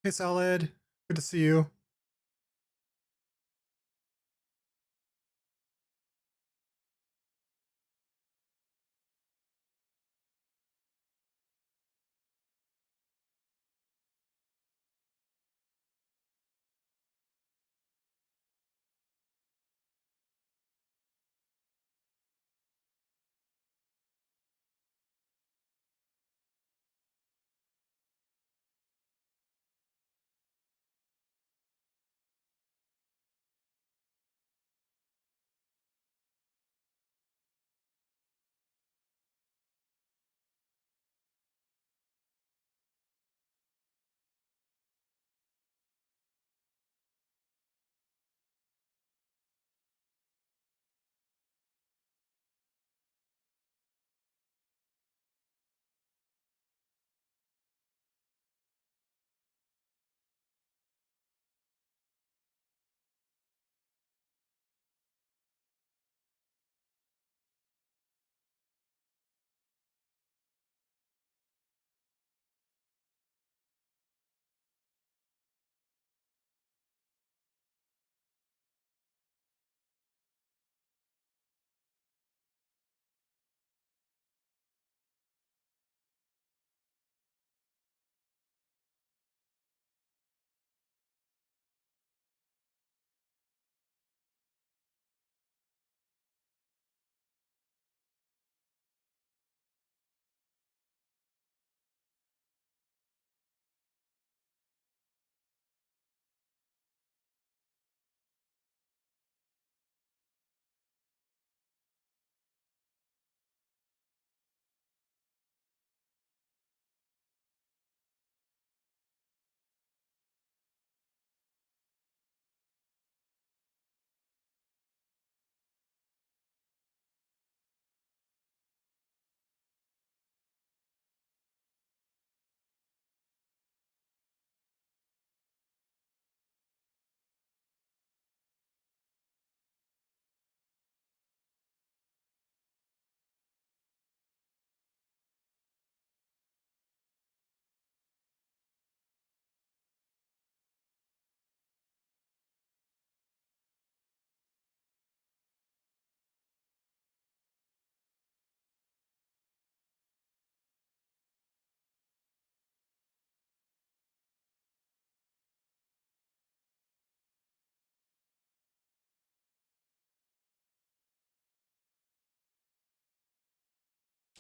Hey, Salad. Good to see you.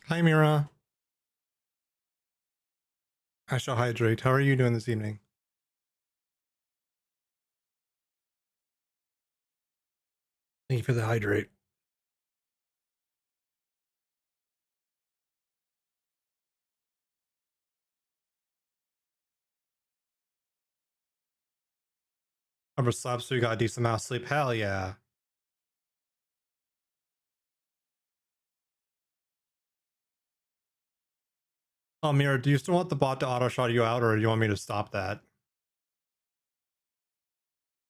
Hi, Mira. I shall hydrate. How are you doing this evening? Thank you for the hydrate. Overslept, so you got a decent amount of sleep. Hell yeah. Oh, Mira, do you still want the bot to auto shot you out, or do you want me to stop that?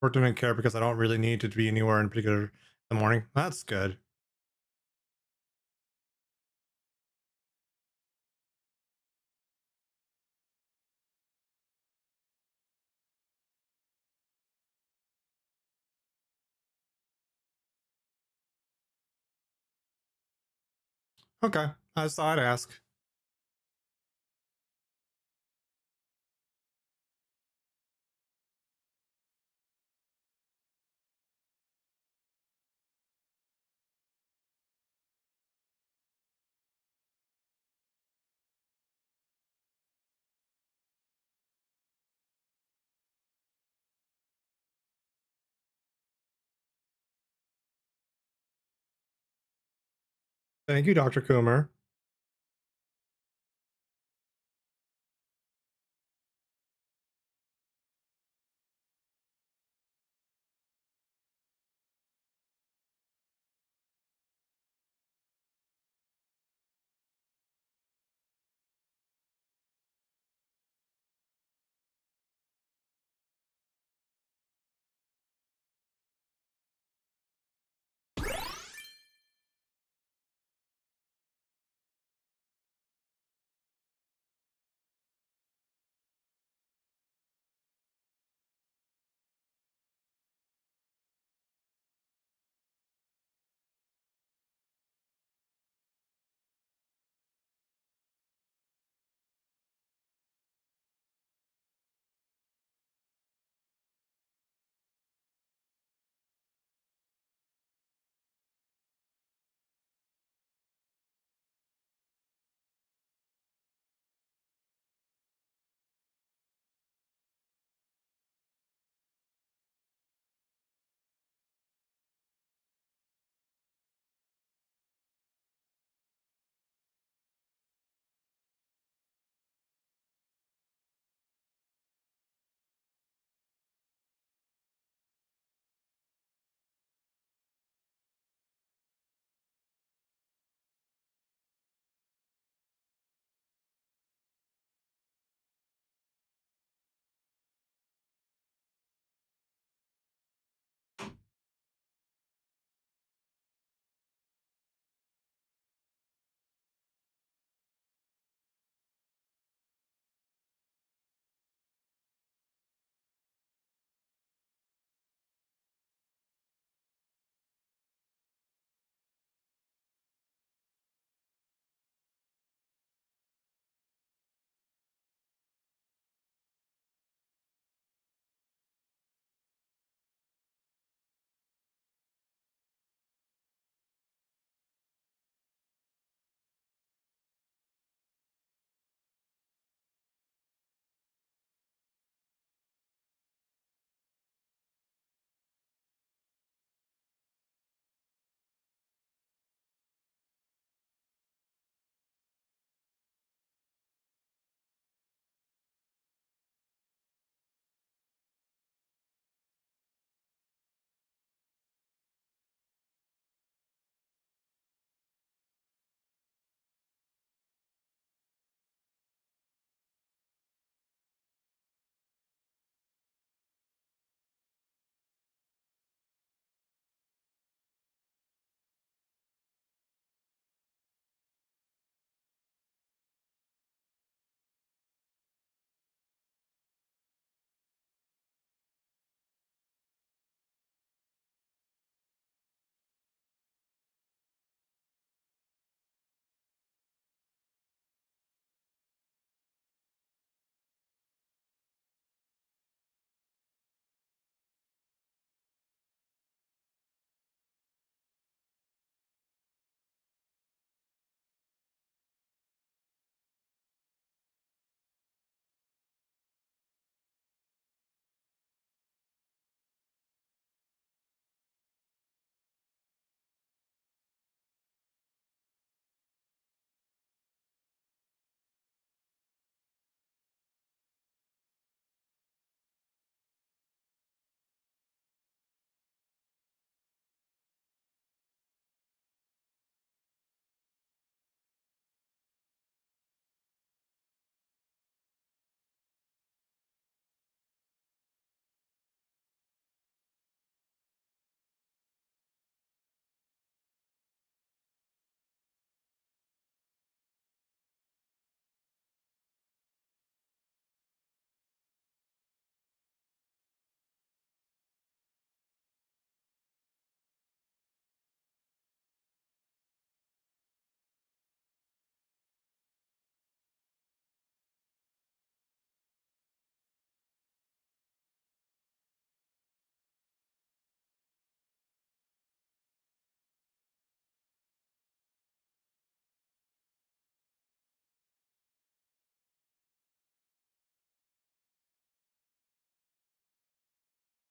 Or didn't care because I don't really need to be anywhere in particular in the morning. That's good. Okay, I just thought I'd ask. Thank you, Dr. Coomer.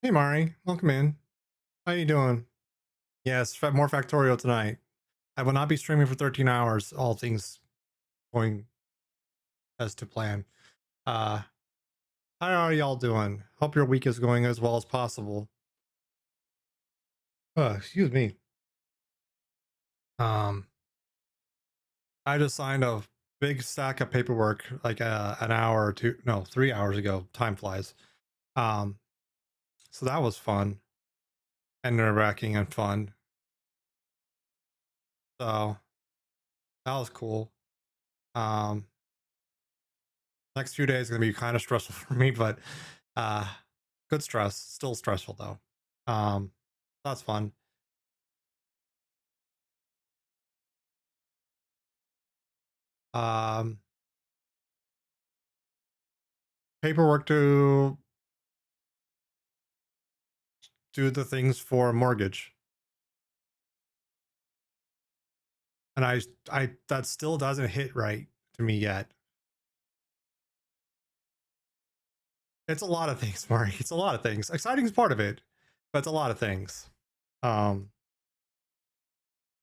Hey Mari, welcome in. How you doing? Yes, more Factorio tonight. I will not be streaming for 13 hours, all things going as to plan. Uh, how are y'all doing? Hope your week is going as well as possible. Excuse me. Um, I just signed a big stack of paperwork like an hour or two, no, 3 hours ago. Time flies. Um, so that was fun and nerve-wracking and fun. So that was cool. Um, next few days are gonna be kind of stressful for me, but uh, good stress. Still stressful though. That's fun. Um, paperwork to do the things for a mortgage, and I that still doesn't hit right to me yet. It's a lot of things, Mari. It's a lot of things. Exciting is part of it, but it's a lot of things. Um,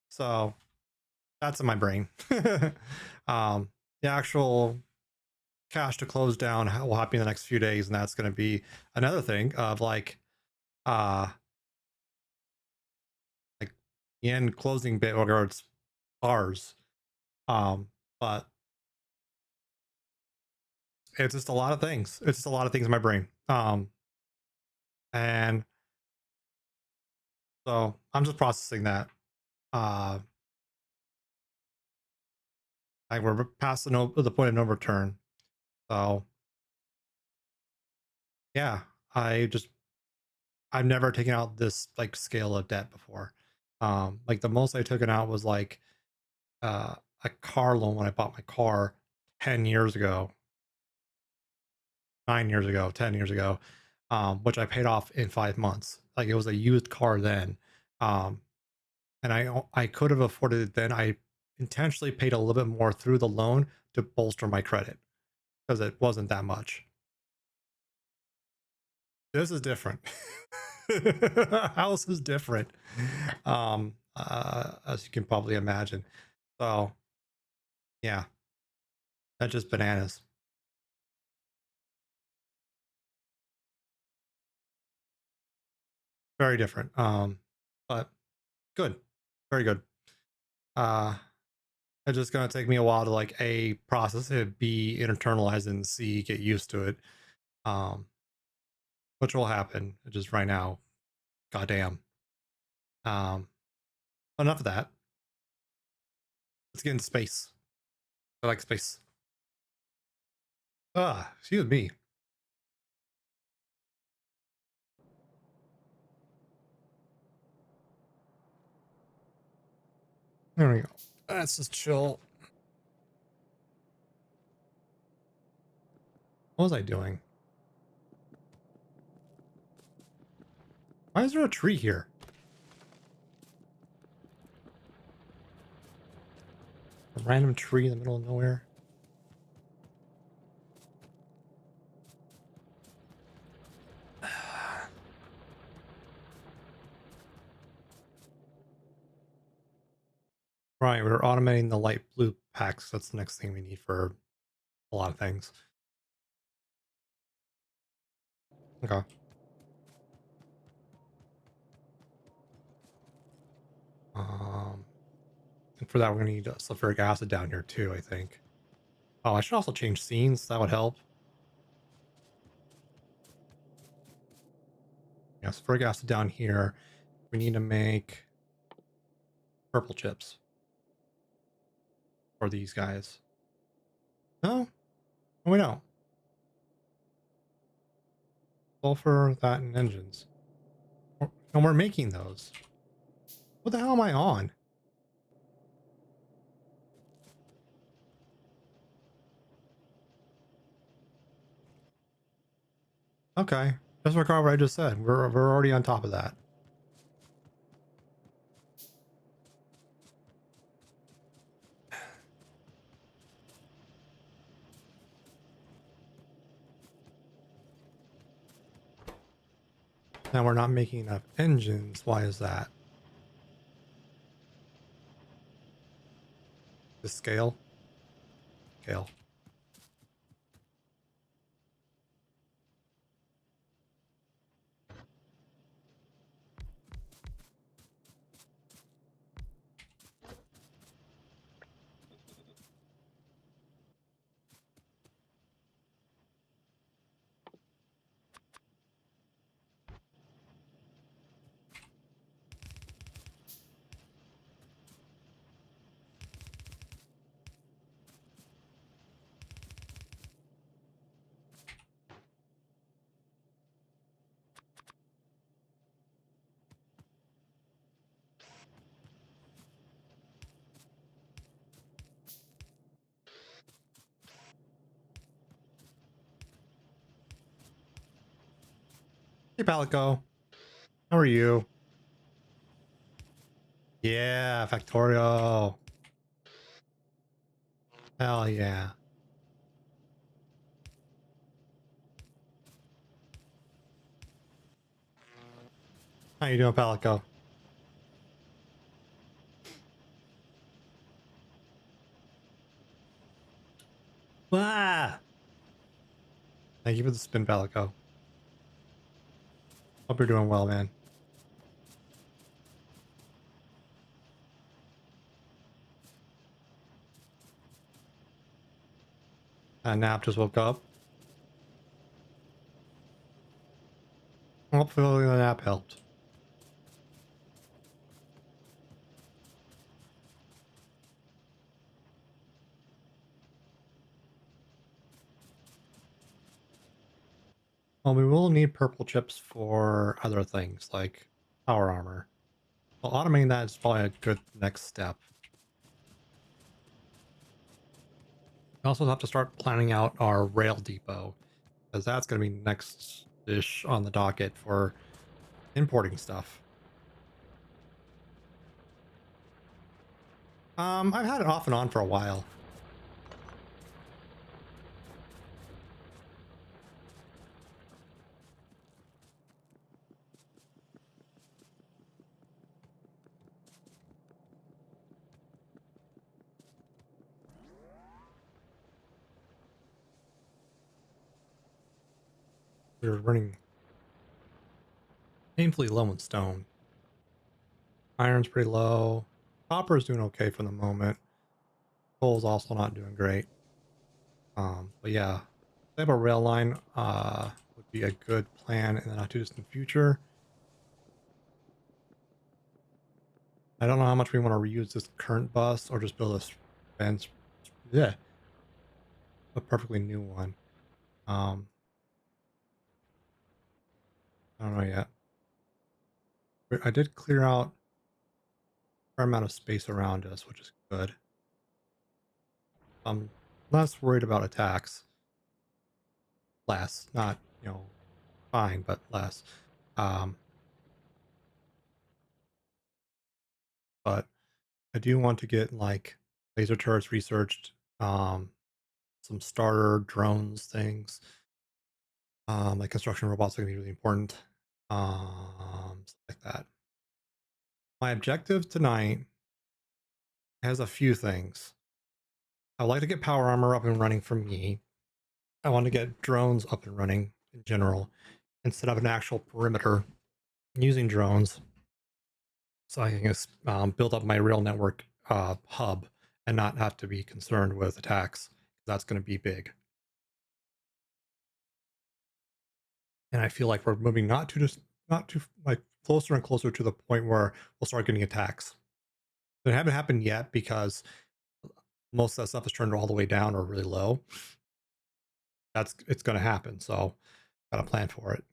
so that's in my brain. um, the actual cash to close down will happen in the next few days, and that's going to be another thing of uh like the end closing bit where it's ours. Um, but it's just a lot of things. It's just a lot of things in my brain. And so I'm just processing that. Uh, like we're past the point of no return. So yeah, I just I've never taken out this like scale of debt before. Like the most I took it out was like uh a car loan when I bought my car 10 years ago, 9 years ago, 10 years ago, which I paid off in 5 months. Like it was a used car then. Um, and I could have afforded it then. I intentionally paid a little bit more through the loan to bolster my credit because it wasn't that much. This is different. House is different. As you can probably imagine. So yeah, that's just bananas. Very different. But good. Very good. Uh it's just gonna take me a while to like A, process it, B, internalize it, and C, get used to it. Um, which will happen. Just right now. Goddamn. Um, enough of that. Let's get into space. I like space. Excuse me. There we go. Let's just chill. What was I doing? Why is there a tree here? A random tree in the middle of nowhere. Right, we're automating the light blue packs. That's the next thing we need for a lot of things. Okay. Um, and for that, we're gonna need sulfuric acid down here too, I think. Oh, I should also change scenes. That would help. Yeah, sulfuric acid down here. We need to make purple chips for these guys. No, we don't. Sulfur, that, and engines. And we're making those. What the hell am I on? Okay. Just recall what I just said. We're already on top of that. Now we're not making enough engines. Why is that? The scale? Scale. Hey, Palico. How are you? Yeah, Factorio. Hell yeah. How you doing, Palico? Ah! Thank you for the spin, Palico. Hope you're doing well, man. Nap just woke up. Hopefully the nap helped. Well, we will need purple chips for other things like power armor. Well, automating that is probably a good next step. We also have to start planning out our rail depot, because that's going to be next-ish on the docket for importing stuff. I've had it off and on for a while. We were running painfully low in stone. Iron's pretty low. Copper's doing okay for the moment. Coal's also not doing great. But yeah, they have a rail line would be a good plan in the not too distant future. I don't know how much we want to reuse this current bus or just build a fence. Yeah, a perfectly new one. Um, I don't know yet. But I did clear out a fair amount of space around us, which is good. I'm less worried about attacks. Less, not fine, but less. Um, but I do want to get like laser turrets researched. Some starter drones things. Like construction robots are gonna be really important. Stuff like that. My objective tonight has a few things. I would like to get power armor up and running for me. I want to get drones up and running in general instead of an actual perimeter using drones, so I can just build up my real network hub and not have to be concerned with attacks. That's going to be big. And I feel like we're moving not too like closer and closer to the point where we'll start getting attacks. They haven't happened yet because most of that stuff is turned all the way down or really low. It's going to happen, so got to plan for it.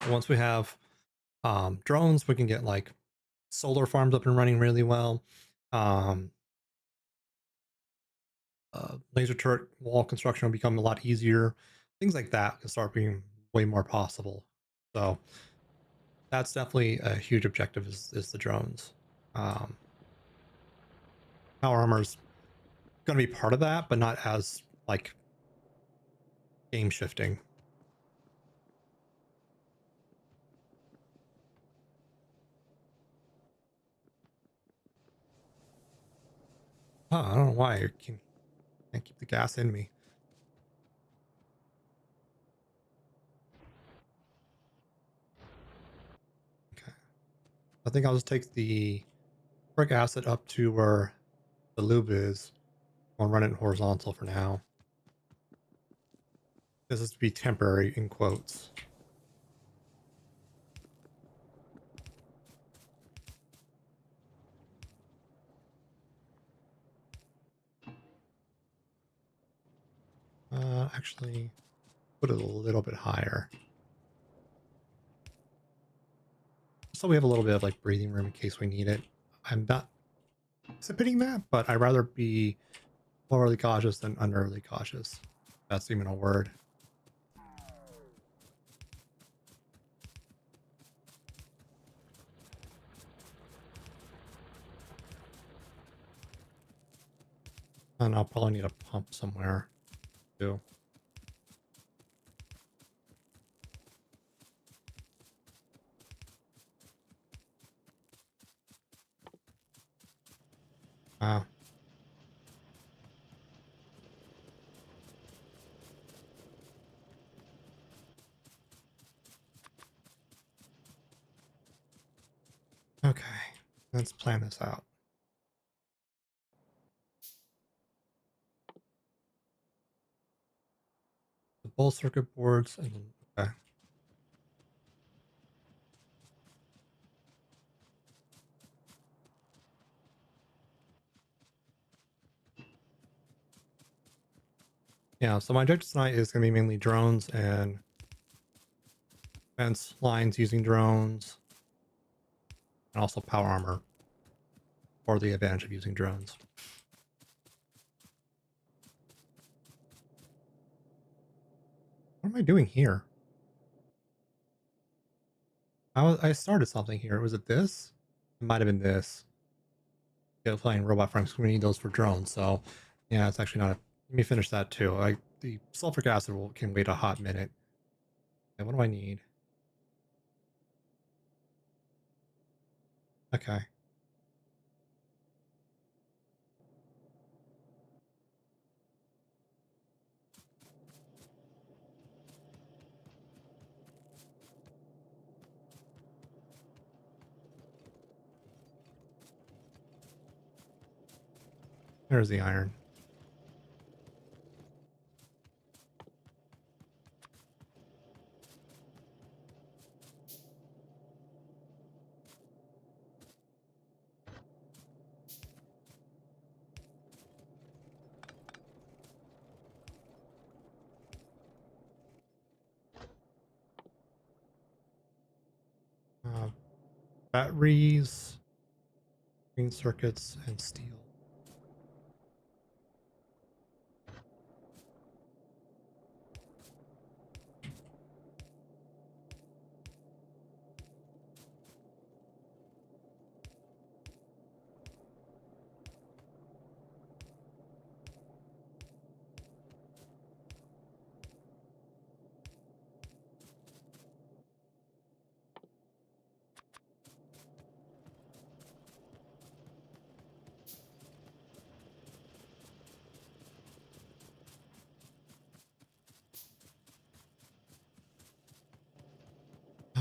Once we have drones, we can get like solar farms up and running really well. Um, Laser turret wall construction will become a lot easier. Things like that can start being way more possible. So that's definitely a huge objective is the drones. Um, Power armor is going to be part of that, but not as like game shifting. Oh, I don't know why can't keep the gas in me. Okay. I think I'll just take the brick acid up to where the lube is. I'll run it in horizontal for now. This is to be temporary in quotes. Actually, put it a little bit higher. So we have a little bit of like breathing room in case we need it. I'm not anticipating that, but I'd rather be overly cautious than underly cautious. That's even a word. And I'll probably need a pump somewhere too. Wow. Okay, let's plan this out. The both circuit boards and okay. Yeah, so my objective tonight is going to be mainly drones and fence lines using drones, and also power armor for the advantage of using drones. What am I doing here? I started something here. Was it this? It might have been this. Yeah, playing robot frames. We need those for drones. So, yeah, it's actually not. Let me finish that too. The sulfuric acid can wait a hot minute. And what do I need? Okay. There's the iron. Uh, Batteries, green circuits, and steel. Uh,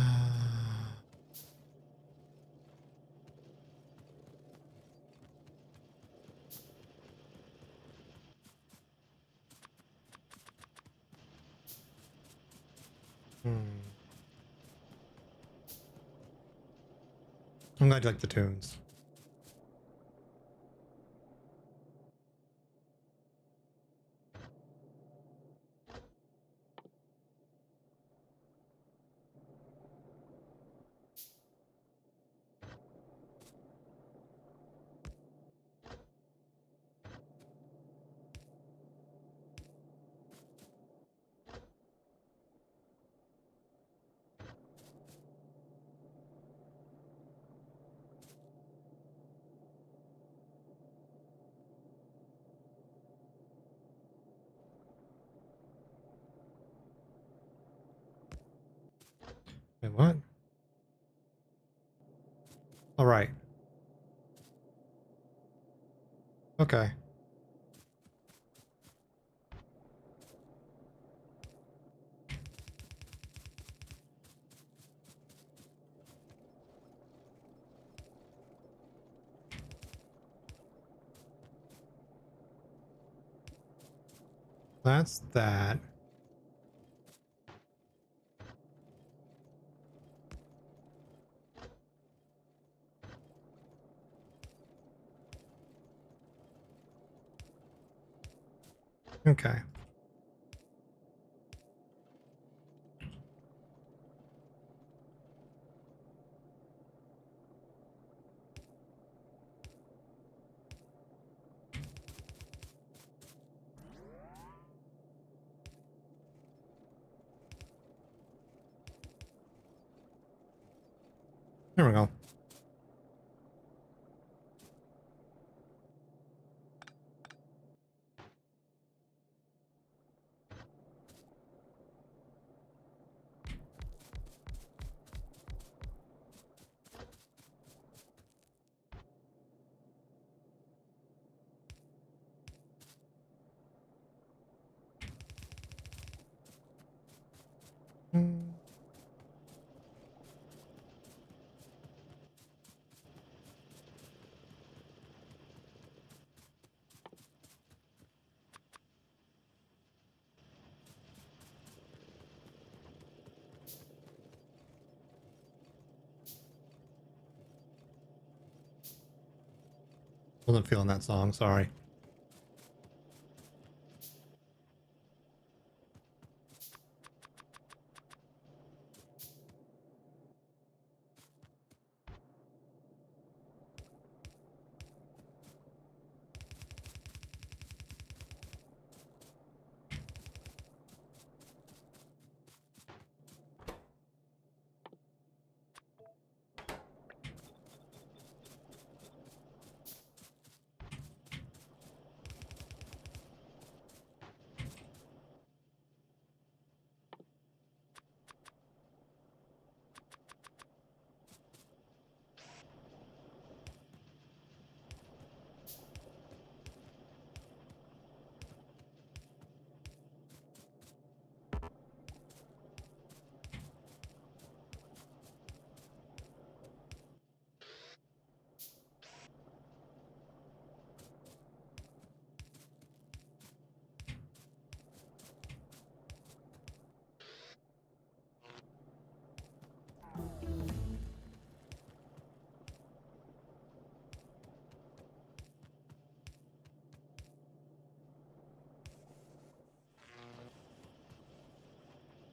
hmm. I'm glad you like the tunes. Wait, what? All right. Okay. That's that. Okay. There we go. Mm, Wasn't feeling that song, sorry.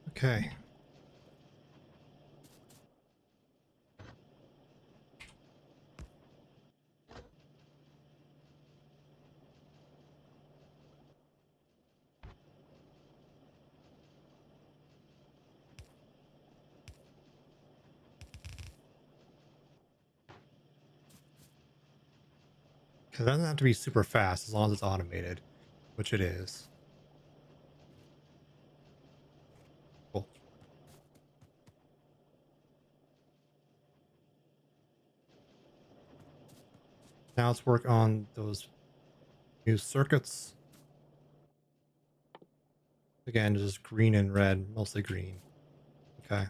Okay. Because it doesn't have to be super fast as long as it's automated, which it is. Cool. Now let's work on those new circuits. Again, just green and red, mostly green. Okay.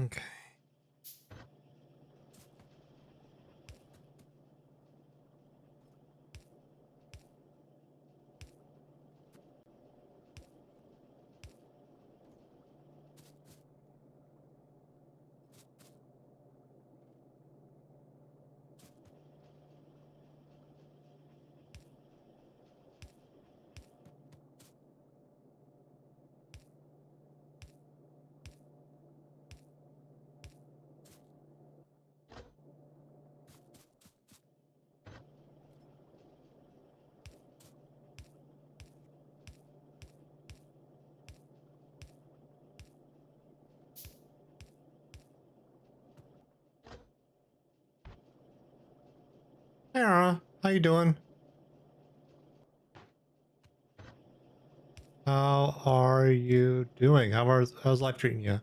Okay. Hey, Ara, how you doing? How are you doing? How's life treating you?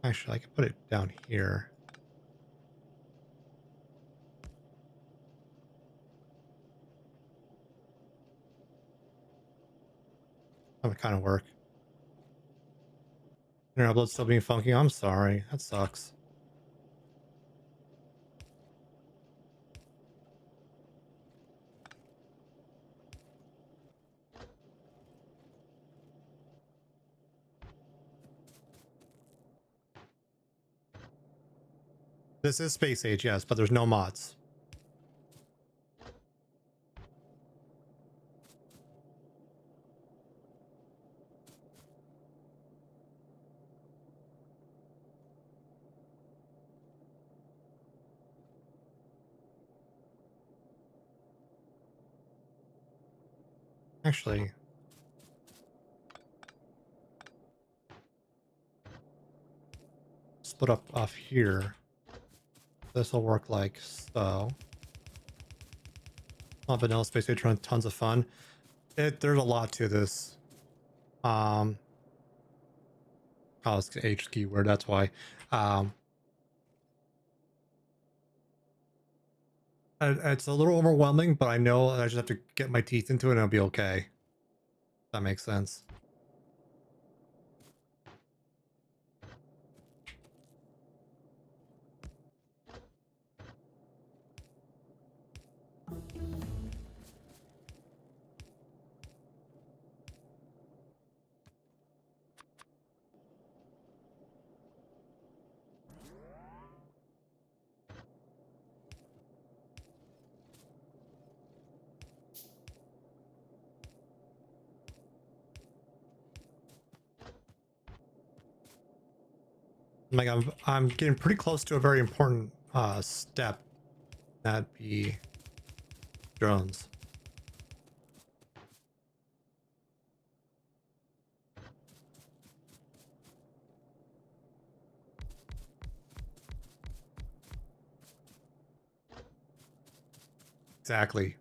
Actually, I can put it down here. That would kind of work. Your upload's still being funky. I'm sorry. That sucks. This is Space Age, yes, but there's no mods. Actually, split up off here. This will work like so. Oh, vanilla Space Age run tons of fun. There's a lot to this. Oh, it's H keyword, that's why. Um, it's a little overwhelming, but I know I just have to get my teeth into it and it'll be okay. That makes sense. Like I'm getting pretty close to a very important step. That'd be drones. Exactly.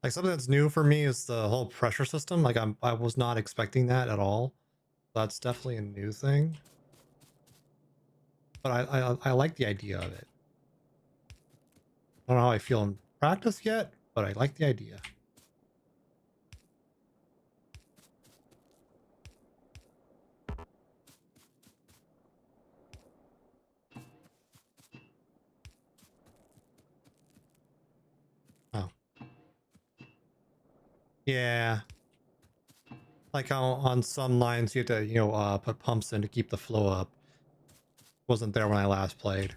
Like something that's new for me is the whole pressure system. Like I was not expecting that at all. That's definitely a new thing. But I like the idea of it. I don't know how I feel in practice yet, but I like the idea. Oh. Yeah. Like how on some lines you have to, put pumps in to keep the flow up. Wasn't there when I last played.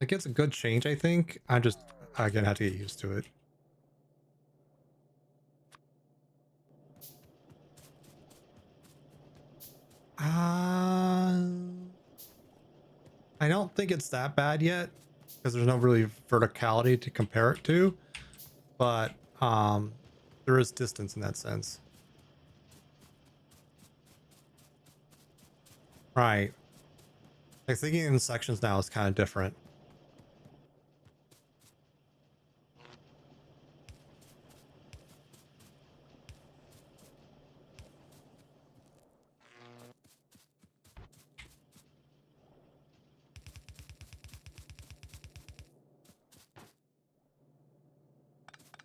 Like, it's a good change, I think. I just, again, have to get used to it. I don't think it's that bad yet because there's no really verticality to compare it to, but there is distance in that sense. Right. Like thinking in sections now is kind of different.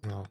No.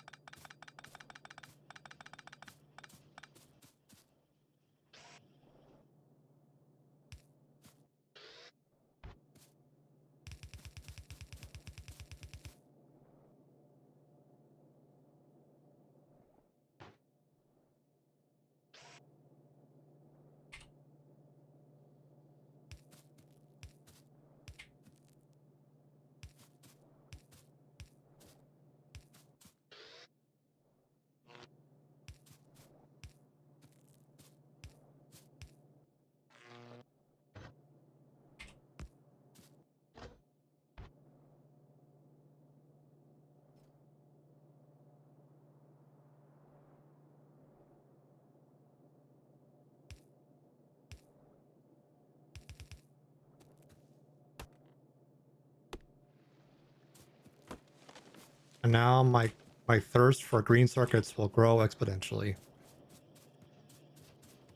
And now my thirst for green circuits will grow exponentially,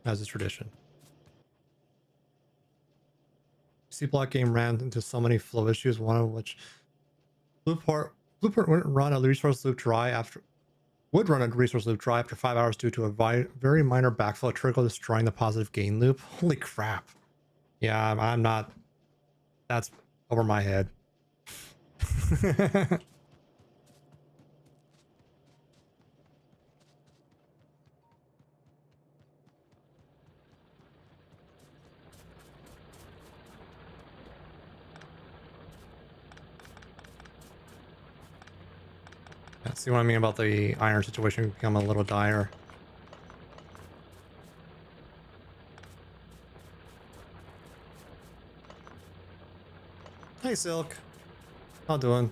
as is tradition. C block game ran into so many flow issues, one of which Blueprint wouldn't run a resource loop dry after would run a resource loop dry after 5 hours due to a very minor backflow trickle destroying the positive gain loop. Holy crap. Yeah, I'm not. That's over my head. See what I mean about the iron situation become a little dire. Hey Silk, how doing?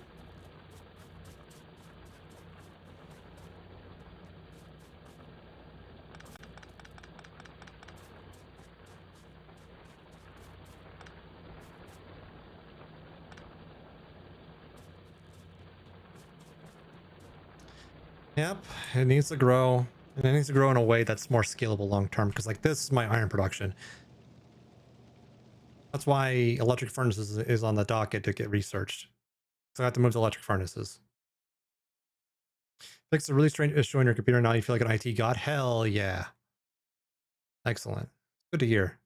Yep, it needs to grow. And it needs to grow in a way that's more scalable long term. Because like this is my iron production. That's why electric furnaces is on the docket to get researched. So I have to move to electric furnaces. Fix a really strange issue on your computer. Now you feel like an IT god. Hell yeah. Excellent. Good to hear.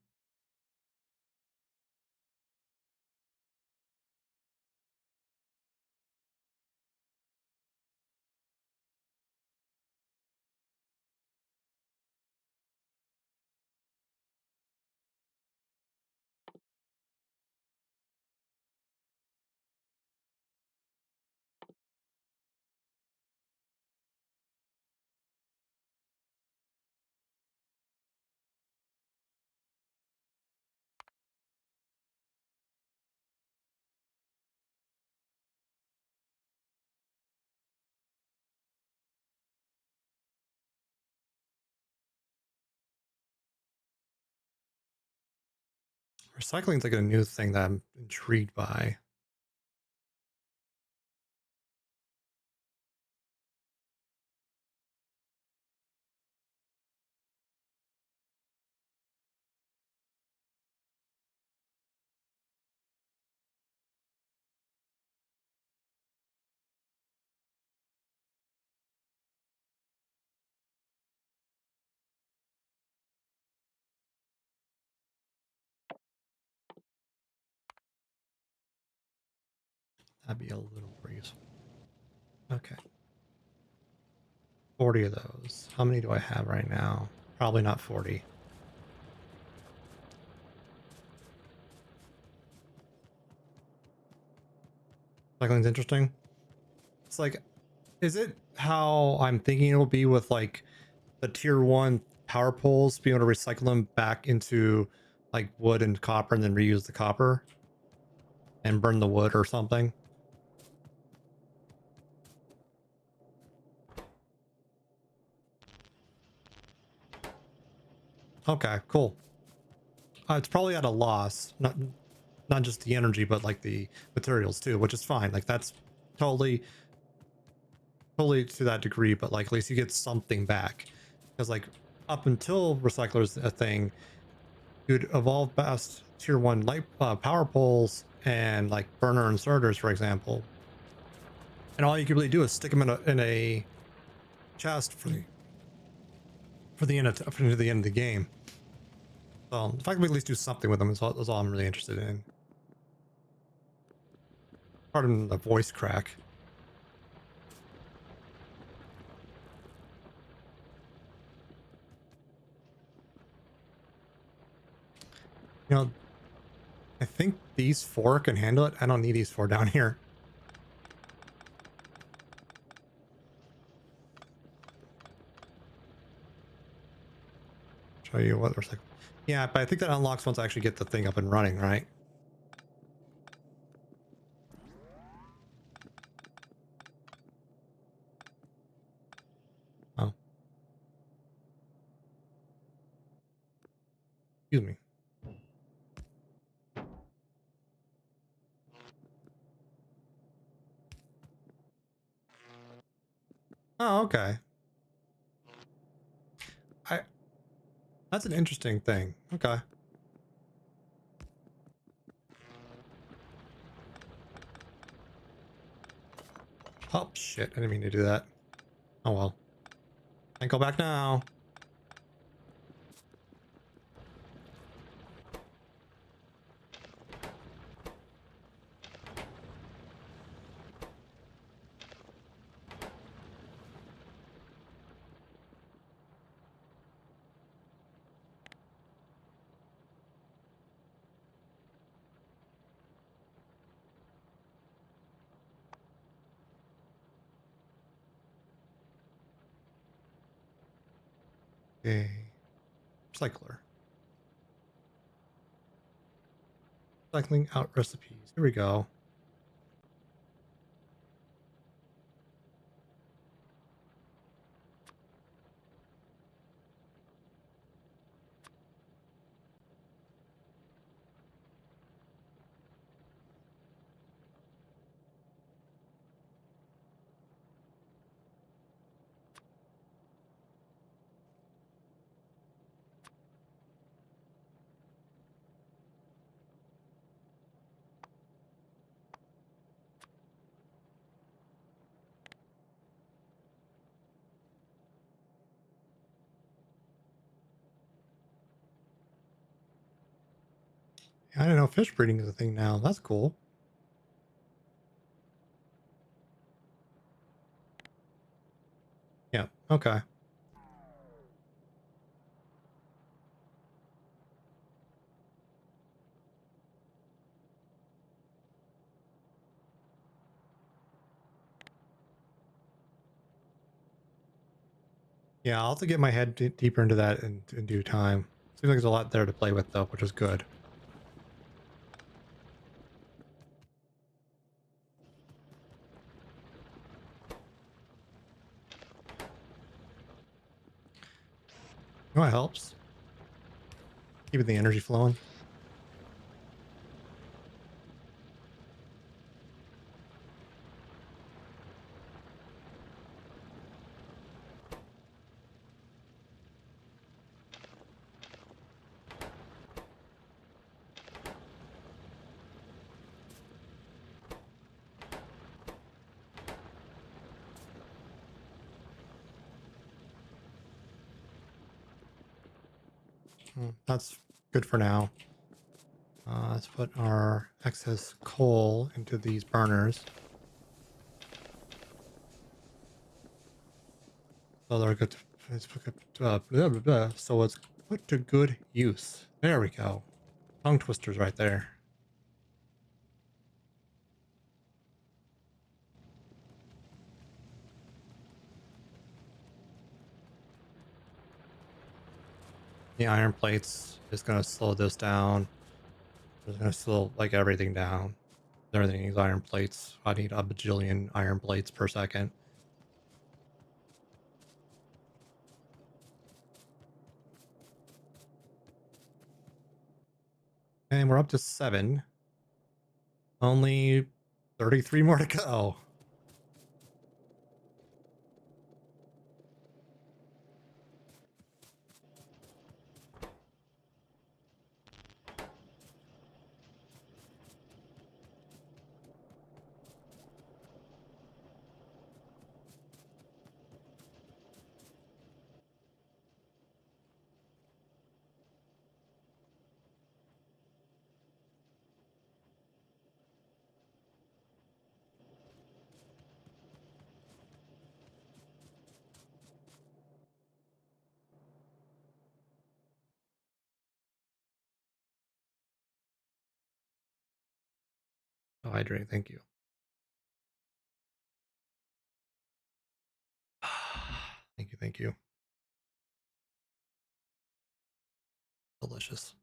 Recycling is like a new thing that I'm intrigued by. That'd be a little breeze. Okay. 40 of those. How many do I have right now? Probably not 40. Recycling's interesting. It's like, is it how I'm thinking it'll be with like the tier 1 power poles, being able to recycle them back into like wood and copper and then reuse the copper and burn the wood or something? Okay, cool. It's probably at a loss, not just the energy, but like the materials too, which is fine. Like that's totally totally to that degree, but like at least you get something back. Because like up until recyclers a thing, you'd evolve past tier 1 light power poles and like burner inserters, for example. And all you can really do is stick them in a chest for the end of for the end of the game. So the fact that we at least do something with them is all I'm really interested in. Pardon the voice crack. You know, I think these 4 can handle it. I don't need these 4 down here. Show you what there's like. Yeah, but I think that unlocks once I actually get the thing up and running, right? Oh, excuse me. Oh, okay. I That's an interesting thing. Okay. Oh shit! I didn't mean to do that. Oh well. Can't go back now. Okay. Recycler. Cycling out recipes. Here we go. I don't know. Fish breeding is a thing now. That's cool. Yeah. Okay. Yeah, I'll have to get my head deeper into that in due time. Seems like there's a lot there to play with, though, which is good. You know what helps? Keeping the energy flowing. That's good for now. Let's put our excess coal into these burners. So they're good. Let's put blah, blah, blah. So it's put to good use. There we go. Tongue twisters right there. The iron plates is going to slow this down. It's going to slow like everything down. Everything needs iron plates. I need a bajillion iron plates per second. And we're up to 7. Only 33 more to go. Oh, hydrate, thank you. Thank you, thank you. Delicious.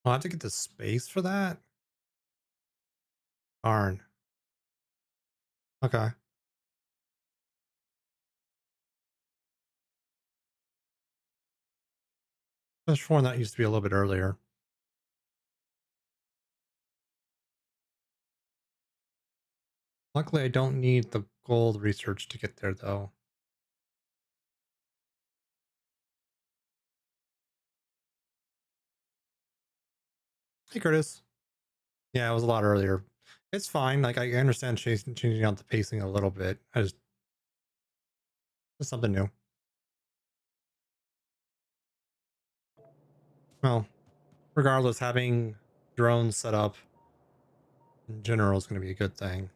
I'll have to get the space for that. Darn. Okay. Just sworn that used to be a little bit earlier. Luckily, I don't need the gold research to get there, though. Hey, Curtis. Yeah, it was a lot earlier. It's fine. Like, I understand changing out the pacing a little bit. It's something new. Well, regardless, having drones set up in general is going to be a good thing.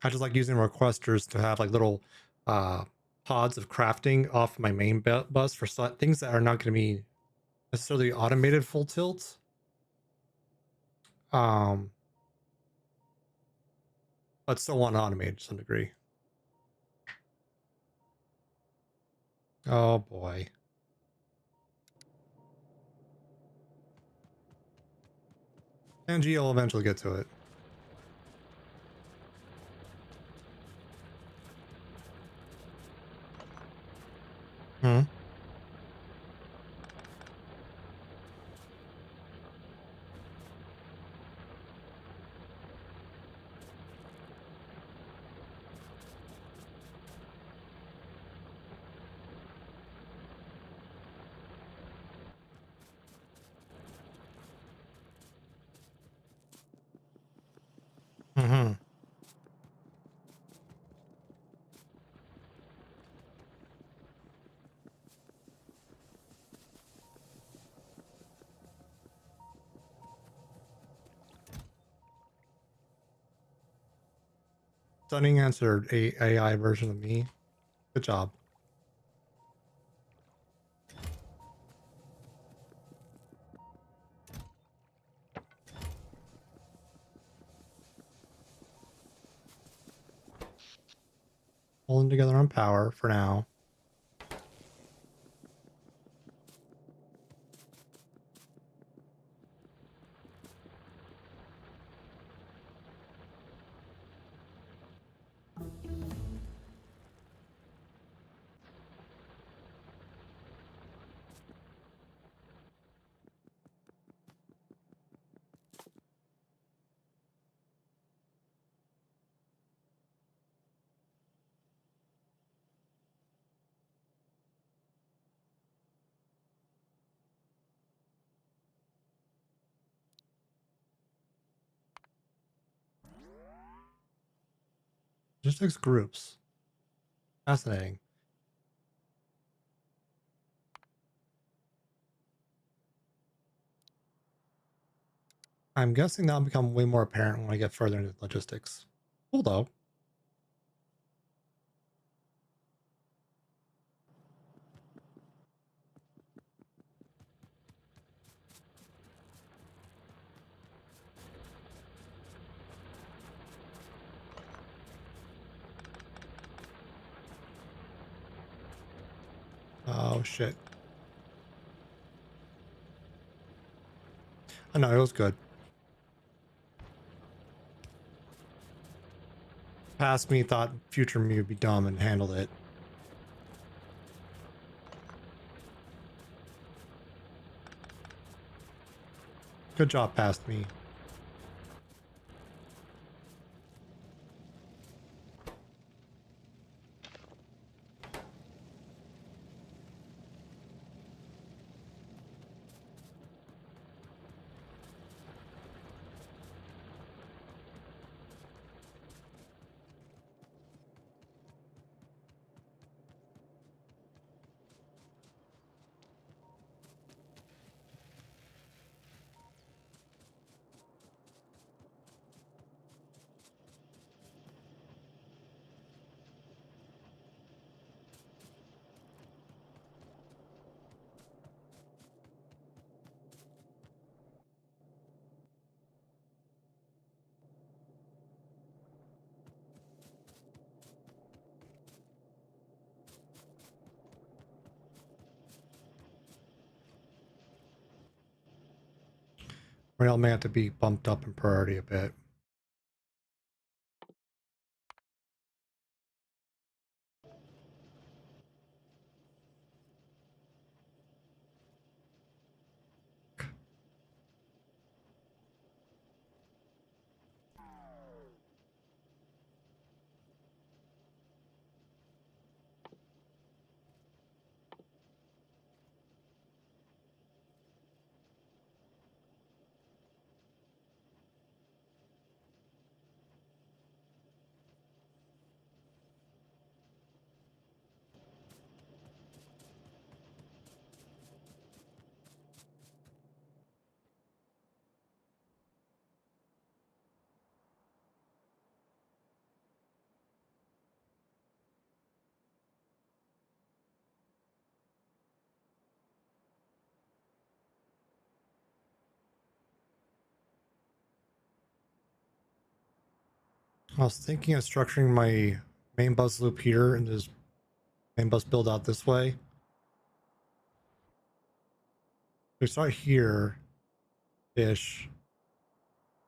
I just like using requesters to have like little uh, pods of crafting off my main bus for things that are not going to be necessarily automated full tilt. Um, but still want automated to some degree. Oh boy. And Geo will eventually get to it. Hmm. Hmm. Stunning answered a AI version of me. Good job. Holding together on power for now. Just takes groups. Fascinating. I'm guessing that'll become way more apparent when I get further into logistics. Cool though. Oh shit. I know it was good. Past me thought future me would be dumb and handled it. Good job, past me. Rail may have to be bumped up in priority a bit. I was thinking of structuring my main bus loop here and just main bus build out this way. We start here ish.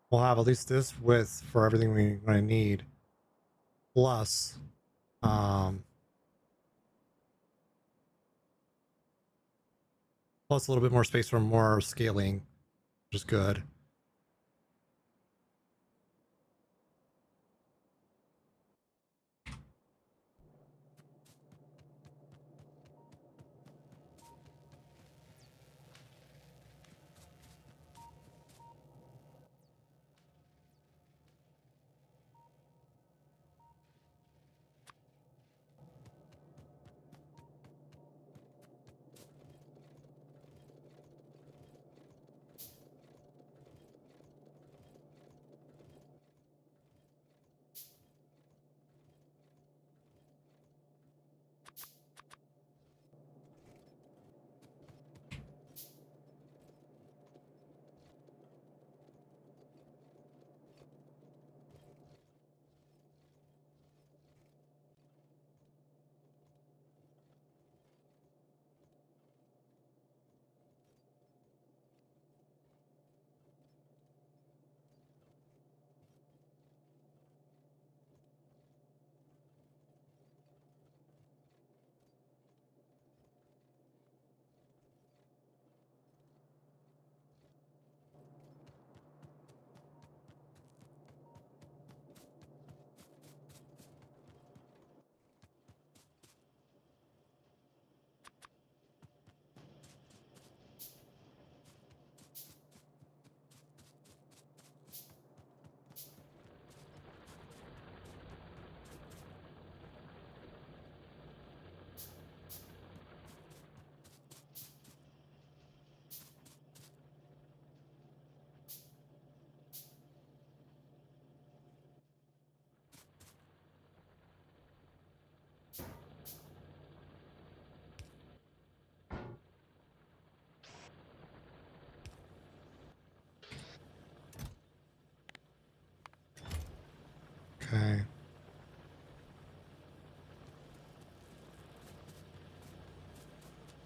We'll have at least this width for everything we're going to need. Plus, um, plus a little bit more space for more scaling, which is good.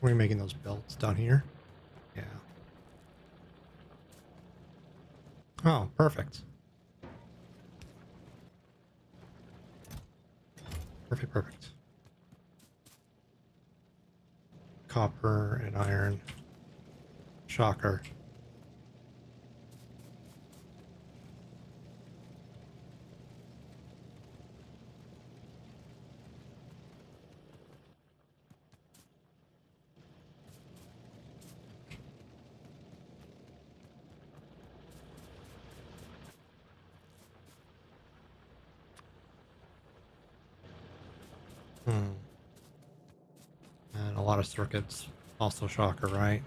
Where are you making those belts? Down here? Yeah. Oh, perfect. Perfect, perfect. Copper and iron. Shocker. Hmm. And a lot of circuits. Also shocker, right?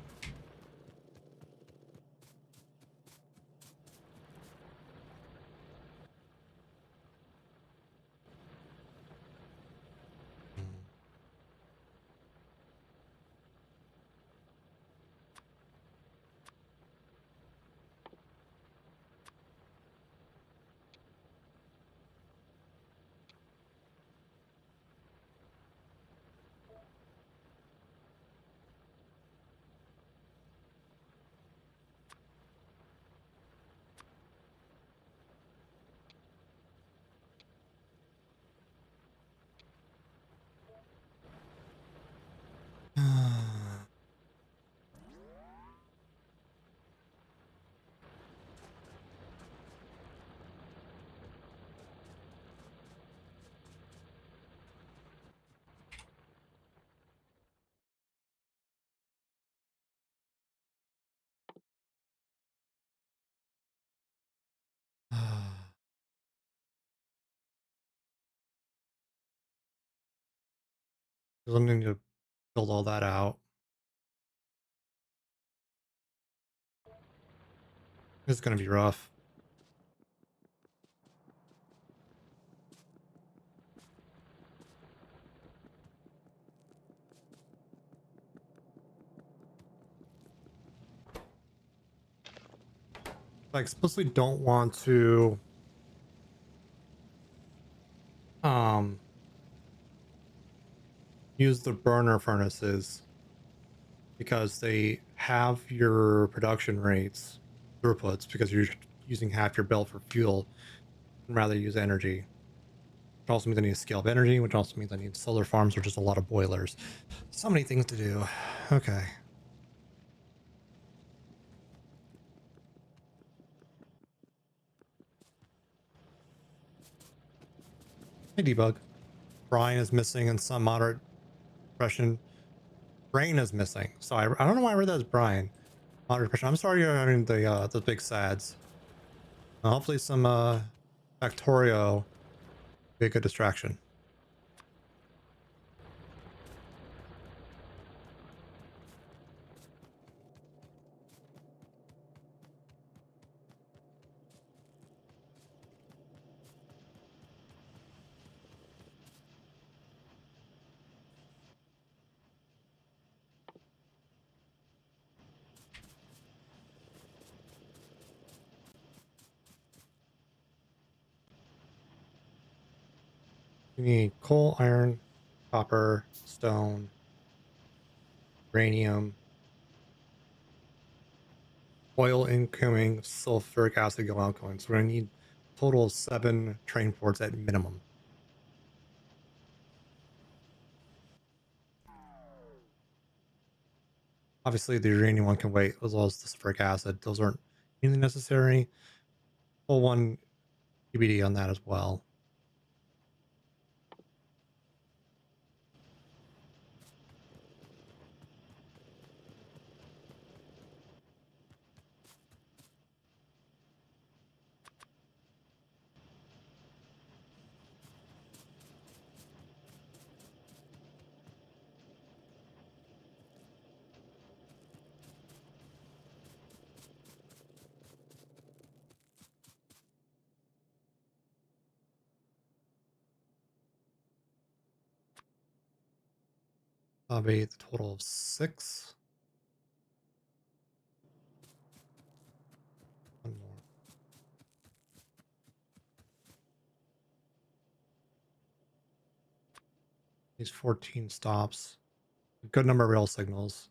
Hmm. I need to build all that out. It's gonna be rough. I explicitly don't want to um use the burner furnaces because they have your production rates throughputs because you're using half your belt for fuel and rather use energy. Which also means I need a scale of energy, which also means I need solar farms or just a lot of boilers. So many things to do. Okay. Hey, debug. Brian is missing and some moderate depression. Rain is missing. So I don't know why I read that as Brian. Moderate depression. I'm sorry you're having the big sads. Hopefully some Factorio be a good distraction. You need coal, iron, copper, stone, uranium, oil incoming, sulfuric acid go outgoing. So we're gonna need a total of 7 train ports at minimum. Obviously, the uranium one can wait, as well as the sulfuric acid. Those aren't really necessary. Full one TBD on that as well. That'll be the total of 6. One more. These 14 stops. Good number of real signals.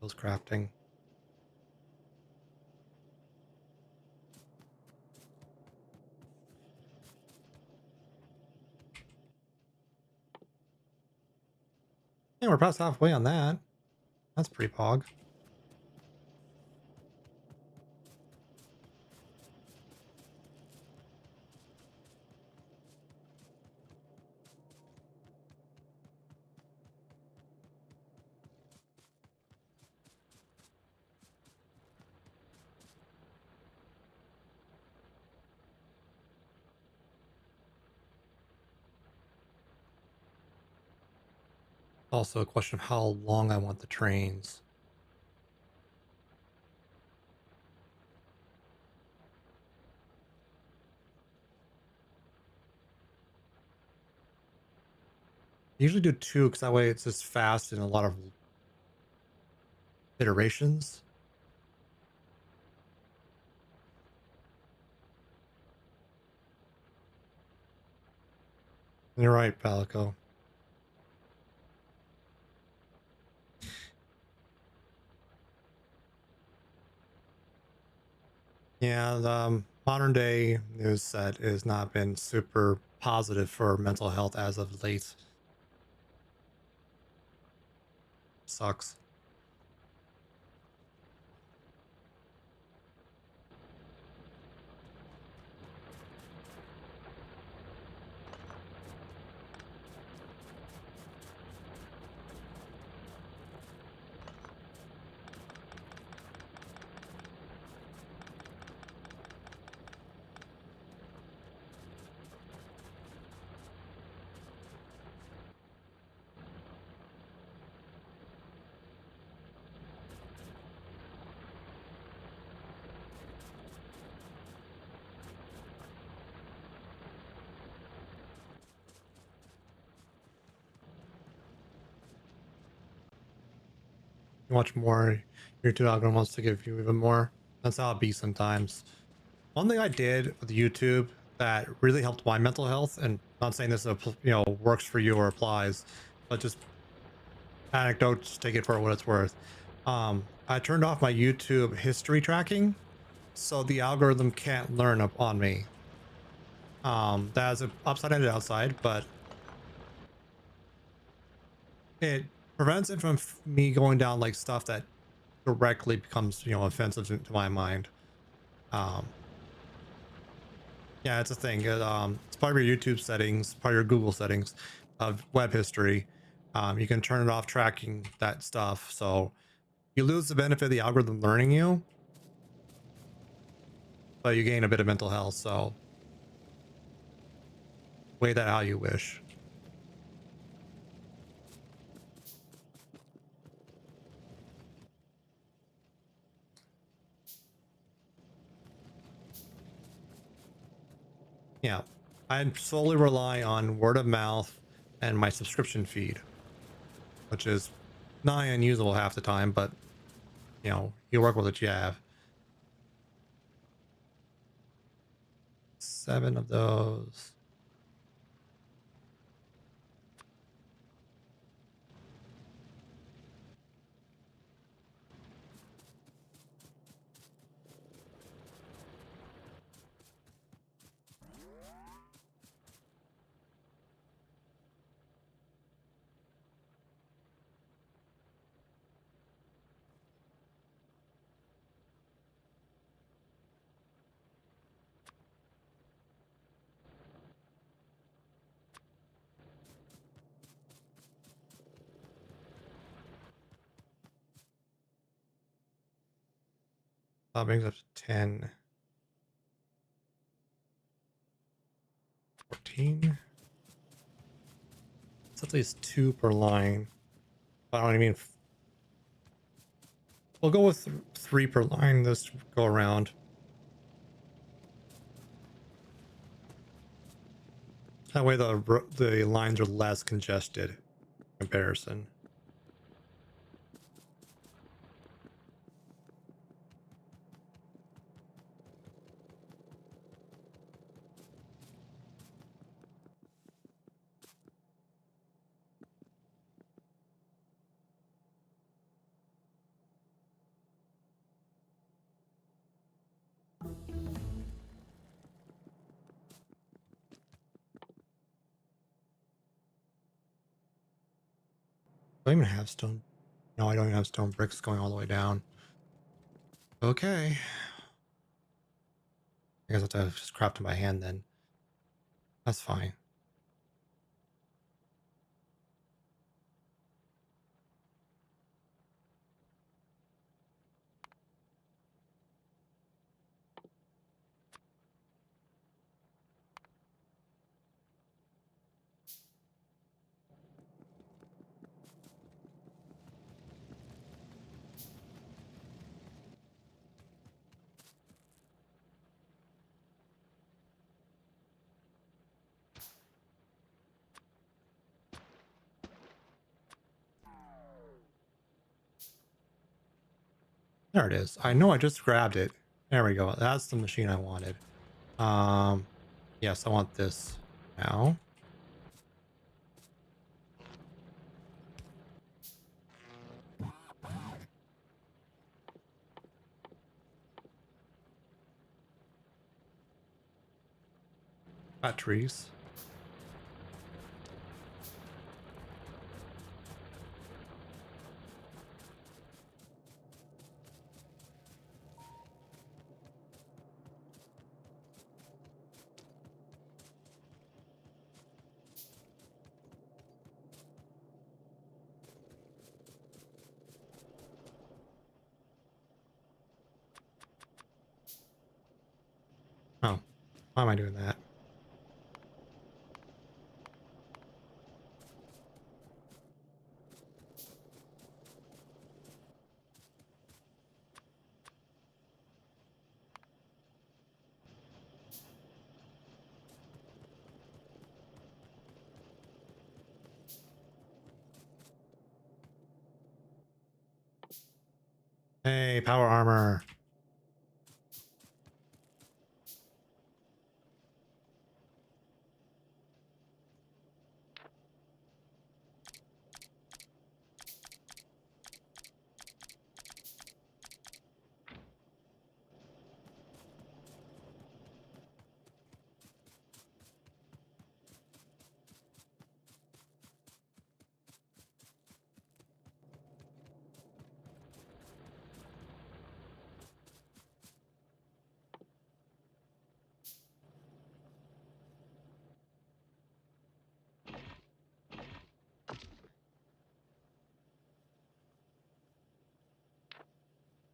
Those crafting. Yeah, we're past halfway on that. That's pretty pog. Also a question of how long I want the trains. I usually do two because that way it's just fast and a lot of iterations. You're right, Palico. Yeah, the modern day news set has not been super positive for mental health as of late. Sucks. You watch more, your YouTube algorithm wants to give you even more. That's how it be sometimes. One thing I did with YouTube that really helped my mental health, and not saying this works for you or applies, but just anecdotes, take it for what it's worth. I turned off my YouTube history tracking so the algorithm can't learn up on me. That has an upside and an downside, but it prevents it from me going down like stuff that directly becomes offensive to my mind. Um, yeah, it's a thing. It's part of your YouTube settings, part of your Google settings of web history. You can turn it off tracking that stuff, so you lose the benefit of the algorithm learning you, but you gain a bit of mental health. So weigh that how you wish. Yeah, I solely rely on word of mouth and my subscription feed, which is nigh unusable half the time, but you work with what you have. 7 of those. That brings up to 10, 14. It's at least 2 per line. I don't even. We'll go with 3 per line this go around. That way the lines are less congested in comparison. Do I even have stone? No, I don't even have stone bricks going all the way down. Okay. I guess I'll have to just craft it by hand then. That's fine. There it is. I know I just grabbed it. There we go. That's the machine I wanted. Um, yes, I want this now. Batteries. Oh, why am I doing that? Hey, power armor.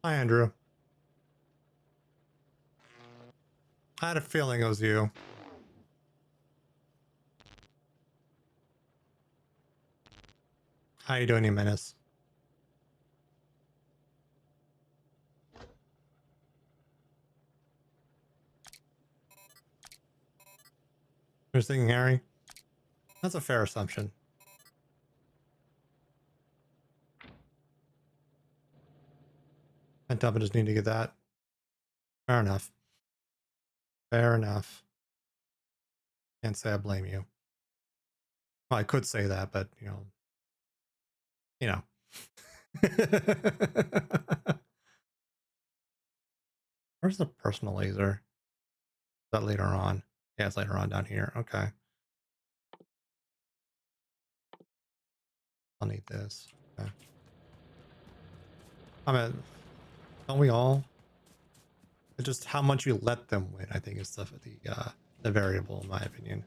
Hi, Andrew. I had a feeling it was you. How you doing, you menace? You're thinking Harry? That's a fair assumption. And I just need to get that. Fair enough. Fair enough. Can't say I blame you. Well, I could say that, but you know. Where's the personal laser? Is that later on? Yeah, it's later on down here. Okay. I'll need this. Okay. I mean, don't we all? It's just how much you let them win, I think, is the variable, in my opinion.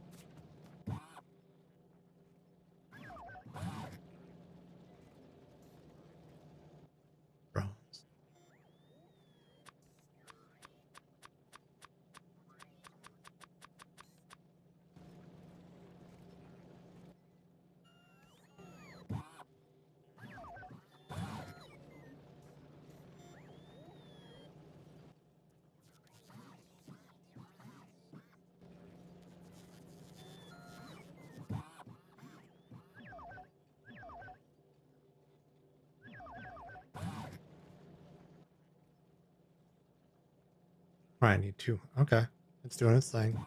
Drones. Right, I need two. Okay. It's doing its thing.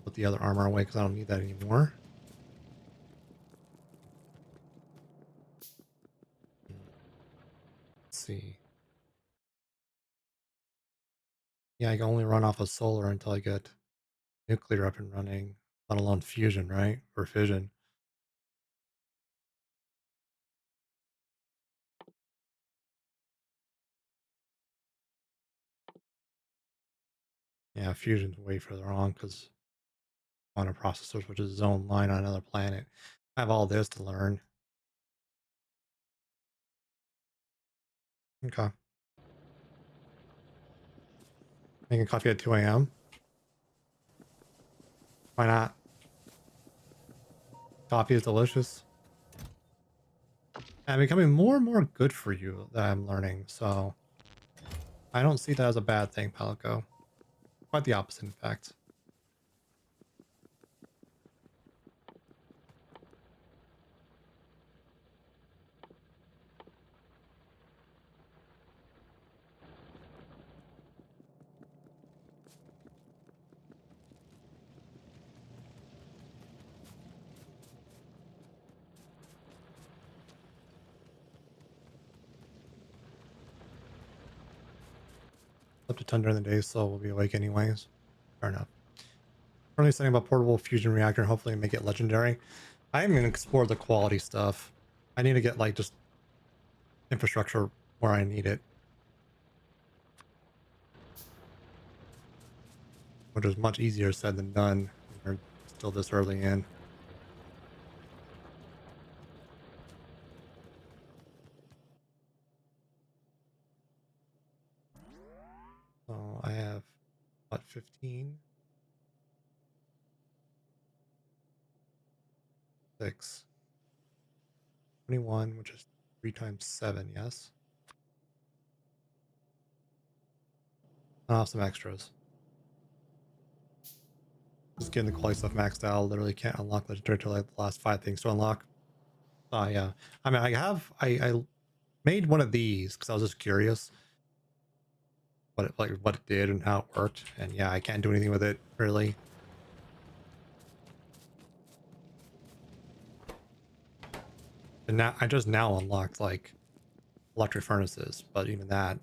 Put the other armor away because I don't need that anymore. Let's see. Yeah, I can only run off of solar until I get nuclear up and running. let alone fusion, right? Or fission. Yeah, fusion's way further on because quantum processors, which is its own line on another planet. I have all this to learn. Okay. Making coffee at 2 a.m. Why not? Coffee is delicious. And becoming more and more good for you that I'm learning. So I don't see that as a bad thing, Palico. Quite the opposite, in fact. Up to 10 during the day, so we'll be awake anyways. Fair enough. Currently studying about portable fusion reactor and hopefully make it legendary. I haven't even explored the quality stuff. I need to get like just infrastructure where I need it. Which is much easier said than done. We're still this early in. So I have what 15? 6. 21, which is 3 times 7, yes. And I'll have some extras. Just getting the quality stuff maxed out. Literally can't unlock legendary till like the last 5 things to unlock. Yeah. I mean, I made one of these because I was just curious what it did and how it worked. And yeah, I can't do anything with it really. And now I just now unlocked like electric furnaces, but even that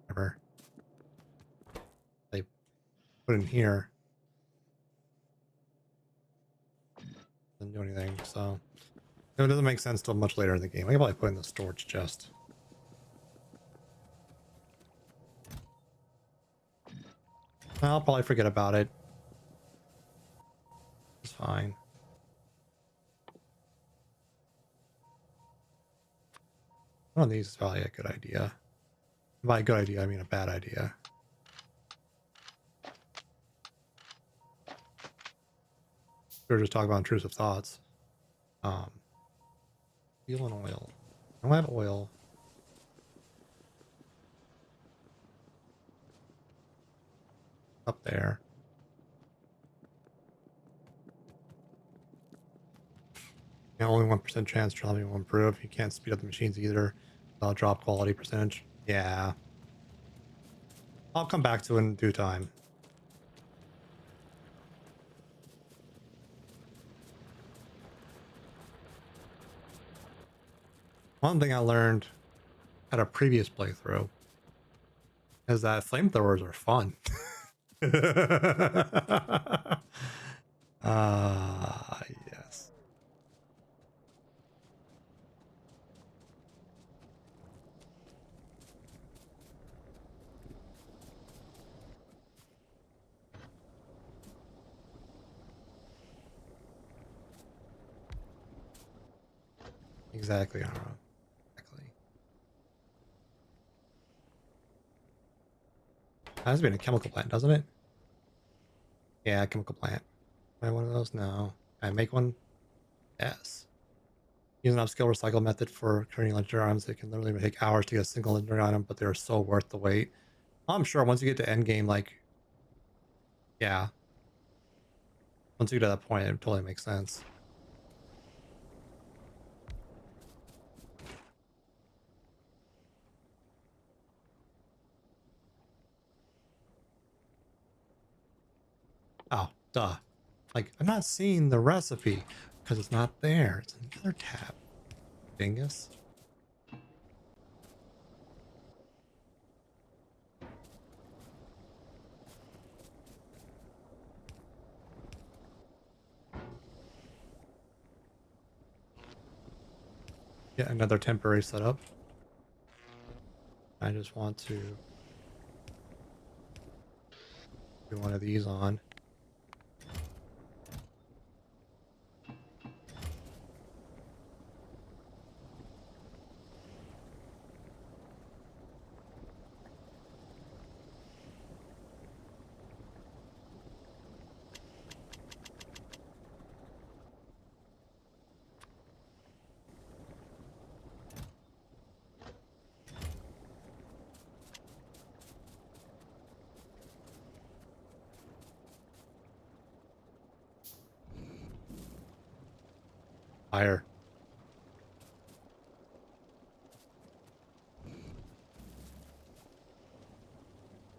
never they put in here doesn't do anything. So it doesn't make sense till much later in the game. I can probably put in the storage chest. I'll probably forget about it. It's fine. One of these is probably a good idea. By a good idea, I mean a bad idea. We were just talking about intrusive thoughts. Fuel and oil. I don't have oil. Up there. Yeah, only 1% chance traveling will improve. You can't speed up the machines either. I'll drop quality percentage. Yeah. I'll come back to it in due time. One thing I learned at a previous playthrough is that flamethrowers are fun. Yes. Exactly, Aro. Exactly. That has been a chemical plant, doesn't it? Yeah, chemical plant. Buy one of those? No. Can I make one? Yes. Use an upscale recycle method for creating legendary items. It can literally take hours to get a single legendary item, but they're so worth the wait. I'm sure once you get to end game, like, yeah. Once you get to that point, it totally makes sense. Oh, duh. Like, I'm not seeing the recipe because it's not there. It's in the other tab. Dingus. Yet another temporary setup. I just want to do one of these on. Fire.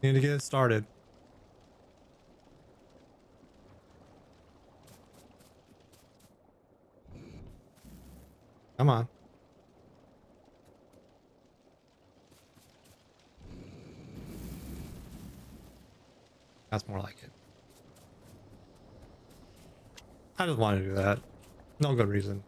Need to get it started. Come on. That's more like it. I just want to do that. No good reason.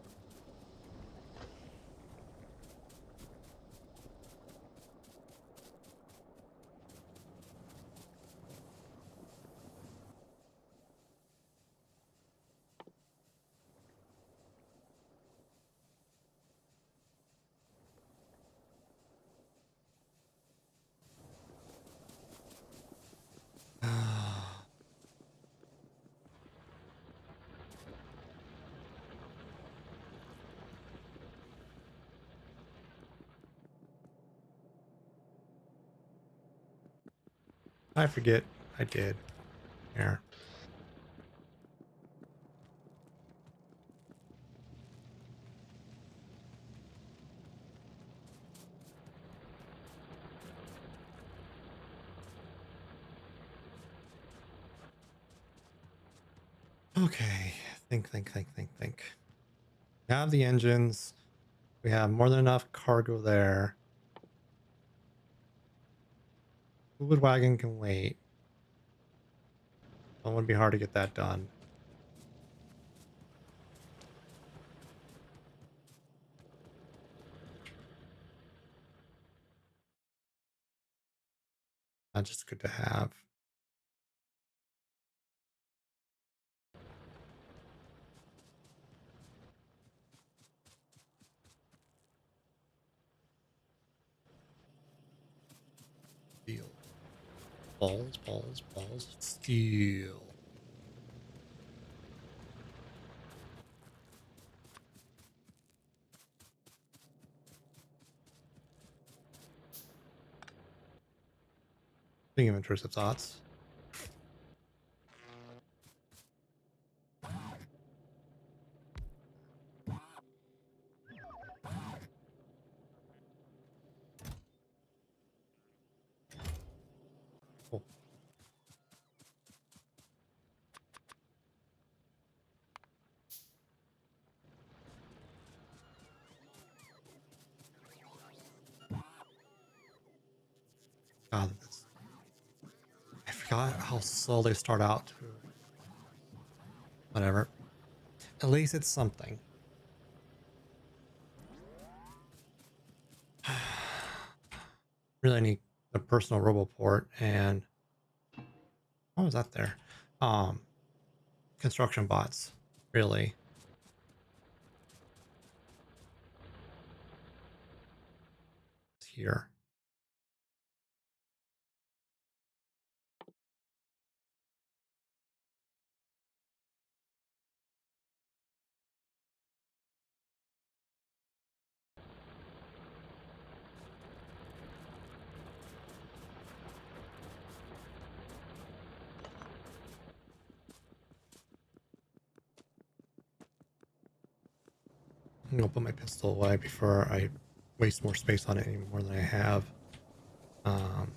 I forget I did. Here. Okay. Think. We have the engines. We have more than enough cargo there. Fluid wagon can wait. It wouldn't be hard to get that done. That's just good to have. Steel. Balls. Steel. Speaking of intrusive thoughts. Oh, God, I forgot how slow they start out. Whatever. At least it's something. Really need a personal roboport and what was that there? Um, construction bots. Really. It's here. I'm gonna put my pistol away before I waste more space on it any more than I have. Um,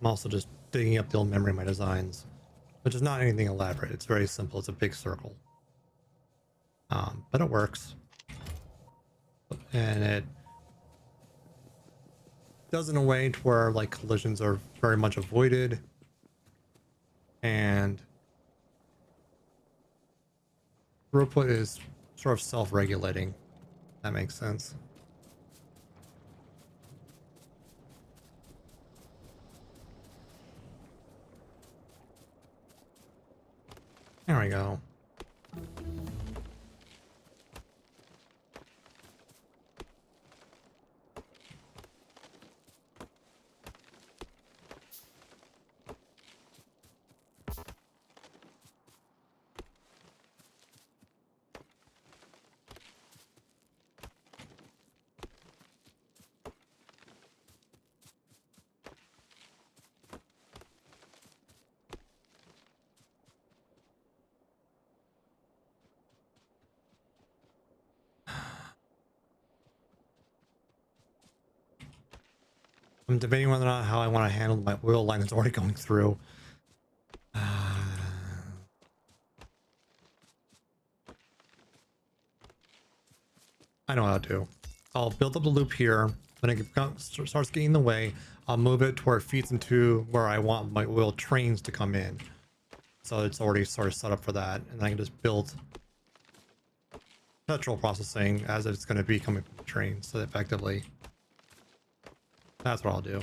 I'm also just digging up the old memory of my designs, which is not anything elaborate. It's very simple. It's a big circle. But it works. And it does in a way to where like collisions are very much avoided. And throughput is sort of self-regulating. That makes sense. There we go. I'm debating whether or not how I want to handle my oil line that's already going through. I know how to do. I'll build up the loop here. When it starts getting in the way, I'll move it to where it feeds into where I want my oil trains to come in. So it's already sort of set up for that. And I can just build petrol processing as it's going to be coming from the train. So effectively, that's what I'll do.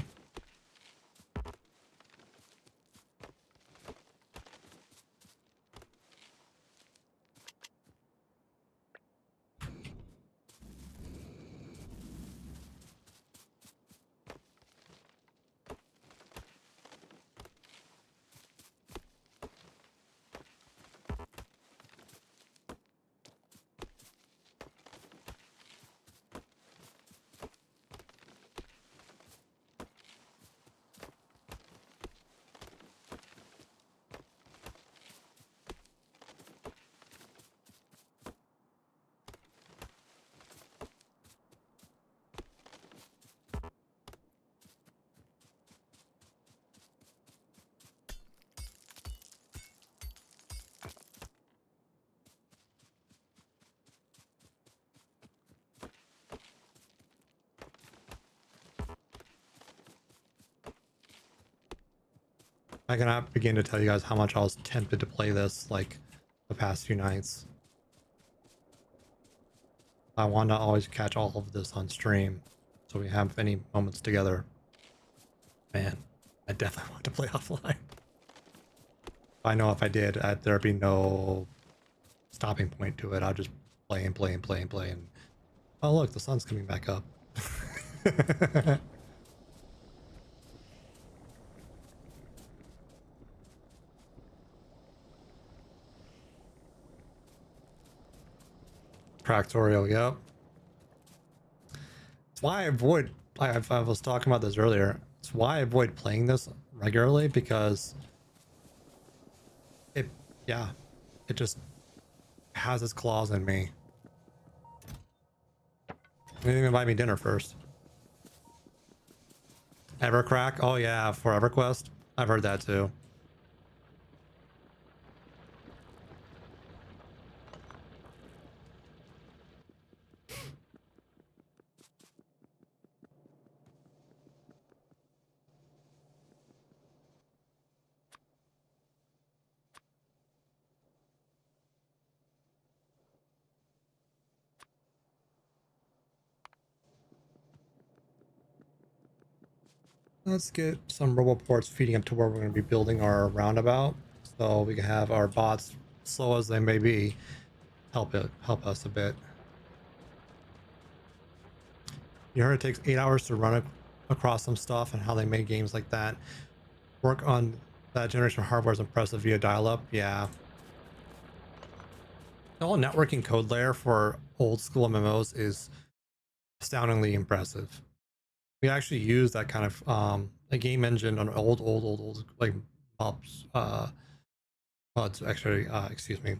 I cannot begin to tell you guys how much I was tempted to play this like the past few nights. I want to always catch all of this on stream so we have any moments together. Man, I definitely want to play offline. I know if I did, there'd be no stopping point to it. I'll just play and play and play and play. And oh, look, the sun's coming back up. Factorio, yep. It's why I avoid. I was talking about this earlier. It's why I avoid playing this regularly because it, yeah, it just has its claws in me. You didn't even buy me dinner first. Evercrack? Oh yeah, for EverQuest. I've heard that too. Let's get some roboports feeding up to where we're going to be building our roundabout, so we can have our bots, slow as they may be, help us a bit. You heard it takes 8 hours to run across some stuff, and how they made games like that. Work on that generation of hardware is impressive via dial-up. Yeah, the whole networking code layer for old school MMOs is astoundingly impressive. We actually use that kind of a game engine on old like mobs mods actually excuse me,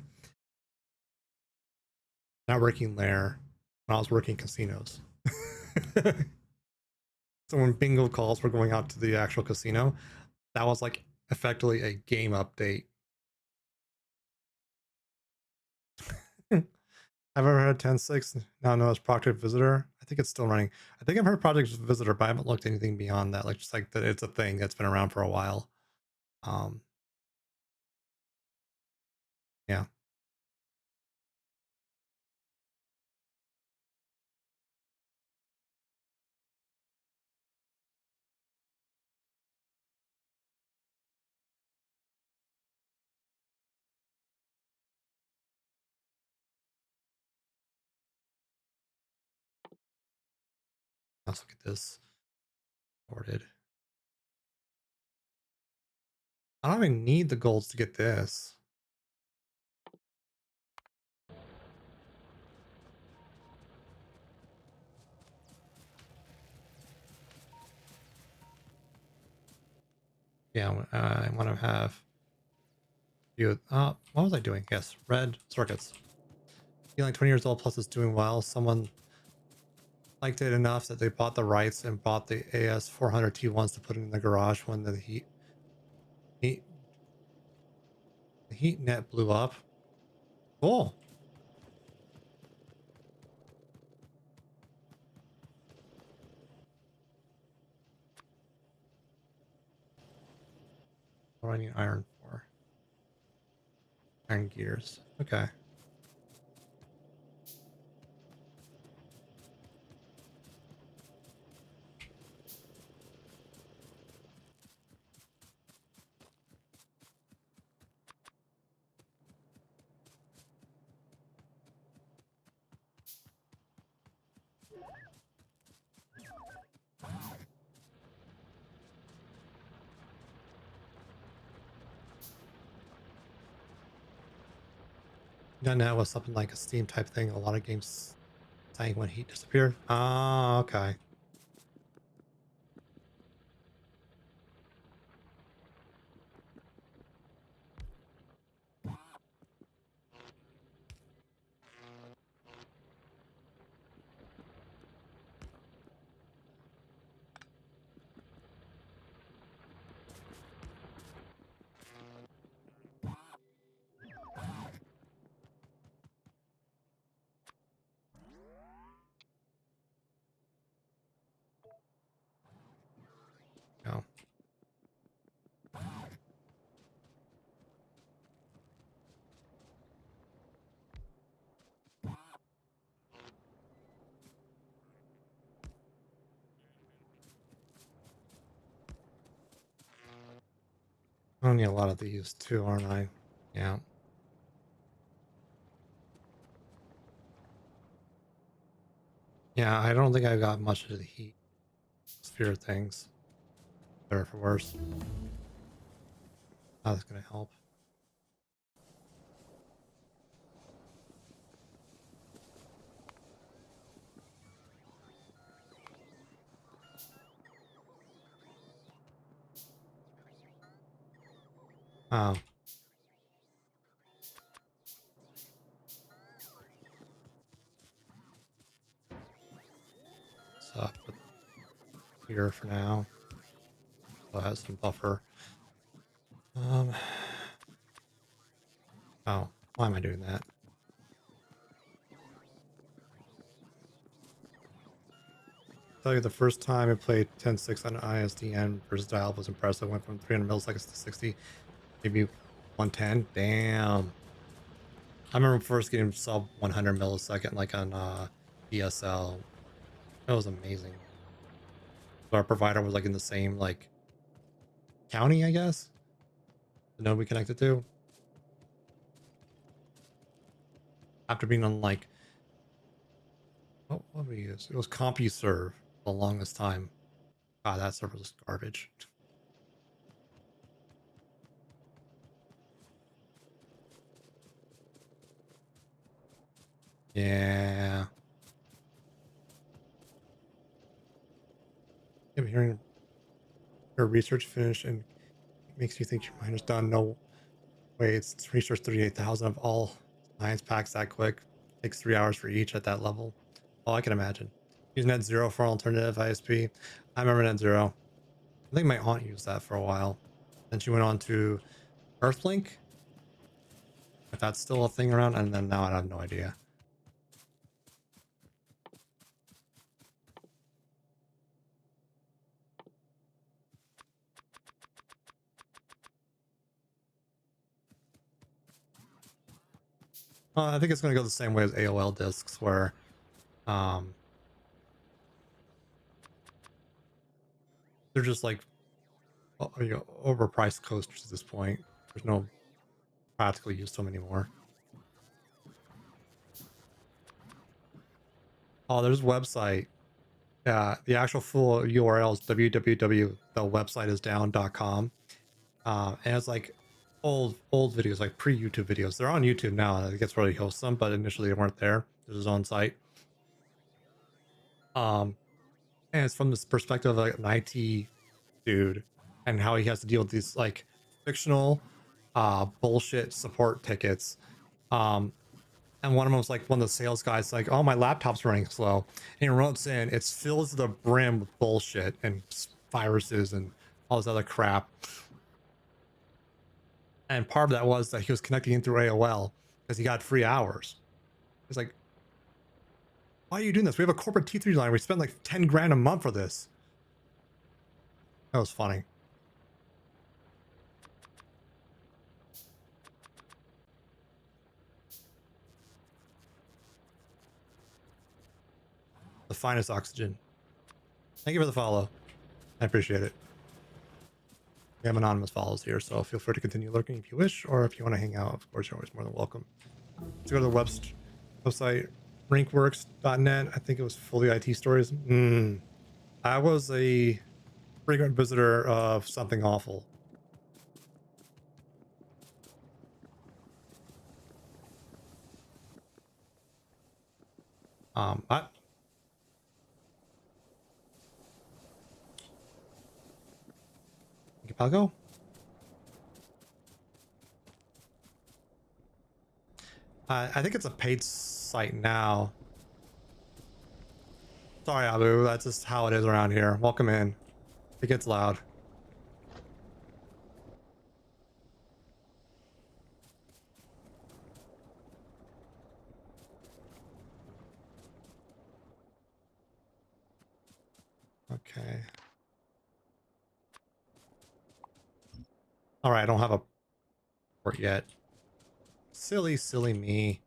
networking layer when I was working casinos. So when bingo calls were going out to the actual casino, that was like effectively a game update. I've ever heard 10.6 now known as Project Visitor. I think it's still running. I think I've heard Project Visitor, but I haven't looked anything beyond that. Like just like that it's a thing that's been around for a while. Um yeah. Let's look at this. Sorted. I don't even need the golds to get this. Yeah, I want to have you. What was I doing? Yes, red circuits. Feeling 20 years old plus is doing well. Someone liked it enough that they bought the rights and bought the AS 400 T1s to put in the garage when heat, the heat net blew up. Cool. What do I need iron for? Iron gears. Okay. Done that was something like a Steam type thing. A lot of games saying when heat disappeared. Ah, okay. No. I need a lot of these too, aren't I? Yeah. Yeah, I don't think I got much of the heat sphere things. Better for worse. Oh, that's gonna help. Oh. So put here for now. So it has some buffer. Um oh, why am I doing that? Tell you the first time I played 10.6 on ISDN versus dial was impressive. Went from 300 milliseconds to 60, maybe 110. Damn. I remember first getting sub 100 millisecond like on DSL. That was amazing. So our provider was like in the same like county, I guess. The node we connected to. After being on like what did we use? It was CompuServe for the longest time. God, that server was garbage. Yeah. I'm hearing her research finished and it makes you think your mind is done. No way, it's research 38,000 of all science packs that quick. Takes 3 hours for each at that level. Oh, I can imagine. Use Net Zero for alternative ISP. I remember Net Zero. I think my aunt used that for a while. Then she went on to Earthlink, if that's still a thing around, and then now I have no idea. I think it's going to go the same way as AOL discs, where um, they're just like overpriced coasters at this point. There's no practical use to them anymore. Oh, there's a website. Yeah, the actual full URL is www. The website is down.com. And it's like old videos, like pre-YouTube videos. They're on YouTube now. I guess where he hosts them, but initially they weren't there. There's his own site. Um, and it's from this perspective of like an IT dude and how he has to deal with these like fictional bullshit support tickets. Um, and one of them was like one of the sales guys like, oh, my laptop's running slow. And he wrote in, it's filled to the brim with bullshit and viruses and all this other crap. And part of that was that he was connecting in through AOL because he got free hours. It's like, why are you doing this? We have a corporate T3 line. We spent like 10 grand a month for this. That was funny. The finest oxygen. Thank you for the follow. I appreciate it. We have anonymous follows here, so feel free to continue lurking if you wish, or if you want to hang out, of course, you're always more than welcome. Let's go to the website, rinkworks.net. I think it was fully IT stories. I was a frequent visitor of something awful. I'll go. I think it's a paid site now. Sorry, Abu. That's just how it is around here. Welcome in. It gets loud. Okay. All right, I don't have a port yet. Silly, silly me.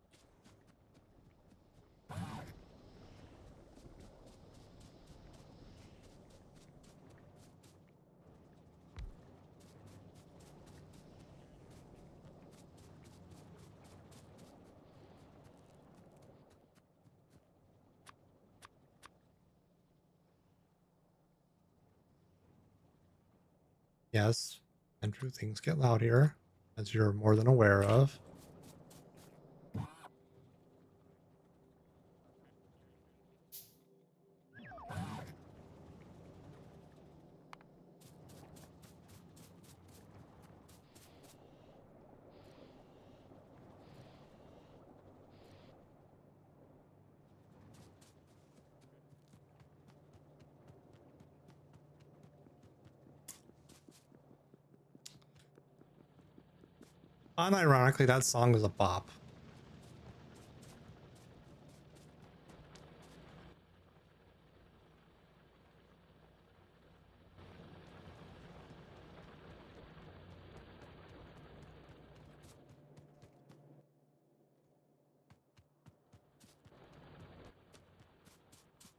Yes, Andrew, things get loud here, as you're more than aware of. Unironically, that song is a bop.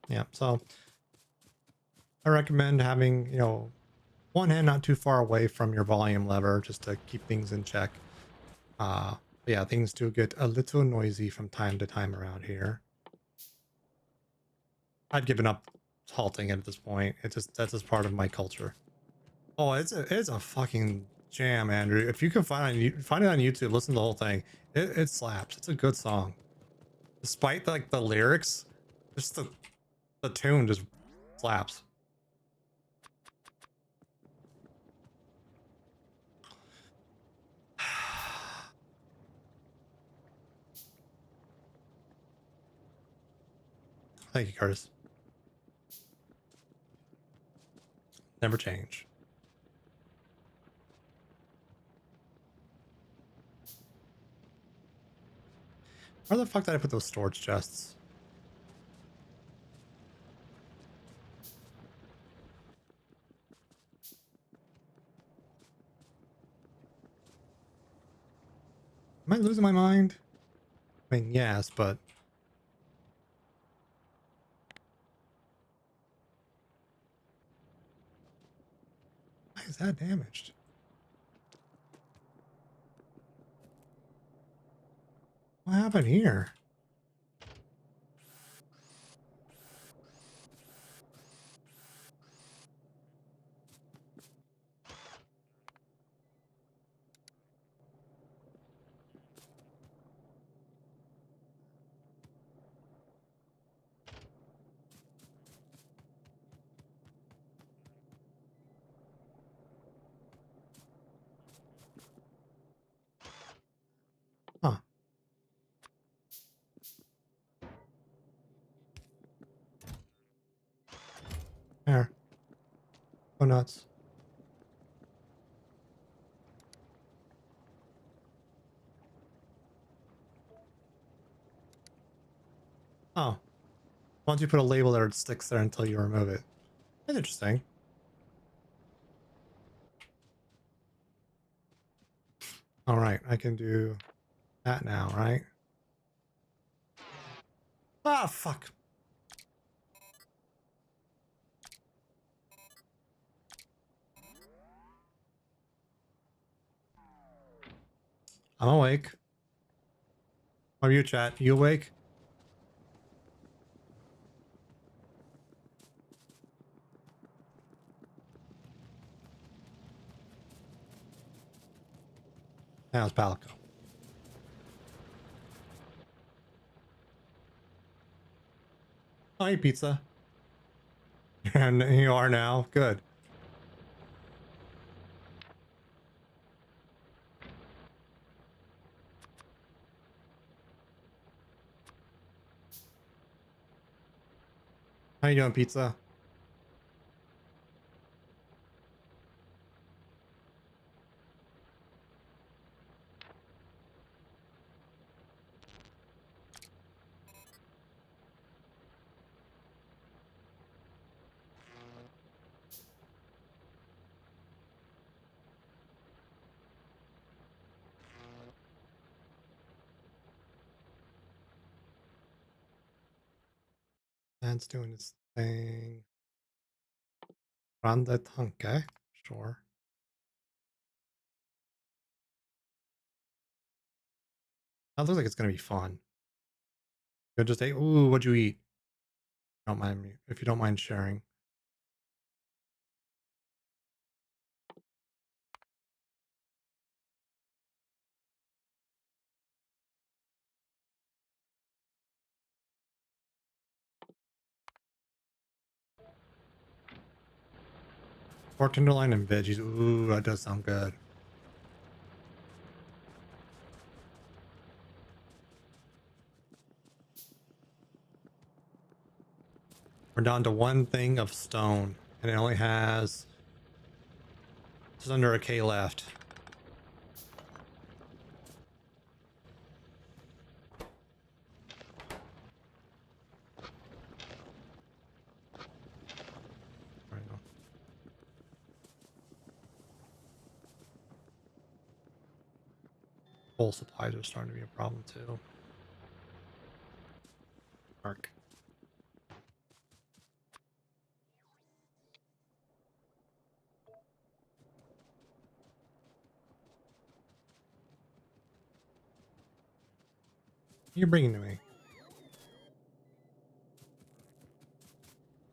Yeah, so I recommend having, one hand not too far away from your volume lever just to keep things in check. Yeah, things do get a little noisy from time to time around here. I've given up halting at this point. That's just part of my culture. Oh, it's a fucking jam, Andrew. If you can find it on YouTube, listen to the whole thing. It slaps. It's a good song. Despite like the lyrics, just the tune just slaps. Thank you, Curtis. Never change. Where the fuck did I put those storage chests? Am I losing my mind? I mean, yes, but why is that damaged? What happened here? nuts. Oh, once you put a label there, it sticks there until you remove it. That's interesting. All right, I can do that now, right? Ah, fuck. I'm awake. How are you, chat? You awake? How's Palico? I eat pizza. And you are now? Good. How you doing, pizza? That's doing his thing. Run the tanke. Sure. That looks like it's gonna be fun. You'll just say, ooh, what'd you eat? Don't mind me if you don't mind sharing. Pork tenderloin and veggies. Ooh, that does sound good. We're down to one thing of stone, and it only has just under a K left. Right now. Full supplies are starting to be a problem too. Dark. You're bringing to me. At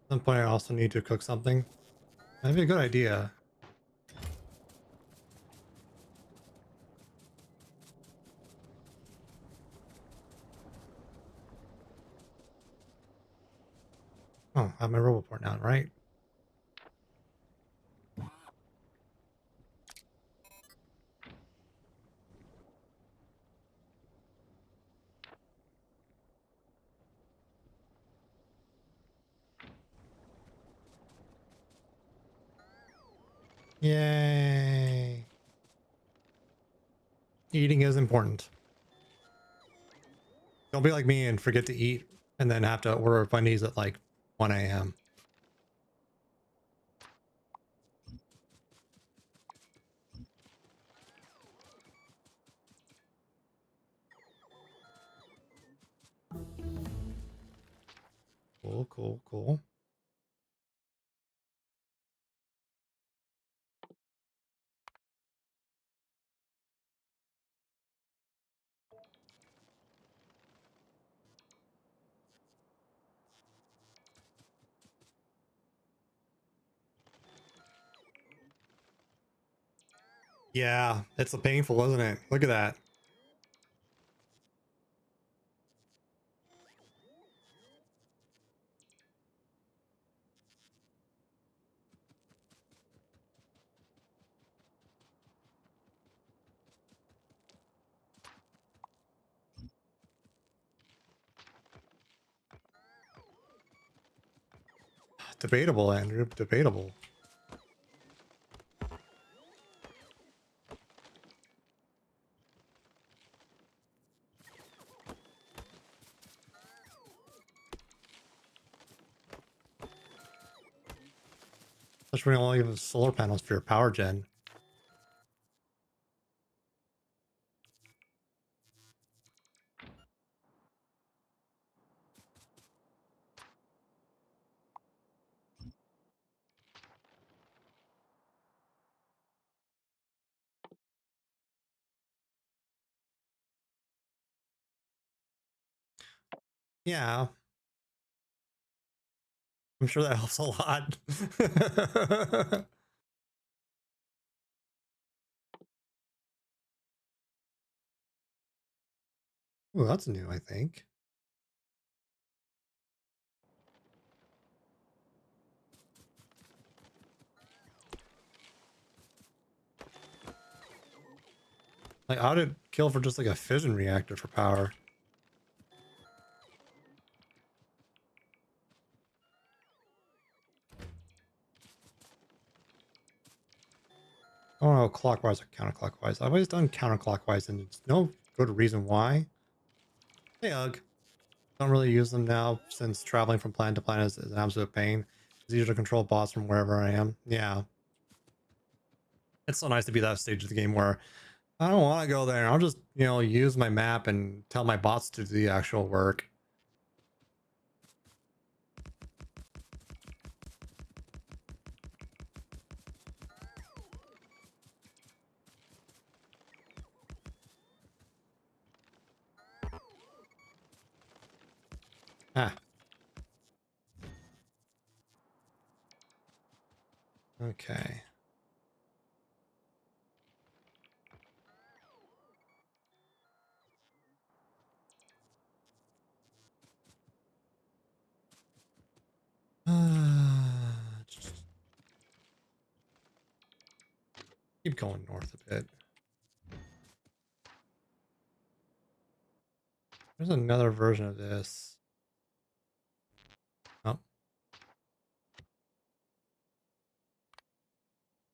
some point, I also need to cook something. That'd be a good idea. Oh, I have my robot port now, right? Yay. Eating is important. Don't be like me and forget to eat and then have to order bunnies at like 1 a.m. Cool, cool, cool. Yeah, it's a painful, isn't it? Look at that. Debatable, Andrew. Debatable. Especially when you only have solar panels for your power gen. Yeah, I'm sure that helps a lot. Ooh, that's new, I think. Like, how did kill for just like a fission reactor for power? I don't know, clockwise or counterclockwise. I've always done counterclockwise, and it's no good reason why. Hey, Ugg. Don't really use them now since traveling from planet to planet is an absolute pain. It's easier to control bots from wherever I am. Yeah. It's so nice to be that stage of the game where I don't want to go there. I'll just, use my map and tell my bots to do the actual work. Ah, okay. Just keep going north a bit. There's another version of this. Oh,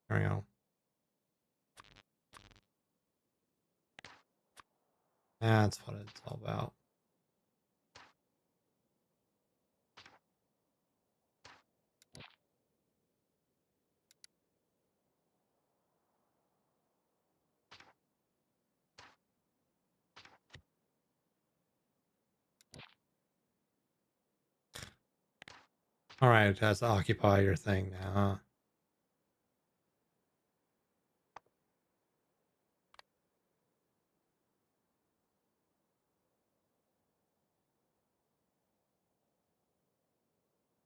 there we go. That's what it's all about. All right, it has to occupy your thing now.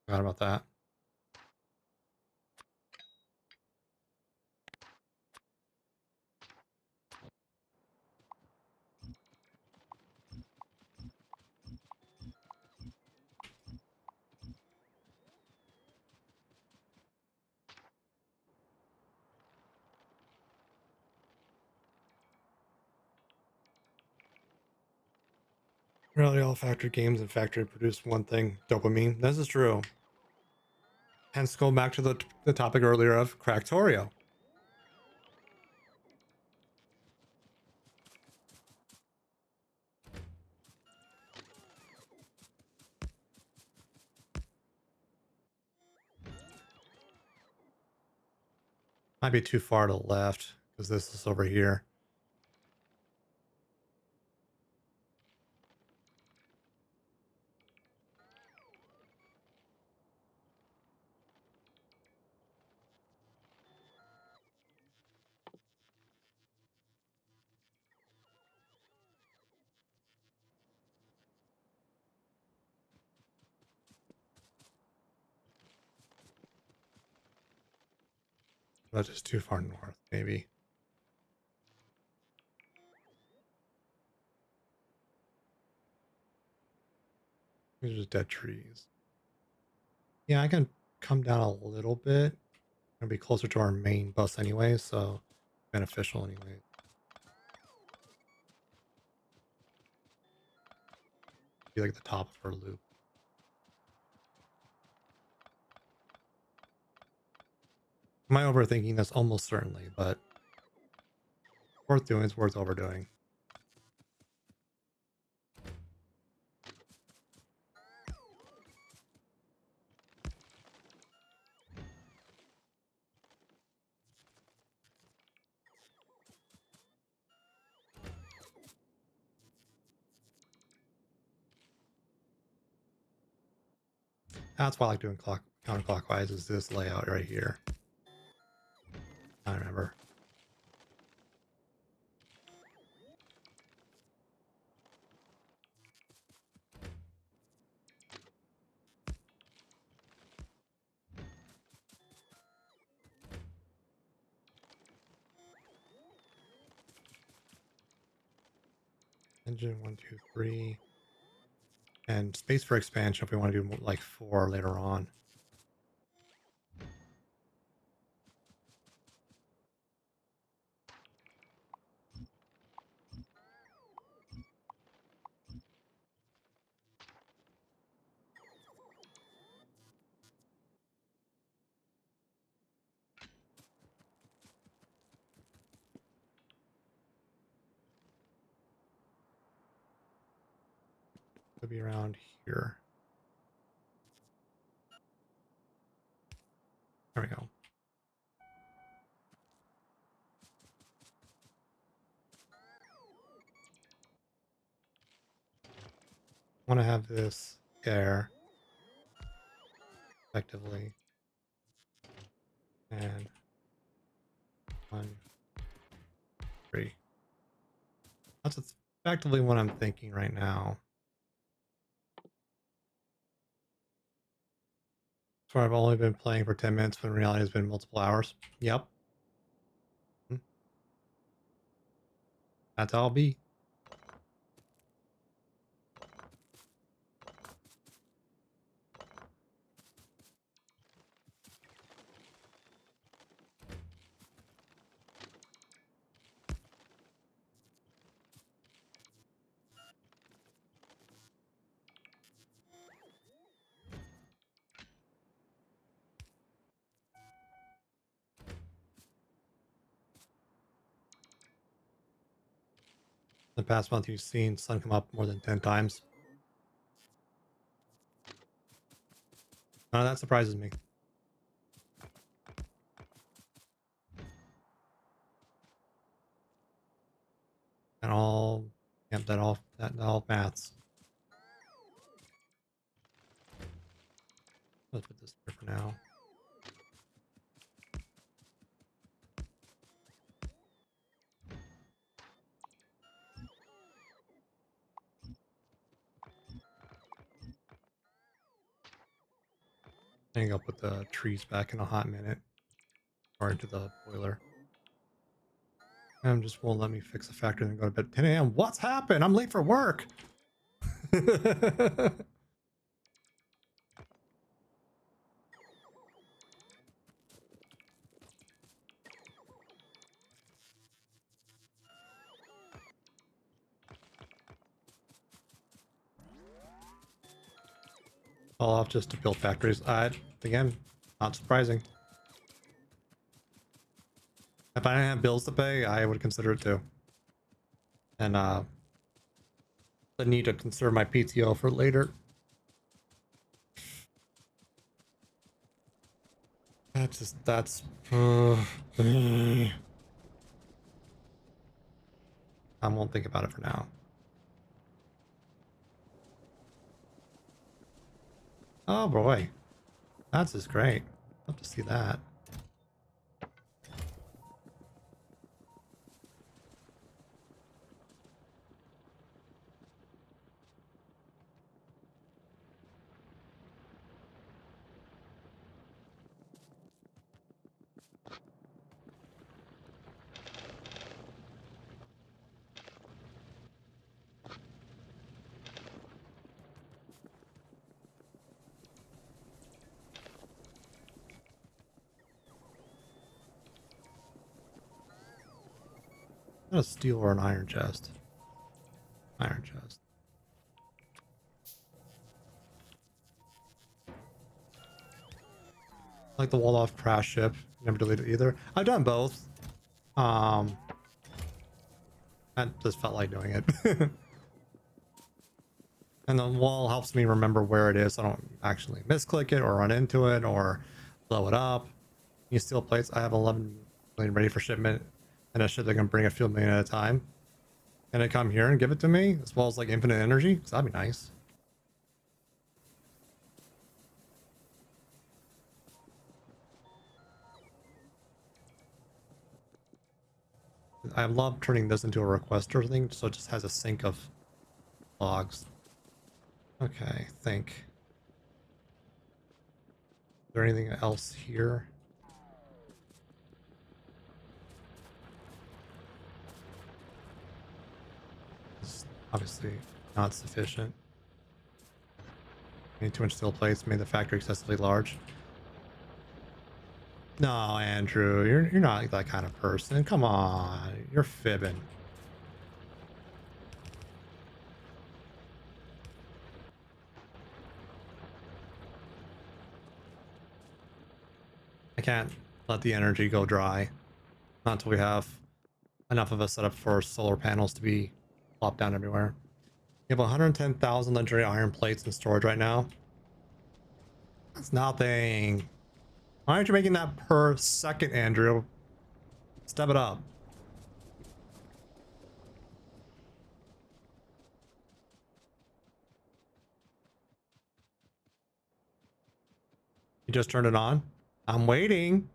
Forgot about that. Really, all factory games and factory produce one thing: dopamine. This is true. Hence, go back to the topic earlier of Factorio. Might be too far to the left because this is over here. That's just too far north, maybe. These are just dead trees. Yeah, I can come down a little bit. Gonna be closer to our main bus anyway, so beneficial anyway. Be like the top of our loop. Am I overthinking this? Almost certainly, but worth doing is worth overdoing. That's why I like doing counterclockwise, is this layout right here. I remember. Engine 1, 2, 3. And space for expansion if we want to do like 4 later on. Could be around here. There we go. Want to have this there effectively, and 1, 3. That's effectively what I'm thinking right now. So I've only been playing for 10 minutes when in reality it's been multiple hours. Yep. That's how I'll be. The past month you've seen sun come up more than 10 times. That surprises me. And all, yep, that all maths. Let's put this here for now. I think I'll put the trees back in a hot minute. Or into the boiler. And just won't let me fix the factory and go to bed at 10 a.m. What's happened? I'm late for work. All off just to build factories. Again, not surprising. If I didn't have bills to pay, I would consider it too. And the need to conserve my PTO for later. That's I won't think about it for now. Oh boy, that's just great. Love to see that. Not a steel or an iron chest. Iron chest. Like the wall off crash ship. Never deleted either. I've done both. I just felt like doing it. And the wall helps me remember where it is so I don't actually misclick it or run into it or blow it up. You steel plates. I have 11 million ready for shipment, and a ship that can bring a few million at a time. Can it come here and give it to me as well as like infinite energy? 'Cause that'd be nice. I love turning this into a requester thing, so it just has a sink of logs. Okay, think. Is there anything else here? It's obviously not sufficient. Made too much steel plates, made the factory excessively large. No, Andrew, you're not that kind of person. Come on, you're fibbing. I can't let the energy go dry. Not until we have enough of a setup for solar panels to be plopped down everywhere. You have 110,000 legendary iron plates in storage right now. That's nothing. Why aren't you making that per second, Andrew? Step it up. You just turned it on? I'm waiting.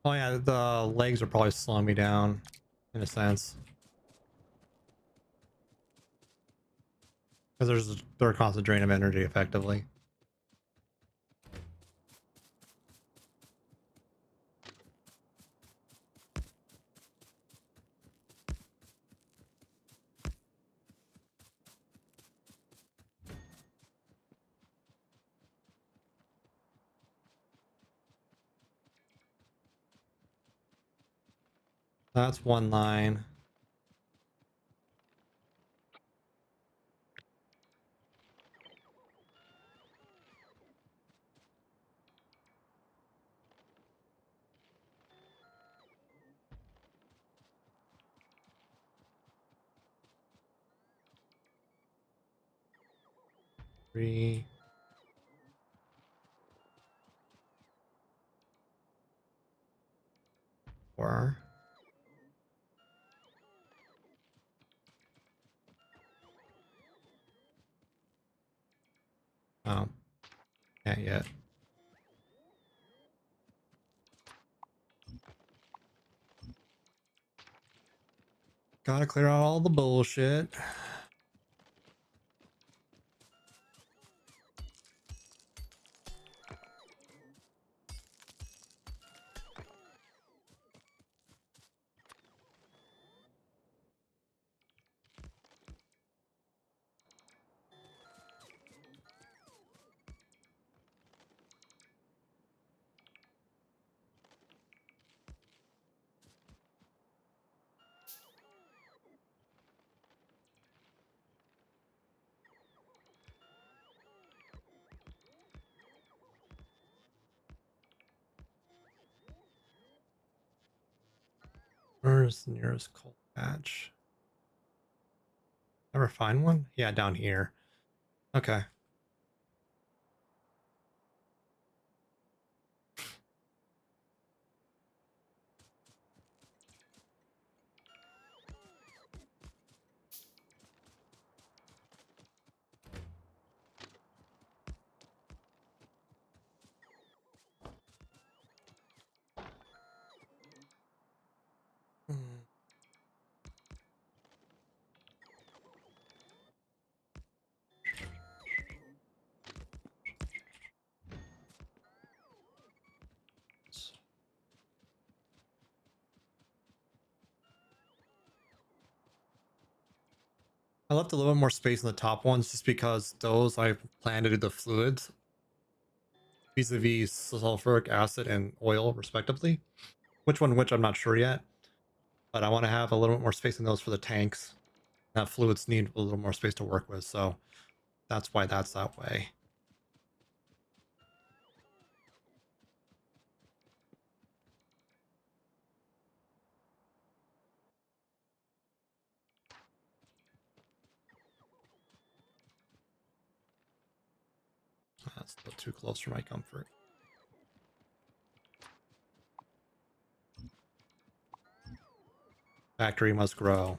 Oh yeah, the legs are probably slowing me down, in a sense. Because they're a constant drain of energy, effectively. That's one line. Three. Four. Oh, can't yet. Gotta clear out all the bullshit. Where's the nearest coal patch? Ever find one? Yeah, down here. Okay. Hmm. I left a little bit more space in the top ones just because those I plan to do the fluids vis-a-vis sulfuric acid and oil respectively. Which one which I'm not sure yet. but I want to have a little bit more space in those for the tanks. That fluids need a little more space to work with, so that's why that's that way. That's still too close for my comfort. Factory must grow.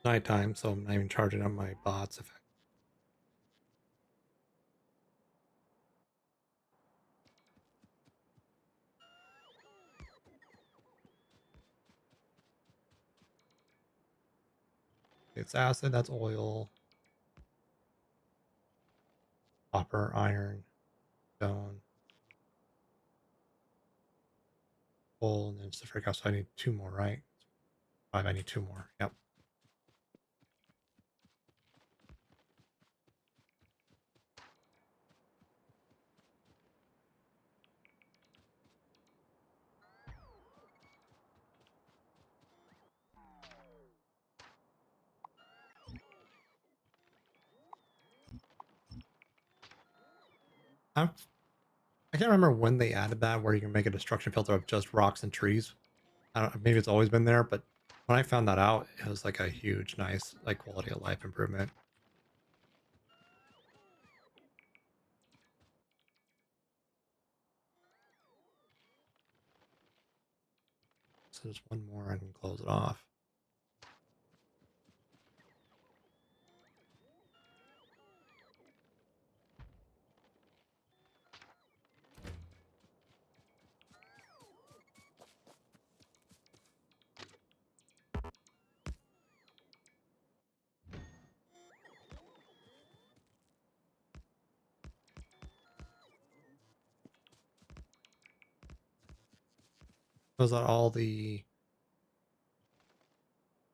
Nighttime, so I'm not even charging up my bots. If it's acid, that's oil, copper, iron, stone, coal, and then sulfuric acid. I need two more, right? Five. I need two more. Yep. I'm, I can't remember when they added that, where you can make a destruction filter of just rocks and trees. I don't. Maybe it's always been there, but when I found that out, it was like a huge, nice, like quality of life improvement. So just one more, I can close it off. Was that all the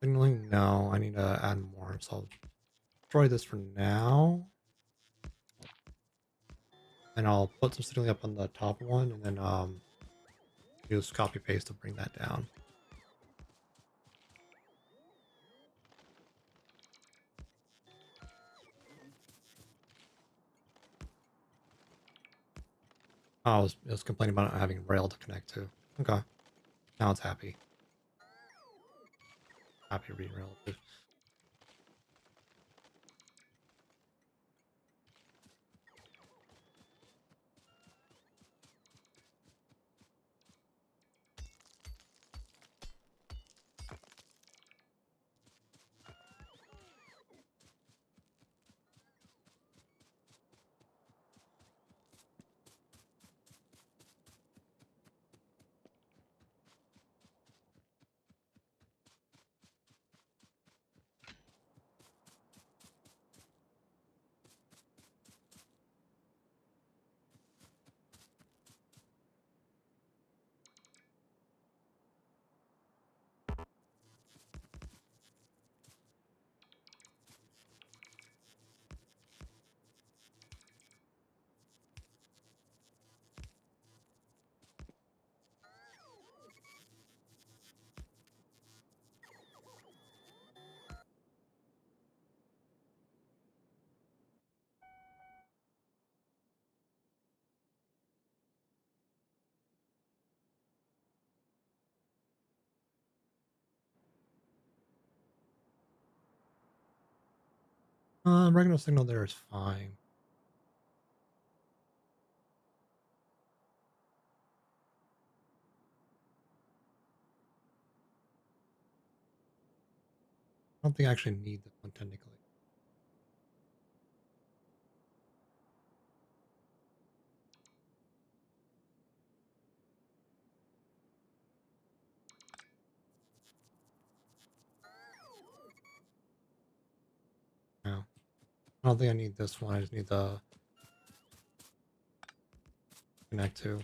signaling? No, I need to add more. So I'll destroy this for now. And I'll put some signaling up on the top one, and then use copy paste to bring that down. Oh, it was complaining about not having rail to connect to. Okay. Now it's happy. Happy reading relative. Regular signal there is fine. I don't think I actually need this one technically. No, I don't think I need this one. I just need the connect to.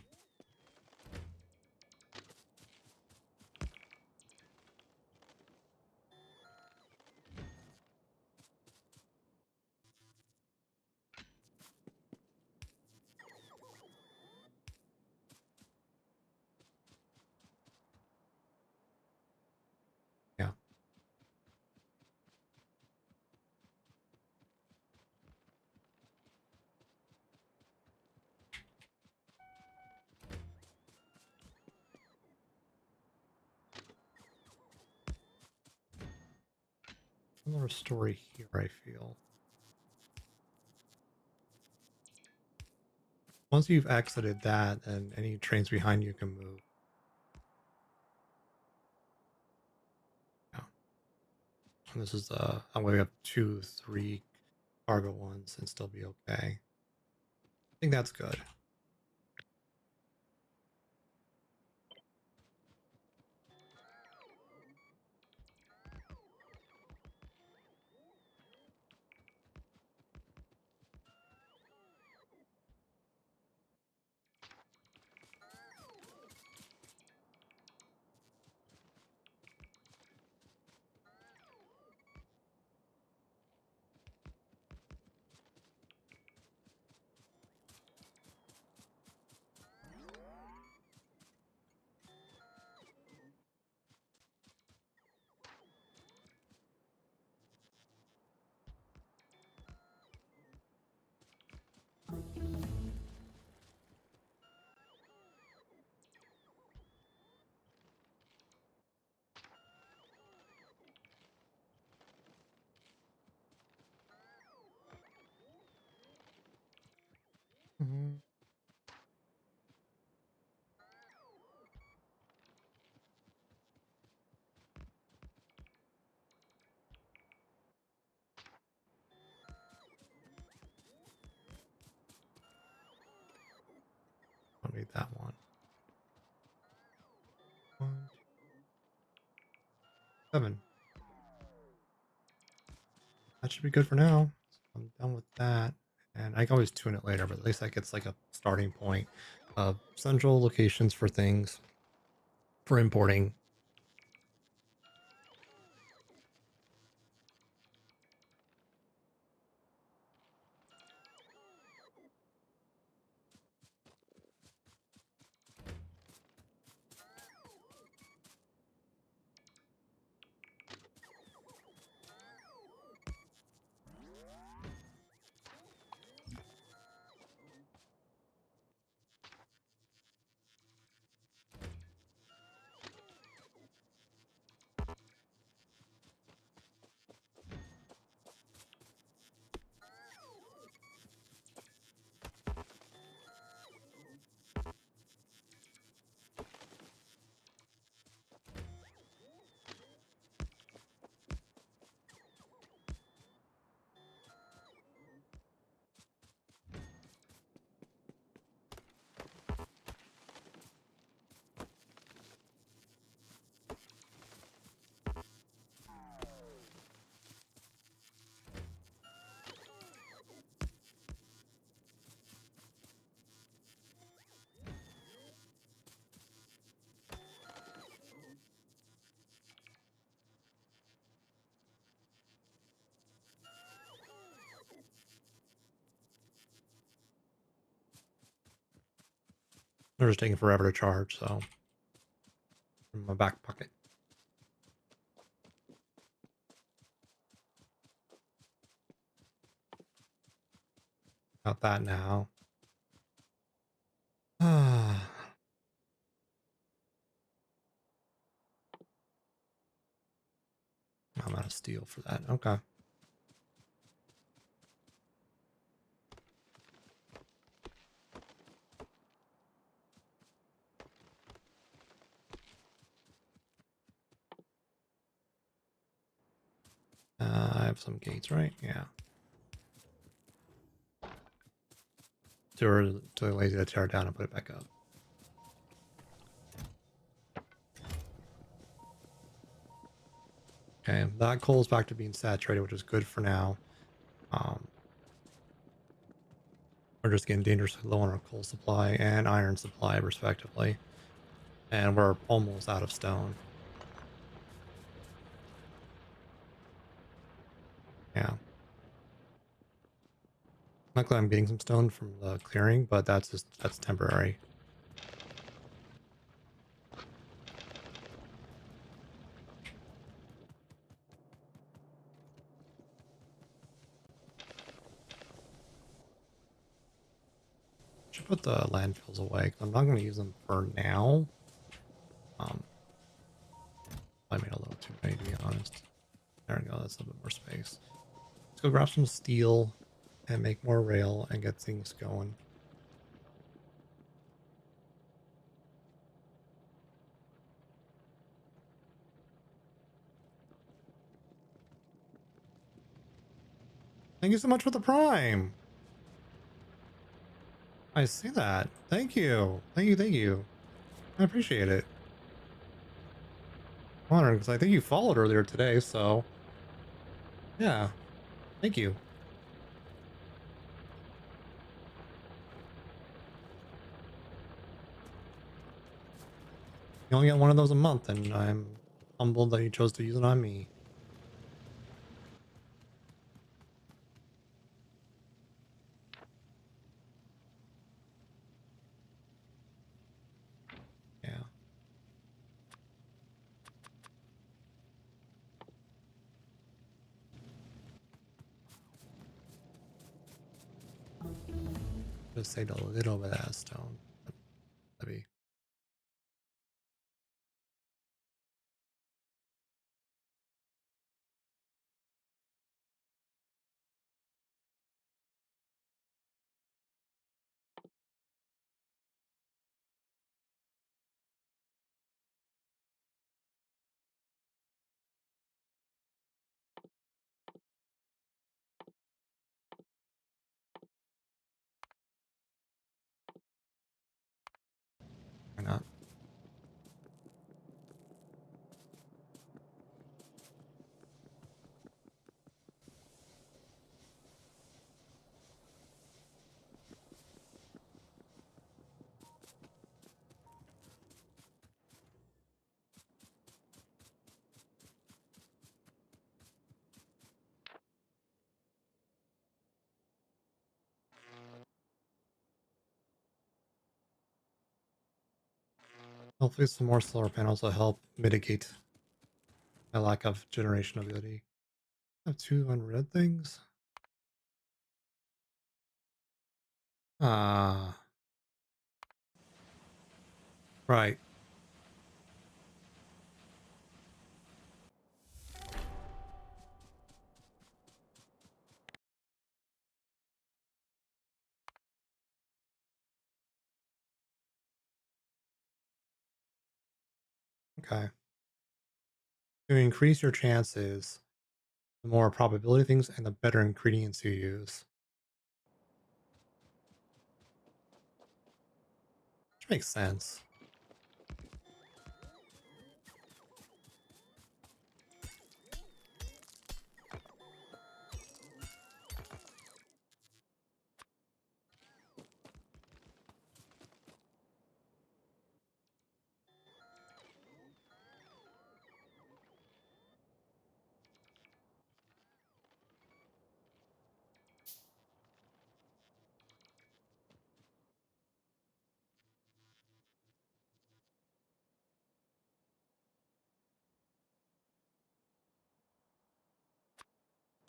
Yeah. Another story here, I feel. Once you've exited that, and any trains behind you can move. Yeah. And this is a way up 2, 3 cargo ones and still be okay. I think that's good. Mhm. Don't need that one. 1, 2, 7. That should be good for now. So I'm done with that. And I can always tune it later, but at least that gets like a starting point of central locations for things for importing. They're just taking forever to charge, so in my back pocket. Got that now. I'm out of steel for that. Okay. have some gates, right? Yeah. Too lazy to tear it down and put it back up. Okay, that coal's back to being saturated, which is good for now. Um, we're just getting dangerously low on our coal supply and iron supply, respectively. And we're almost out of stone. Yeah. Luckily, I'm getting some stone from the clearing, but that's temporary. Should put the landfills away because I'm not going to use them for now. I made a little too many to be honest. There we go. That's a little bit more space. Let's go grab some steel and make more rail and get things going. Thank you so much for the prime. I see that. Thank you. Thank you. Thank you. I appreciate it. Honored because I think you followed earlier today, so yeah. Thank you. You only get one of those a month, and I'm humbled that you chose to use it on me. Yeah. Just saved a little bit of that stone. That'd be why not? Hopefully some more solar panels will help mitigate my lack of generation ability. I have two unread things. Ah, right. Okay. To increase your chances, the more probability things and the better ingredients you use. Which makes sense.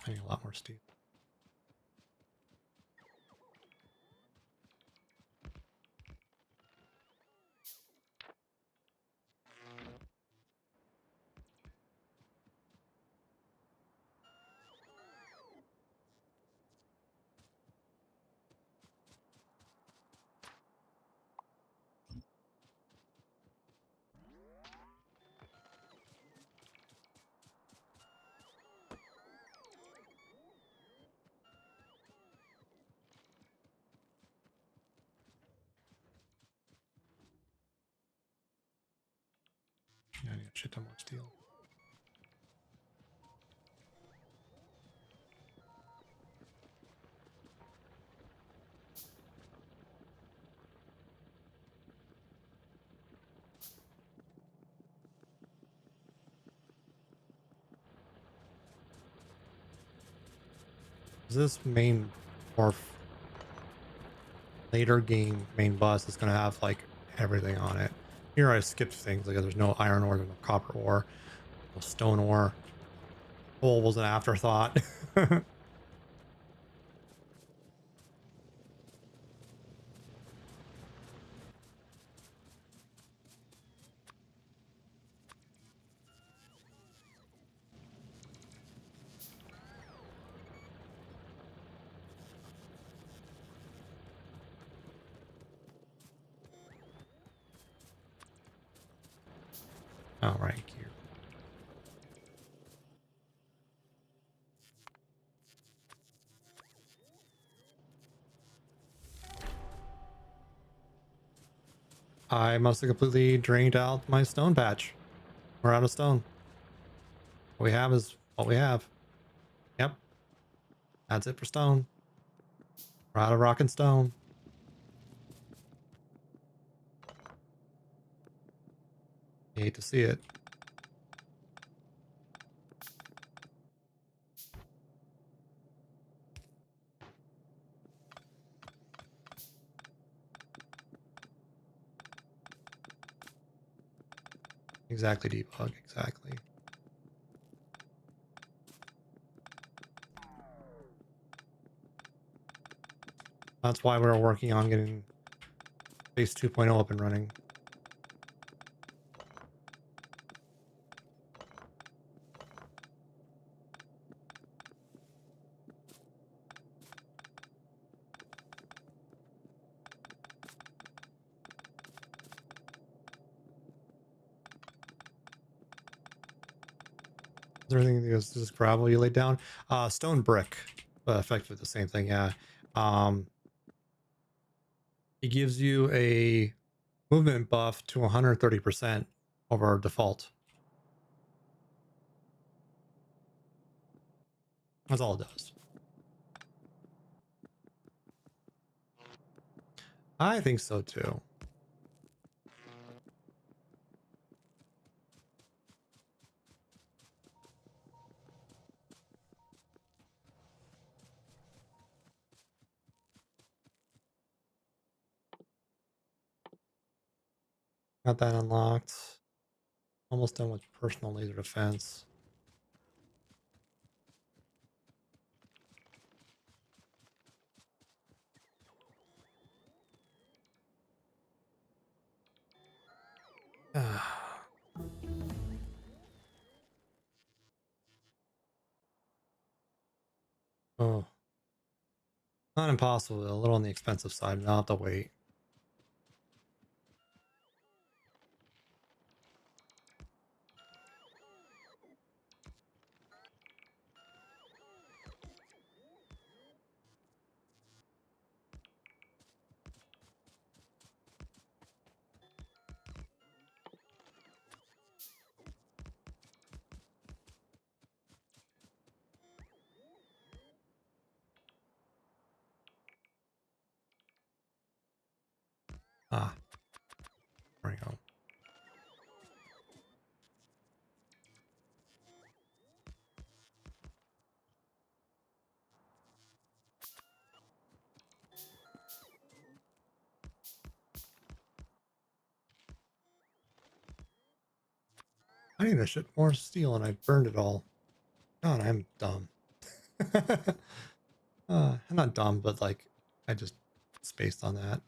I need a lot more steel. shit ton more steel. Is this main or later game main bus is going to have like everything on it? Here I skipped things like there's no iron ore, there's no copper ore, no stone ore. Coal was an afterthought. All right, here. I must have completely drained out my stone patch. We're out of stone. What we have is what we have. Yep, that's it for stone. We're out of rock and stone. You hate to see it. Exactly, debug. Exactly. That's why we're working on getting base 2.0 up and running. Is there anything that goes, gravel you laid down? Stone brick. Effectively the same thing, yeah. It gives you a movement buff to 130% over default. That's all it does. I think so too. Got that unlocked. Almost done with personal laser defense. Oh, not impossible. A little on the expensive side. I'll have to wait. Ah, there we go. I need to ship more steel and I burned it all. God, I'm dumb. I'm not dumb, but like, I just spaced on that.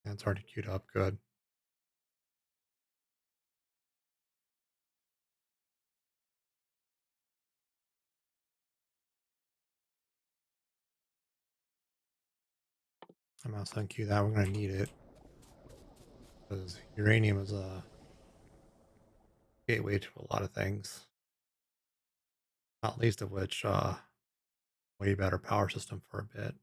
That's already queued up. Good. I'm gonna send you that. We're gonna need it because uranium is a gateway to a lot of things. Not least of which, way better power system for a bit.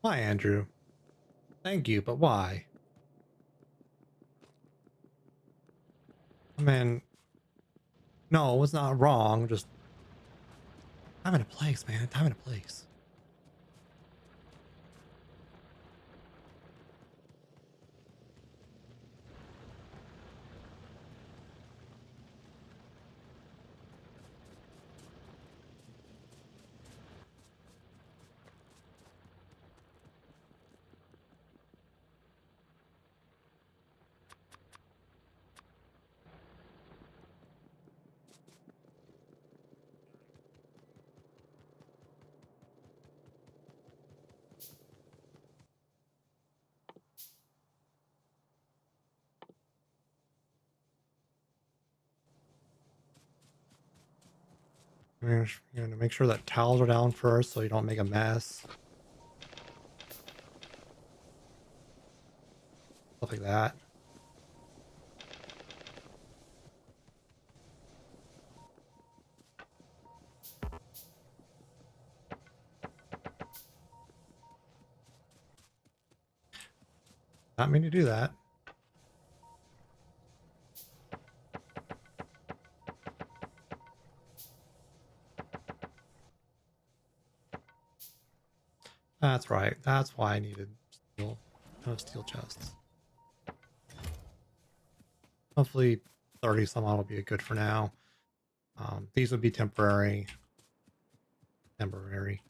Why, Andrew? Thank you, but why? I mean, no, it's not wrong. Just time and a place, man. Time and a place. You're gonna make sure that towels are down first so you don't make a mess. Stuff like that. Not mean to do that. That's right. That's why I needed steel, steel chests. Hopefully 30 some odd will be good for now. These would be temporary. Temporary.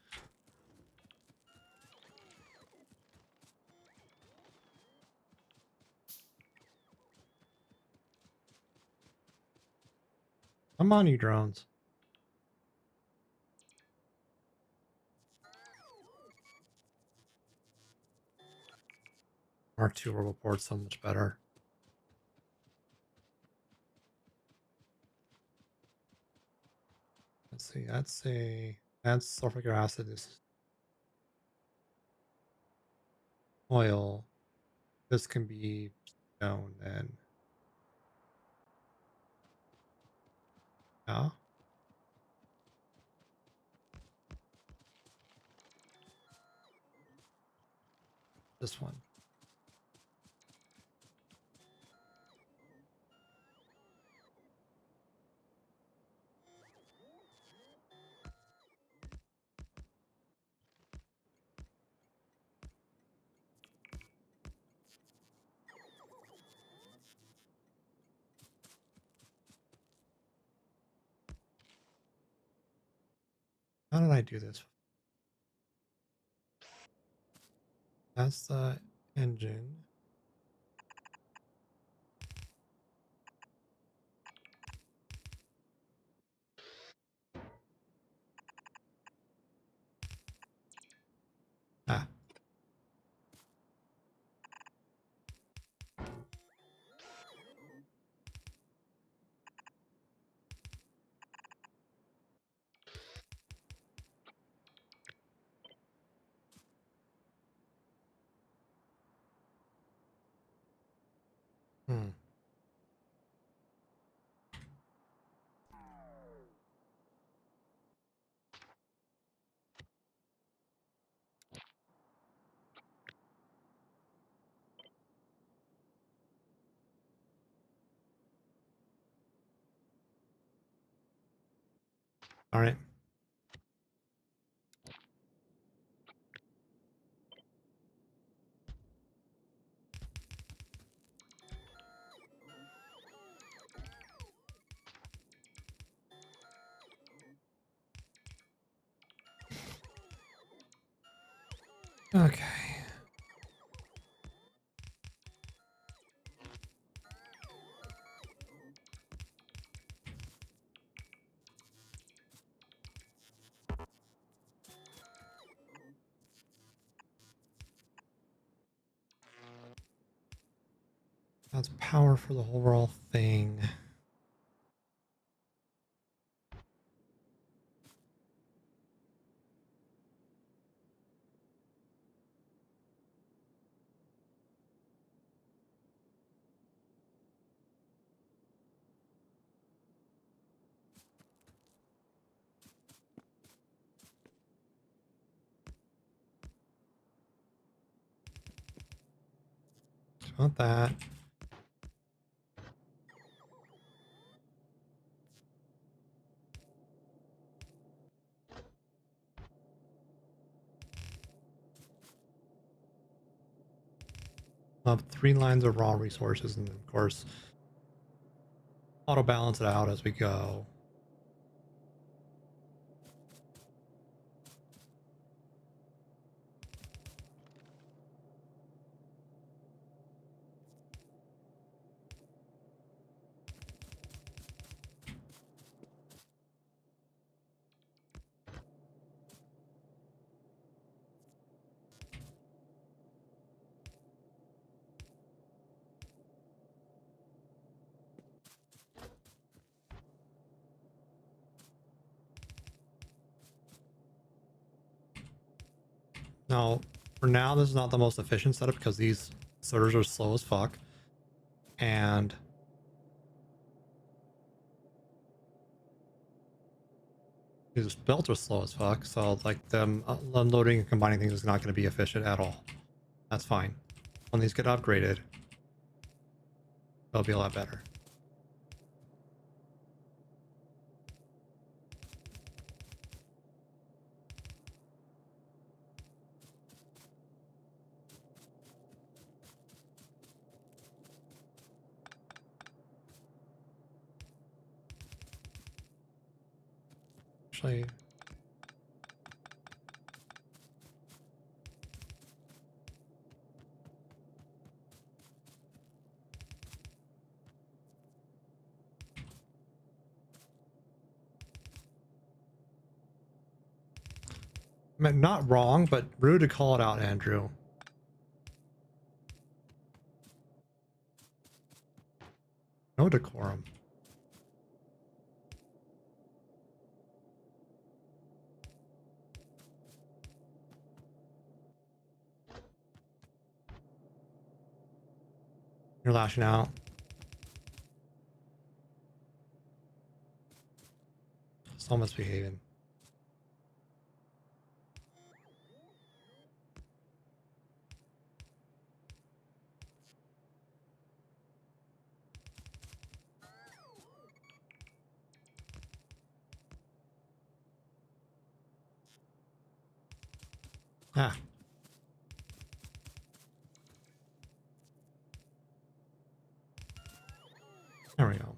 Come on, you drones. Mark II will report so much better. Let's see. That's sulfuric acid. This is oil. This can be stone then. Yeah. This one. How did I do this? That's the engine. Ah. Hmm. All right. Okay. That's power for the whole thing. Not that. Up 3 lines of raw resources, and of course, auto balance it out as we go. Now, for now, this is not the most efficient setup because these sorters are slow as fuck. And these belts are slow as fuck. So, like, them unloading and combining things is not going to be efficient at all. That's fine. When these get upgraded, they'll be a lot better. Actually, I mean, not wrong, but rude to call it out, Andrew. No decorum. You're lashing out. So misbehaving. Ah. There we go.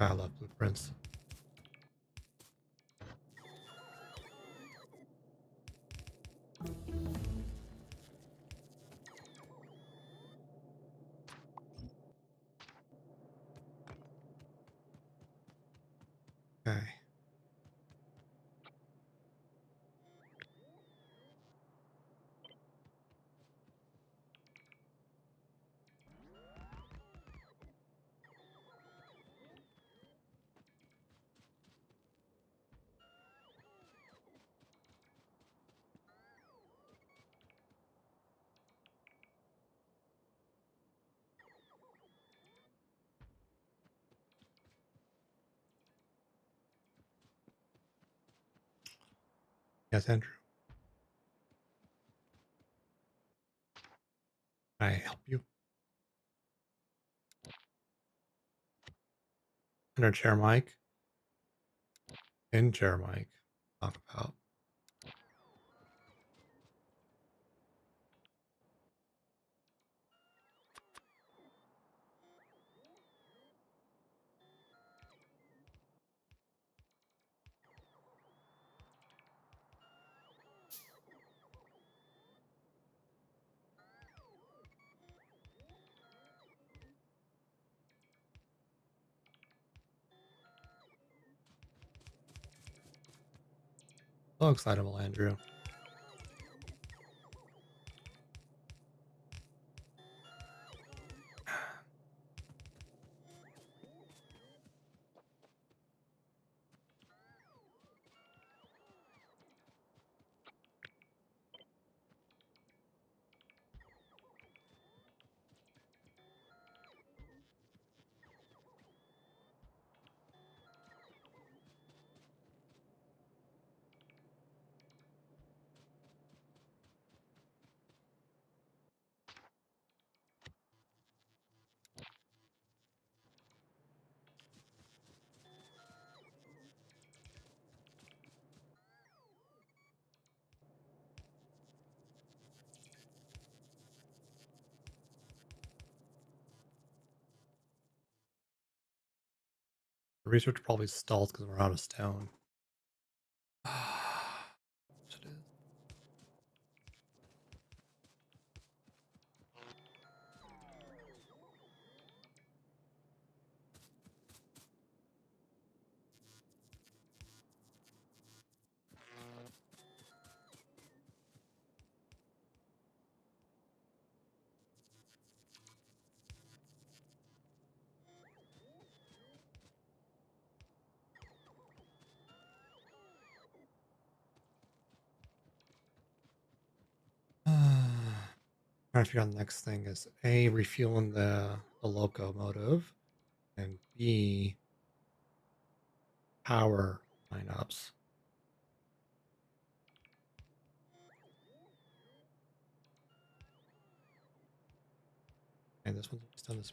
I love blueprints. Okay. Yes, Andrew. Can I help you? Under chair mic. In chair mic. Talk about. So excitable, Andrew. The research probably stalled because we're out of stone. It is. Trying to figure out the next thing is A, refueling the locomotive, and B, power lineups. And this one's done this.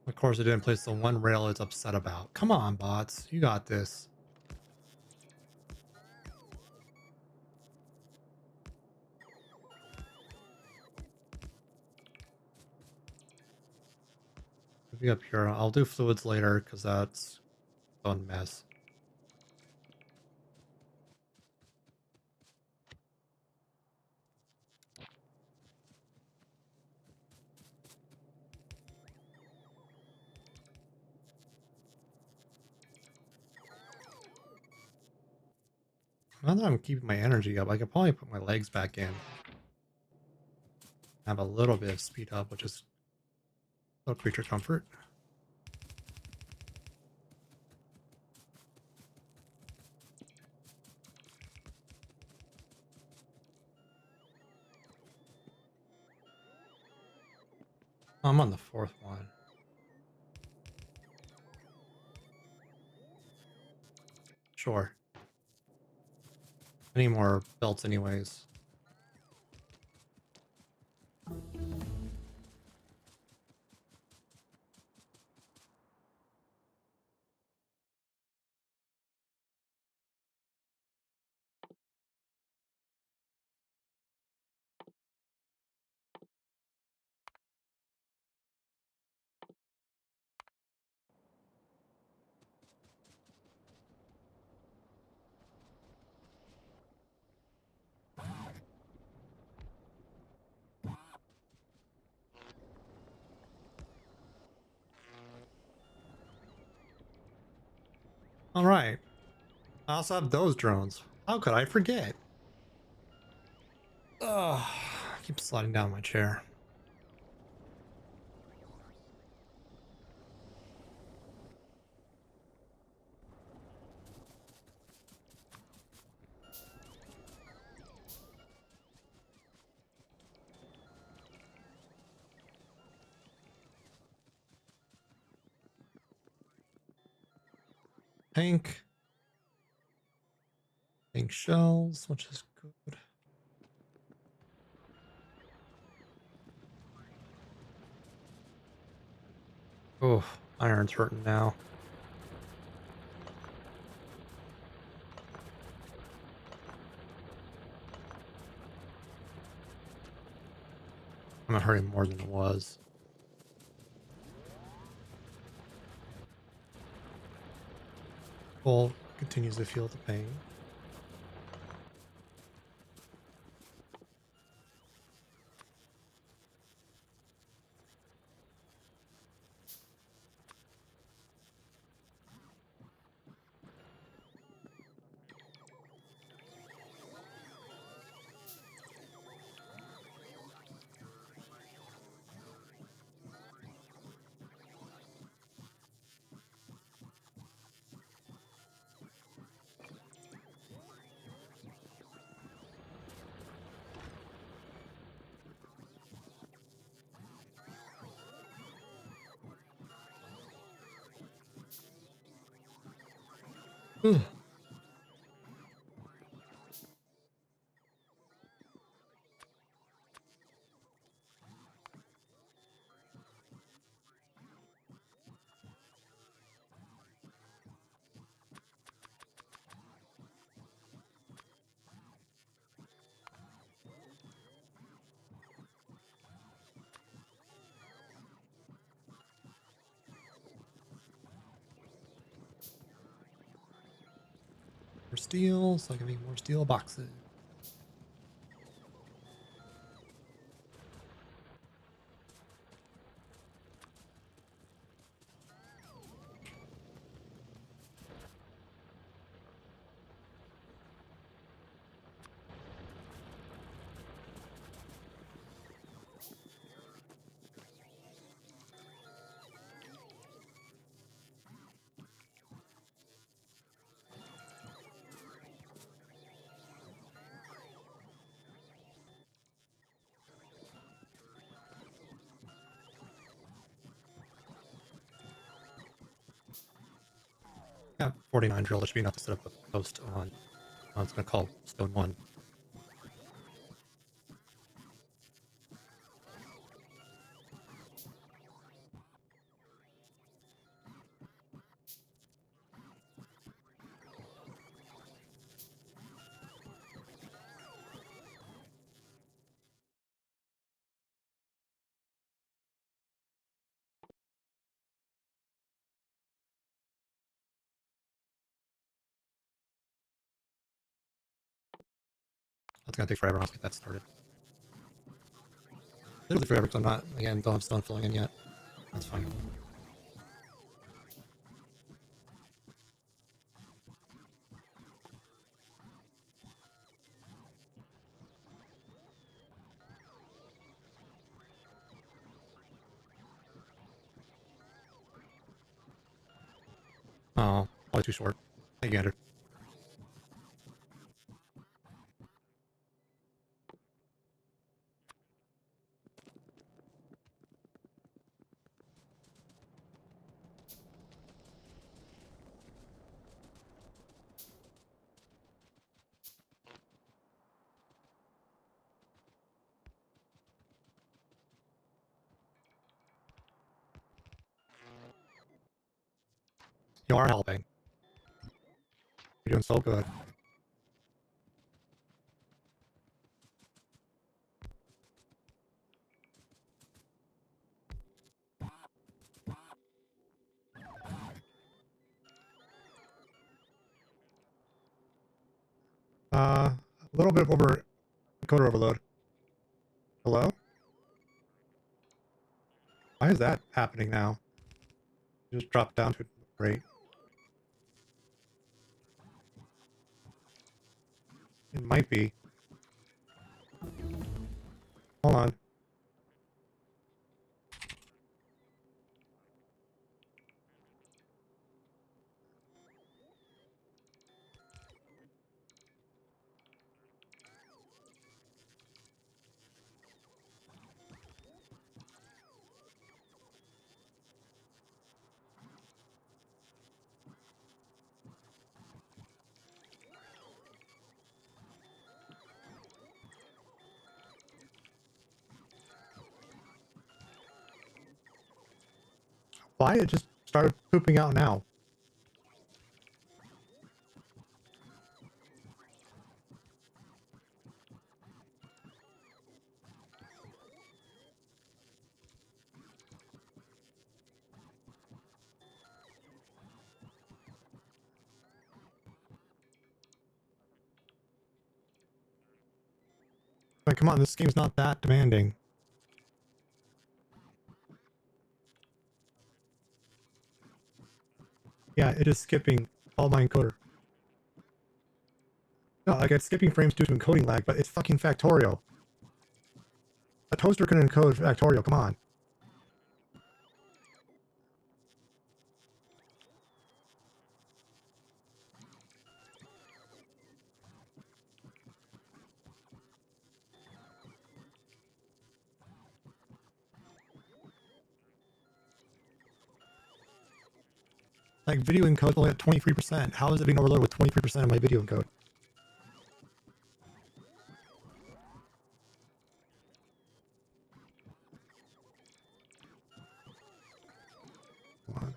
Of course, it didn't place the one rail it's upset about. Come on, bots. You got this. Be up here. I'll do fluids later because that's a mess. Now that I'm keeping my energy up, I could probably put my legs back in. Have a little bit of speed up, which is a creature comfort. I'm on the fourth one. Sure. I need more belts anyways. All right. I also have those drones. How could I forget? Ugh, I keep sliding down my chair. Pink. Pink shells, which is good. Oh, iron's hurting now. I'm not hurting more than it was. Coal continues to feel the pain. Ugh. More steel, so I can make more steel boxes. Yeah, 49 drill. There should be enough to set up a post on. It's going to call stone 1. That's going to take forever to get that started. Literally forever because I'm not, again, don't have stone filling in yet. That's fine. Oh, probably too short. Hey, Gander. You are helping. You're doing so good. A little bit of encoder overload. Hello? Why is that happening now? You just dropped down to great. It might be. Hold on. Why it just started pooping out now? Like, come on, this game's not that demanding. Yeah, it is skipping all my encoder. No, like it's skipping frames due to encoding lag, but it's fucking Factorio. A toaster can encode Factorio, come on. Like video encode only at 23%. How is it being overloaded with 23% of my video encode? Come on.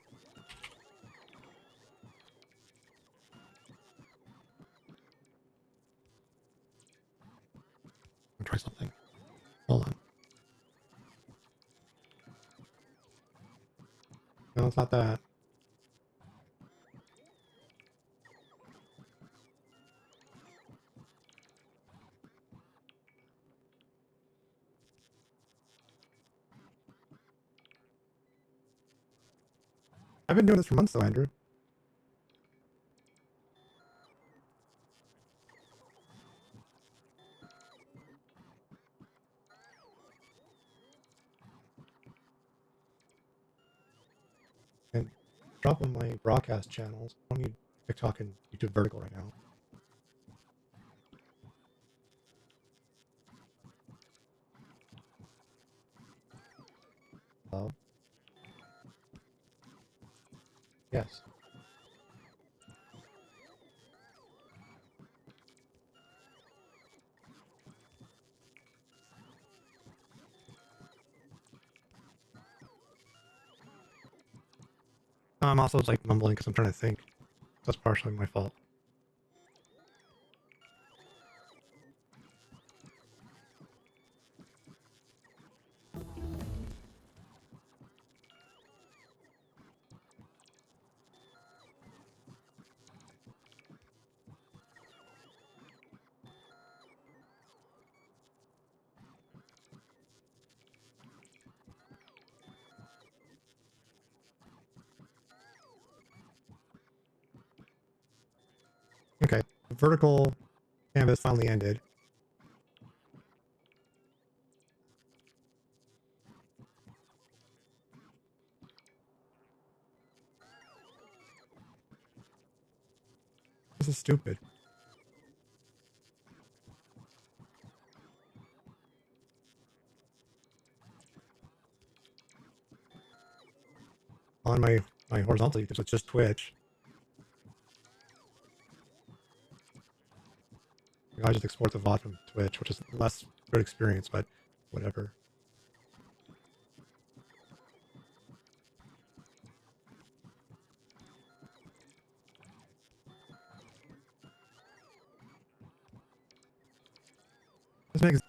I'll try something. Hold on. No, it's not that. I've been doing this for months though, Andrew. And drop on my broadcast channels. I don't need TikTok and YouTube vertical right now. Hello? Yes. I'm also like mumbling because I'm trying to think. That's partially my fault. Okay. The vertical canvas finally ended. This is stupid. On my horizontal YouTube, so it's just Twitch. I just export the VOD from Twitch, which is less good experience, but whatever. This makes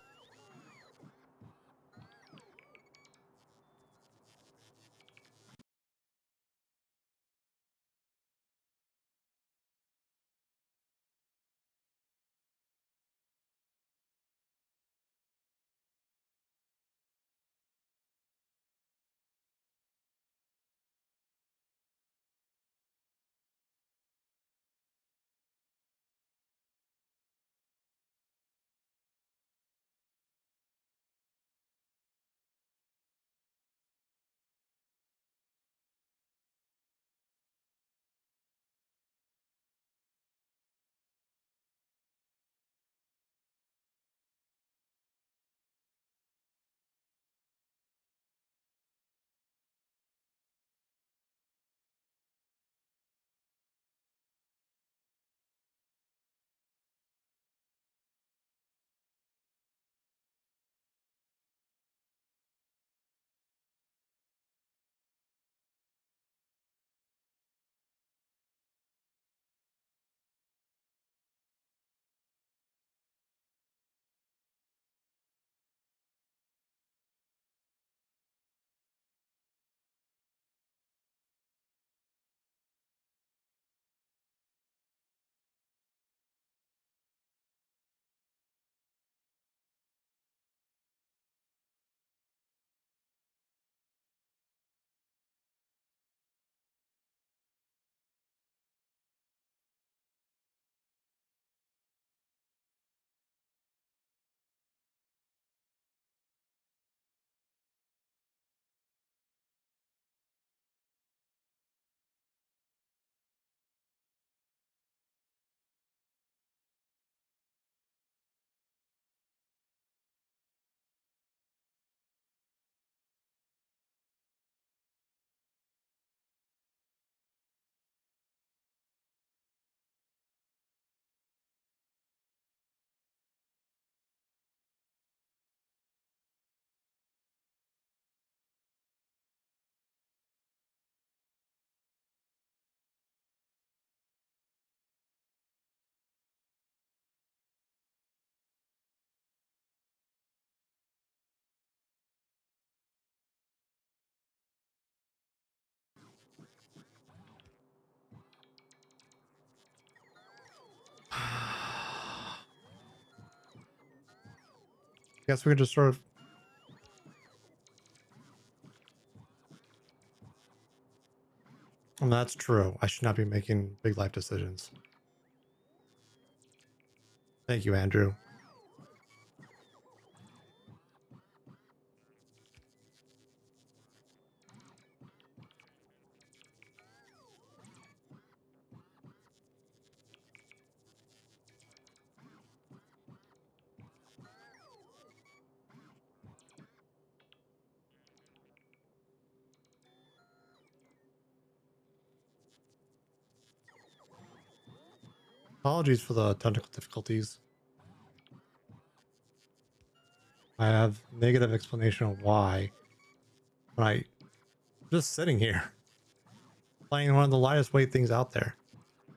Guess we could just sort of. That's true. I should not be making big life decisions. Thank you, Andrew. Apologies for the technical difficulties. I have negative explanation of why. When I just sitting here playing one of the lightest weight things out there.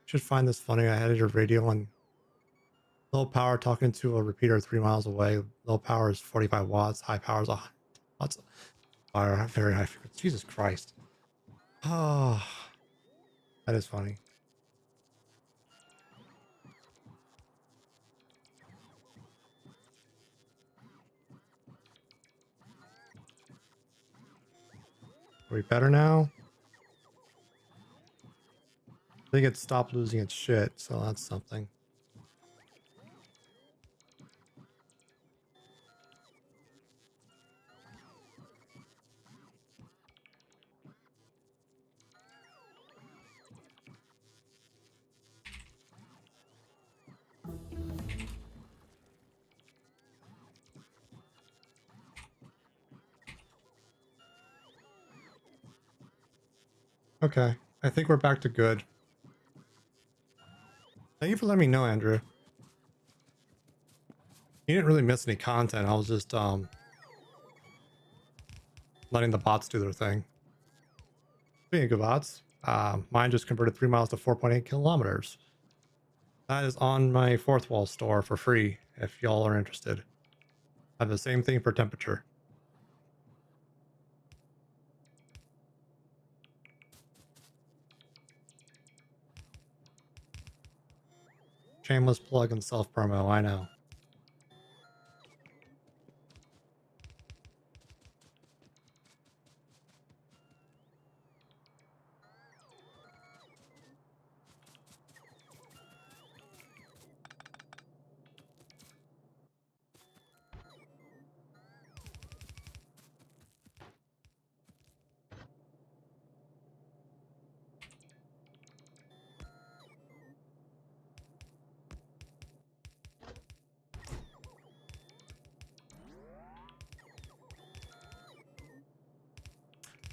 Should find this funny. I had your radio on low power talking to a repeater 3 miles away. Low power is 45 watts. High power is 100 watts. Fire very high frequency. Jesus Christ. Oh, that is funny. Are we better now? I think it stopped losing its shit, so that's something. Okay, I think we're back to good. Thank you for letting me know, Andrew. You didn't really miss any content. I was just letting the bots do their thing. Being good bots. Mine just converted 3 miles to 4.8 kilometers. That is on my fourth wall store for free if y'all are interested. I have the same thing for temperature. Shameless plug and self promo, I know.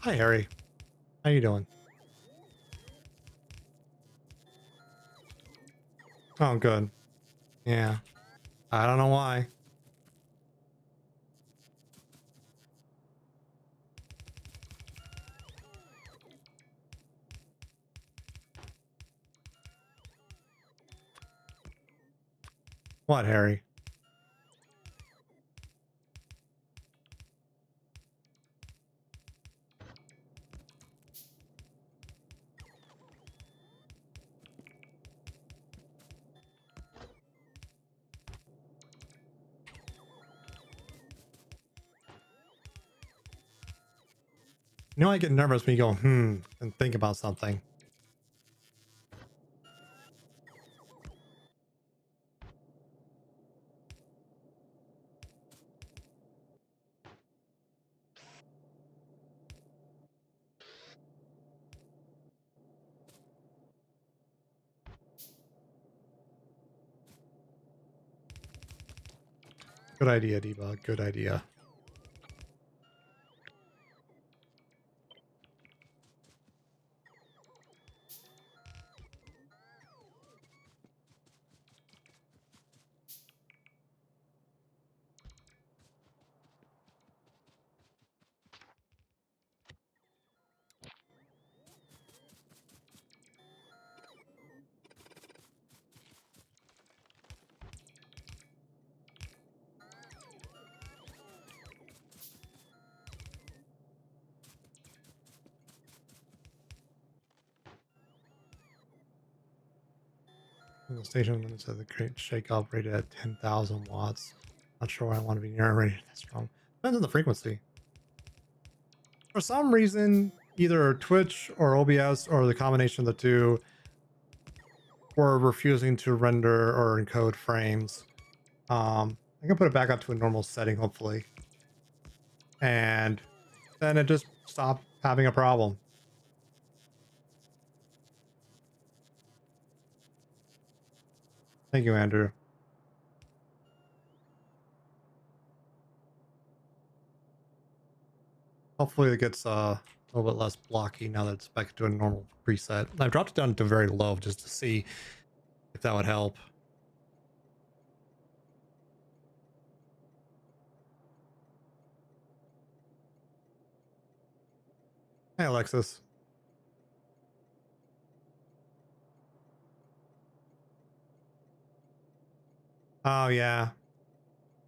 Hi, Harry. How you doing? Oh, good. Yeah. I don't know why. What, Harry? You know, I get nervous when you go, and think about something. Good idea, Debug. Good idea. The station limits of the crate shake operated at 10,000 watts. Not sure why I want to be near a radius that strong. Depends on the frequency. For some reason, either Twitch or OBS or the combination of the two were refusing to render or encode frames. I can put it back up to a normal setting, hopefully. And then it just stopped having a problem. Thank you, Andrew. Hopefully it gets a little bit less blocky now that it's back to a normal preset. I've dropped it down to very low just to see if that would help. Hey, Alexis. Oh, yeah.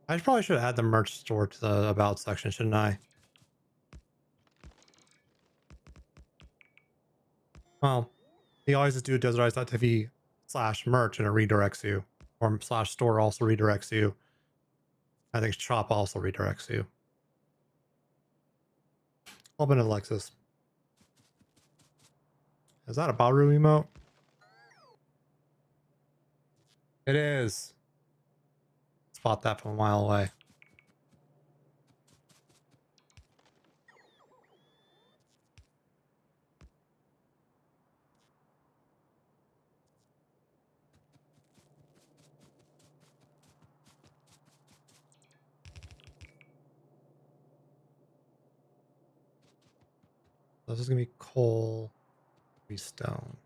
I probably should add the merch store to the about section, shouldn't I? Well, you always just do DesertIce.tv/merch and it redirects you. Or /store also redirects you. I think shop also redirects you. Open it, Alexis. Is that a Baru emote? It is. Spot that from a mile away. This is gonna be coal, be stone.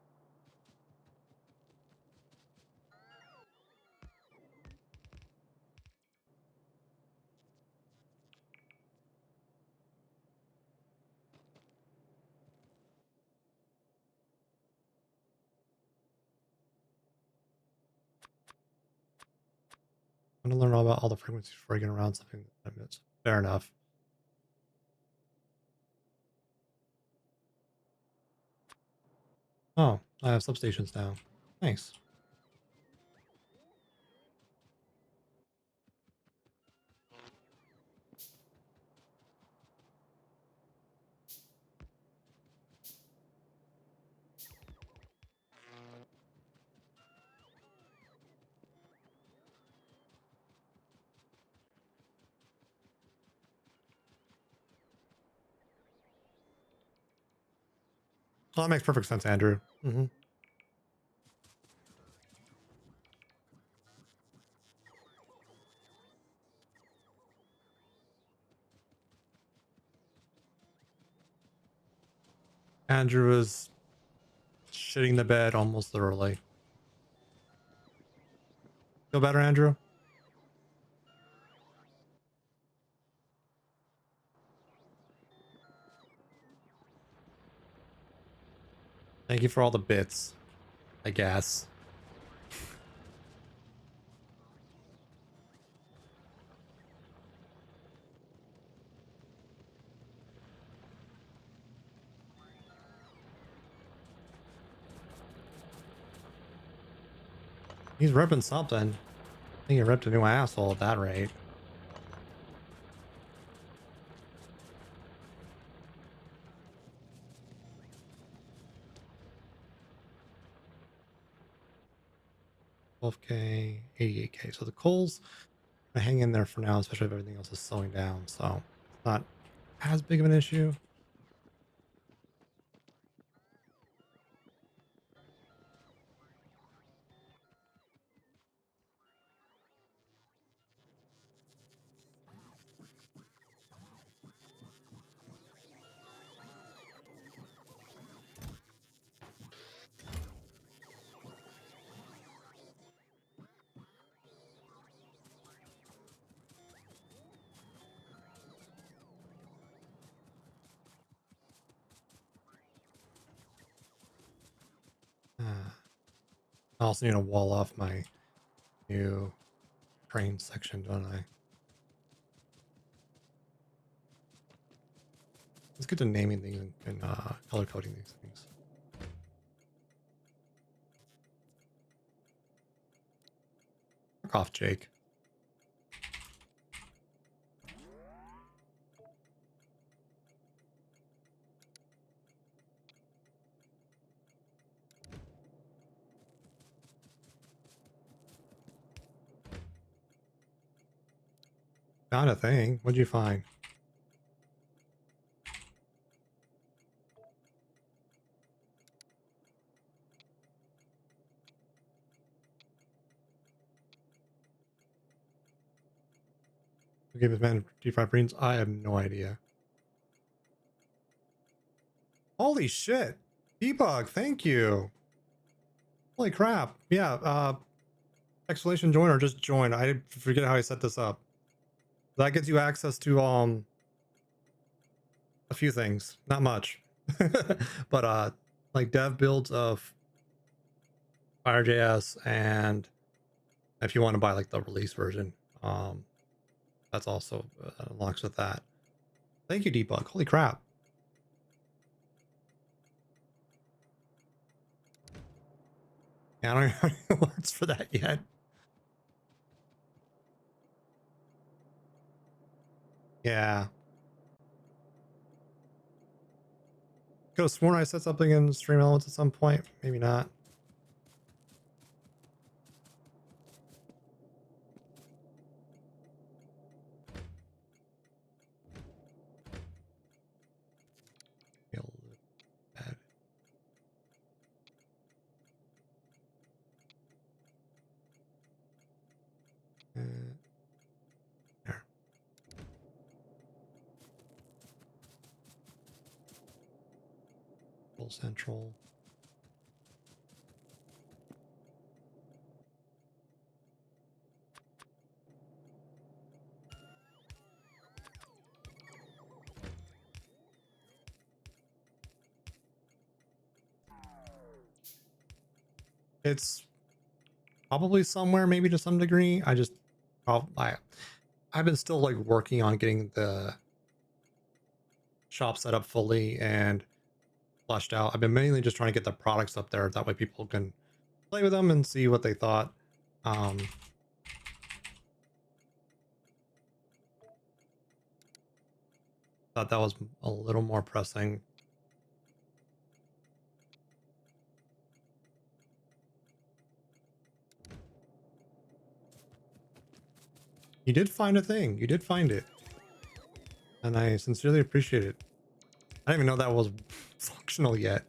I'm gonna learn all about all the frequencies before I get around something that I missed. Fair enough. Oh, I have substations now. Nice. Well, that makes perfect sense, Andrew. Andrew is shitting the bed almost literally. Feel better, Andrew? Thank you for all the bits, I guess. He's ripping something. I think he ripped a new asshole at that rate. $12K, $88K. So the coals I hang in there for now, especially if everything else is slowing down. So it's not as big of an issue. I also need to wall off my new train section, don't I? Let's get to naming things and color coding these things. Fuck off, Jake. Found a thing. What'd you find? Who gave this man deep fried beans? I have no idea. Holy shit! Debug, thank you. Holy crap. Yeah, exclamation join or just join. I forget how I set this up. That gives you access to a few things. Not much. But like dev builds of Fire.js, and if you want to buy like the release version, that's also unlocks with that. Thank you, Debug. Holy crap. Yeah, I don't have any words for that yet. Yeah. Could have sworn I said something in Stream Elements at some point. Maybe not. Feel a little bad. There. Full central. It's probably somewhere, maybe to some degree. I've been still like working on getting the shop set up fully and fleshed out. I've been mainly just trying to get the products up there. That way people can play with them and see what they thought. Thought that was a little more pressing. You did find a thing. You did find it. And I sincerely appreciate it. I didn't even know that was functional yet.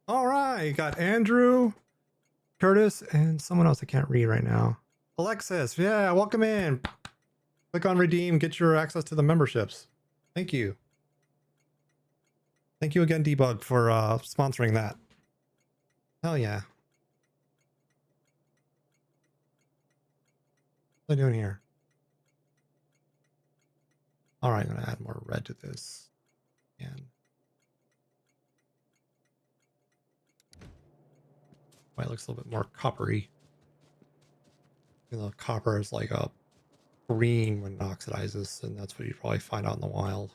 All right, got Andrew, Curtis, and someone else I can't read right now. Alexis, yeah, welcome in. Click on redeem, get your access to the memberships. Thank you. Thank you again, Debug, for sponsoring that. Hell yeah. What are they doing here? All right, I'm gonna add more red to this. And it looks a little bit more coppery. You know, copper is like a green when it oxidizes, and that's what you probably find out in the wild.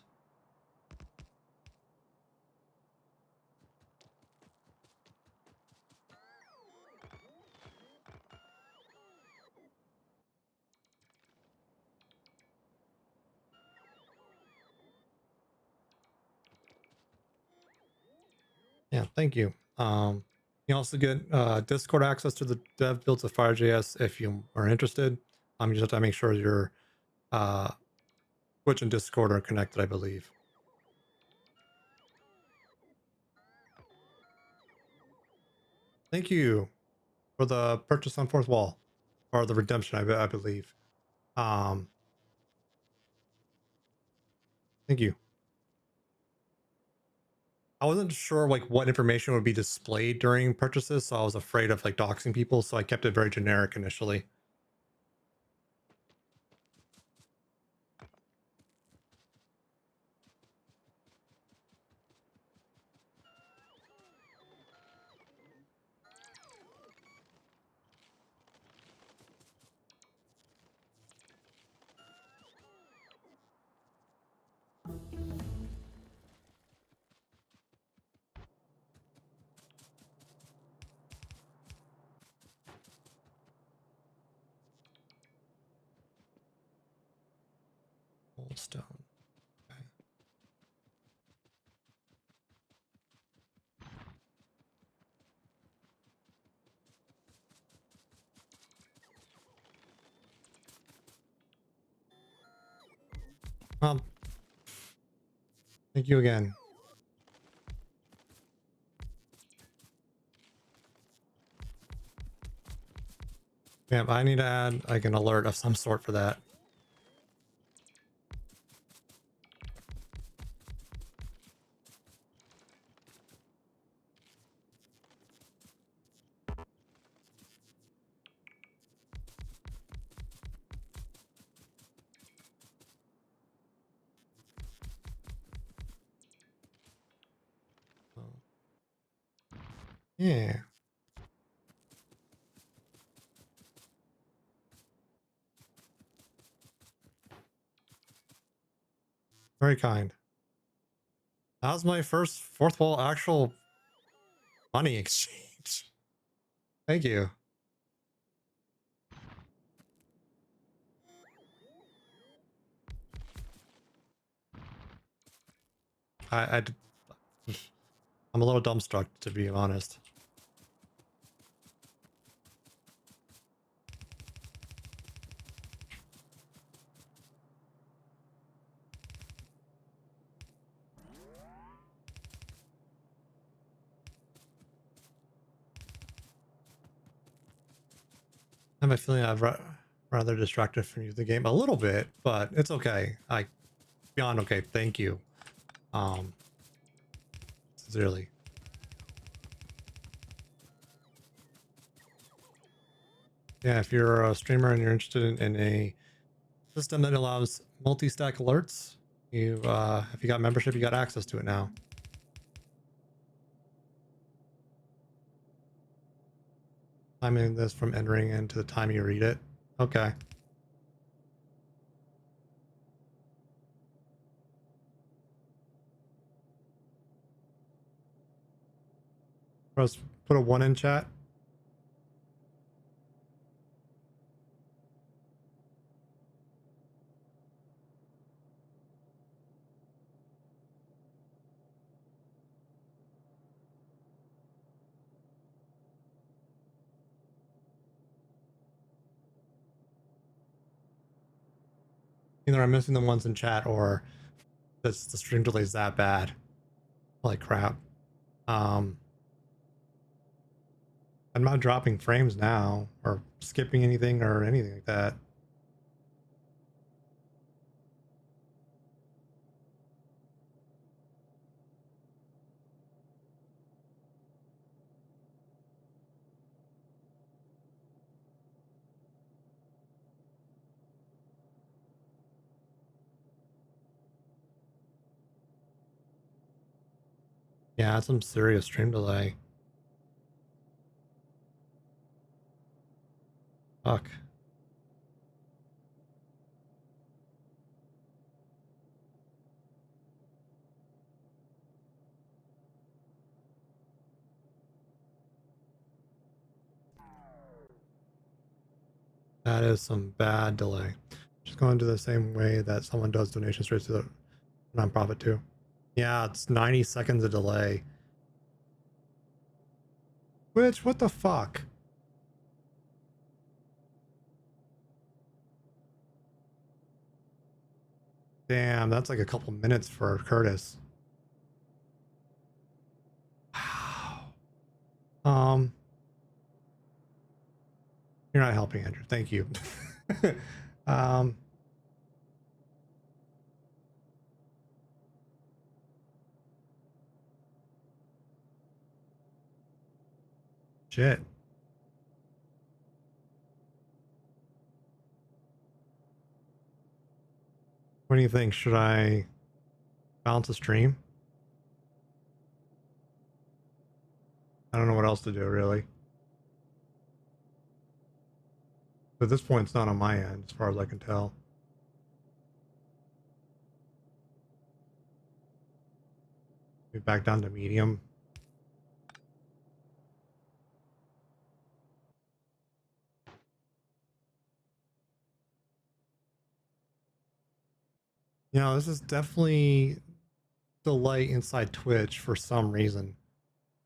Yeah, thank you. You also get Discord access to the dev builds of Fire.js if you are interested. You just have to make sure your Twitch and Discord are connected, I believe. Thank you for the purchase on fourth wall, or the redemption, I believe. Thank you. I wasn't sure like what information would be displayed during purchases, so I was afraid of like doxing people, so I kept it very generic initially. cobblestone. Okay. Thank you again. Yeah, I need to add like an alert of some sort for that. Yeah, very kind. That was my first fourth wall actual money exchange. Thank you. I, I'm a little dumbstruck to be honest. I have a feeling rather distracted from you the game a little bit, but it's okay. Beyond okay. Thank you. Um, Sincerely. Yeah, if you're a streamer and you're interested in a system that allows multi-stack alerts, if you got membership, you got access to it now. Timing this from entering into the time you read it. Okay. Let's put a 1 in chat. Either I'm missing the ones in chat or the stream delay is that bad. Like crap. I'm not dropping frames now or skipping anything or anything like that. Yeah, it's some serious stream delay. Fuck. That is some bad delay. Just going to the same way that someone does donation straight to the nonprofit too. Yeah, it's 90 seconds of delay. Which, what the fuck? Damn, that's like a couple minutes for Curtis. Wow. Um, you're not helping, Andrew. Thank you. um, shit. What do you think? Should I balance the stream? I don't know what else to do, really. But at this point, it's not on my end, as far as I can tell. Be back down to medium. You know, this is definitely delay inside Twitch for some reason.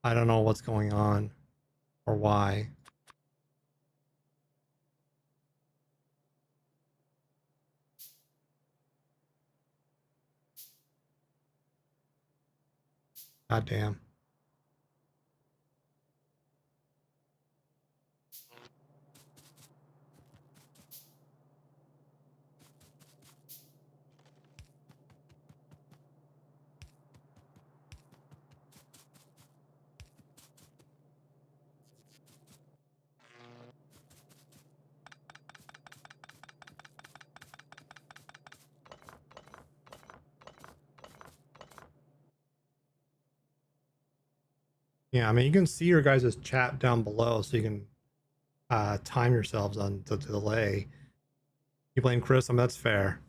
I don't know what's going on or why. God damn. Yeah, I mean, you can see your guys' chat down below so you can time yourselves on the delay. You blame Chris, I mean, that's fair.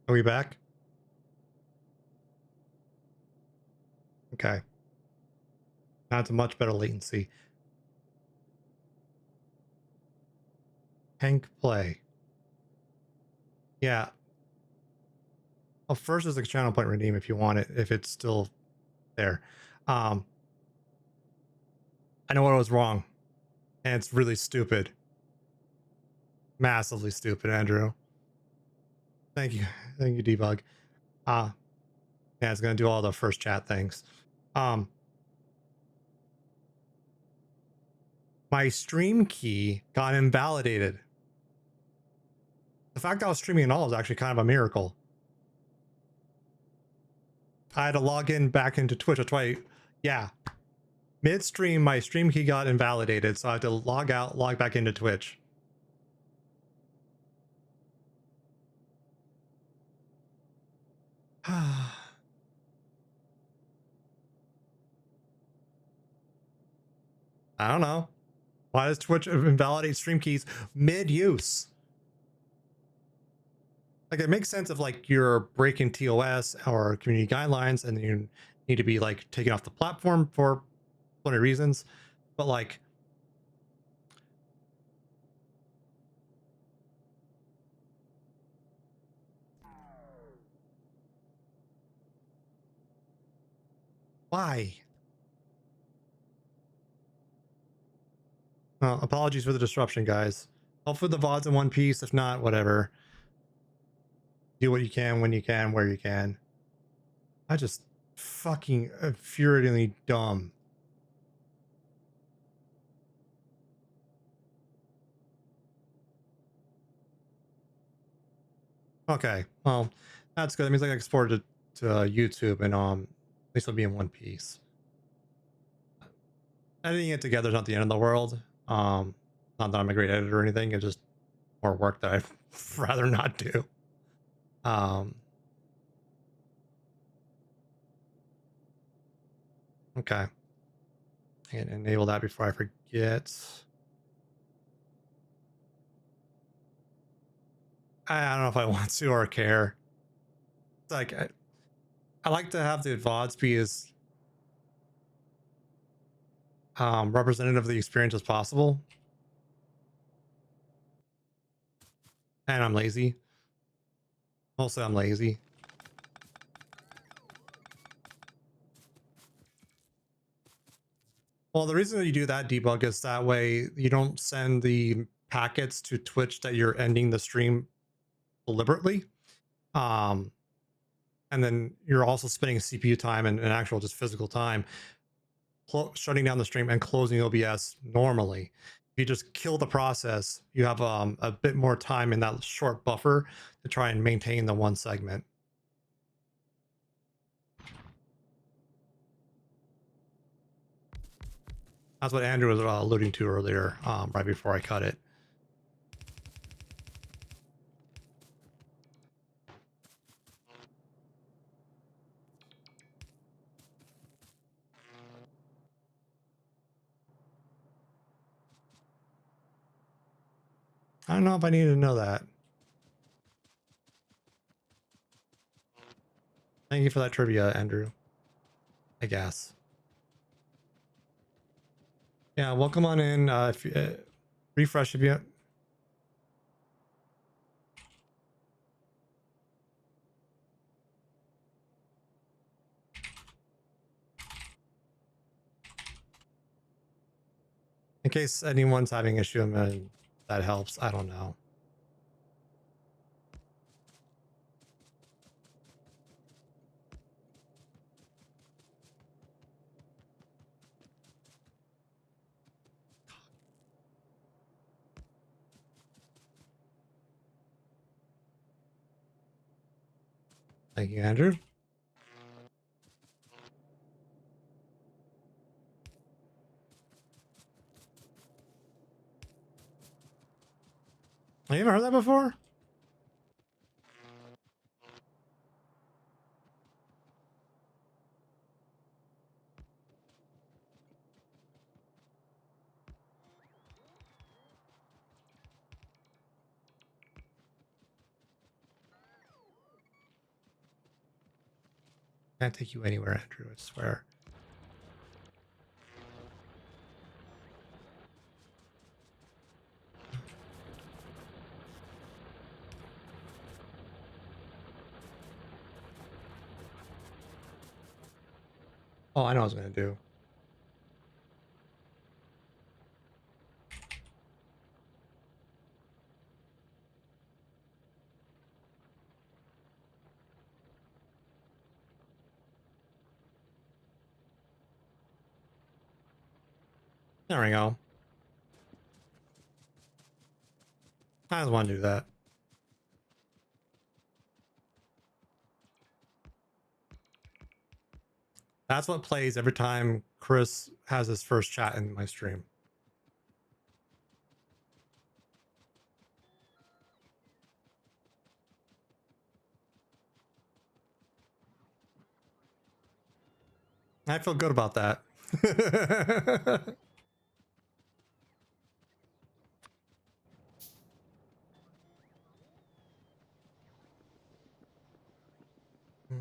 Are we back? Okay. That's a much better latency. Hank play. Yeah. Well, first is a channel point redeem if you want it, if it's still there. Um, I know what was wrong, and it's really stupid. Massively stupid, Andrew. Thank you. Thank you, Debug. Yeah, it's gonna do all the first chat things. My stream key got invalidated. The fact that I was streaming at all is actually kind of a miracle. I had to log in back into Twitch. That's why, yeah, midstream, my stream key got invalidated, so I had to log out, log back into Twitch. I don't know. Why does Twitch invalidate stream keys mid-use? Like, it makes sense if like you're breaking TOS or community guidelines and you need to be like taken off the platform for plenty of reasons, but like, why? Well, apologies for the disruption, guys. Hopefully the VOD's in one piece. If not, whatever. Do what you can, when you can, where you can. I just fucking infuriatingly dumb. Okay, well, that's good. That means I can export it to YouTube and at least it'll be in one piece. Editing it together is not the end of the world. Not that I'm a great editor or anything. It's just more work that I'd rather not do. Okay. And enable that before I forget. I don't know if I want to or care. It's like I like to have the VODs be as representative of the experience as possible. And I'm lazy. Mostly I'm lazy. Well, the reason that you do that debug is that way you don't send the packets to Twitch that you're ending the stream deliberately. And then you're also spending CPU time and actual just physical time shutting down the stream and closing OBS normally. If you just kill the process, you have a bit more time in that short buffer to try and maintain the one segment. That's what Andrew was alluding to earlier, right before I cut it. I don't know if I need to know that. Thank you for that trivia, Andrew. I guess. Yeah, welcome on in. If refresh if you. In case anyone's having issue, and that helps. I don't know. Thank you, Andrew. Have you ever heard that before? Can't take you anywhere, Andrew. I swear. Oh, I know what I was gonna do. There we go. I just want to do that. That's what plays every time Chris has his first chat in my stream. I feel good about that. Hmm.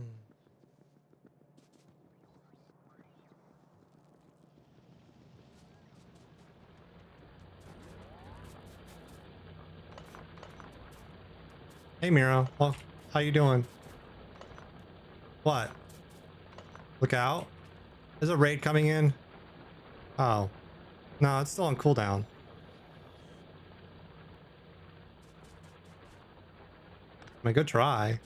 Hey Mira, well, how you doing? What? Look out. There's a raid coming in. Oh. No, it's still on cooldown. I mean, good try.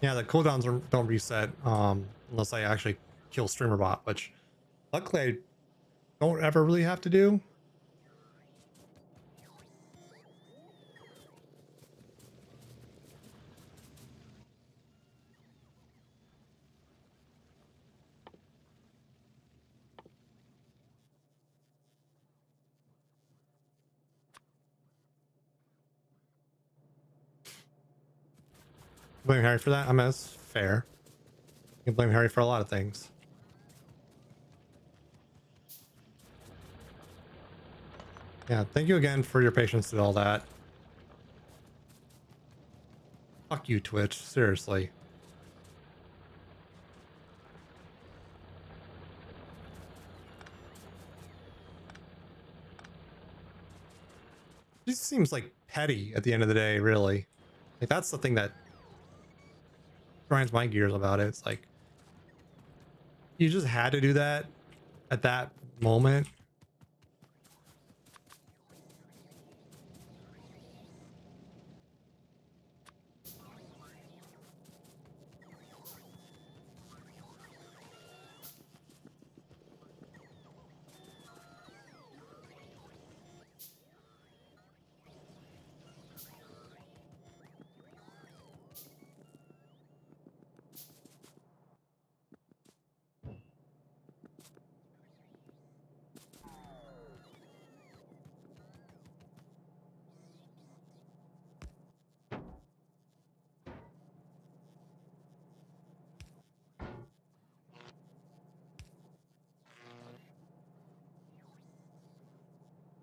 Yeah, the cooldowns don't reset unless I actually kill StreamerBot, which luckily I don't ever really have to do. Blame Harry for that? I mean, that's fair. You can blame Harry for a lot of things. Yeah, thank you again for your patience with all that. Fuck you, Twitch. Seriously. It just seems like petty at the end of the day, really. Like, that's the thing that grinds my gears about it. It's like, you just had to do that at that moment.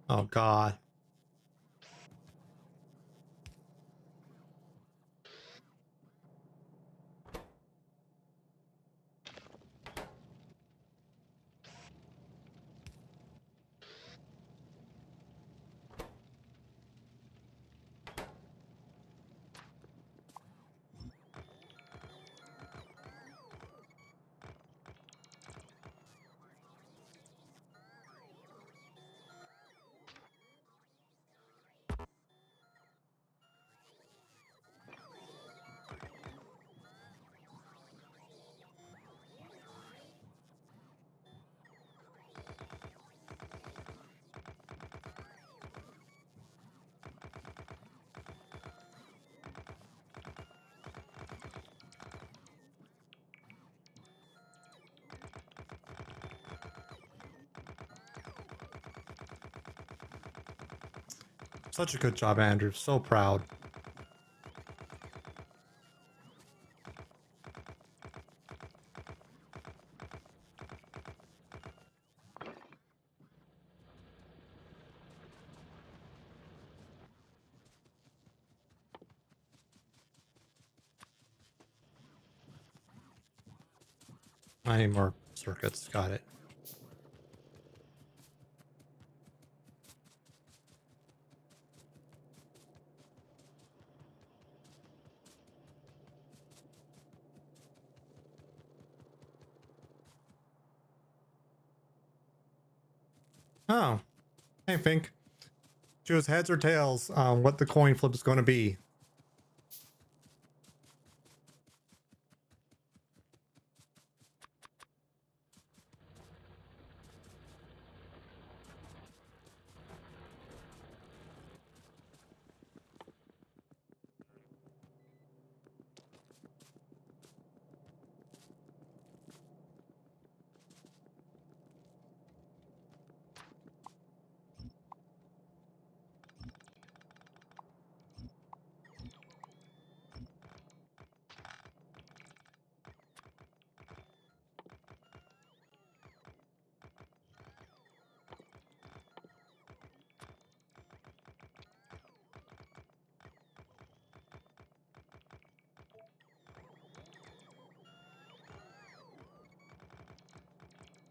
Oh God. Such a good job, Andrew. So proud. I need more circuits. Got it. Oh, hey, Fink. Choose heads or tails on what the coin flip is going to be.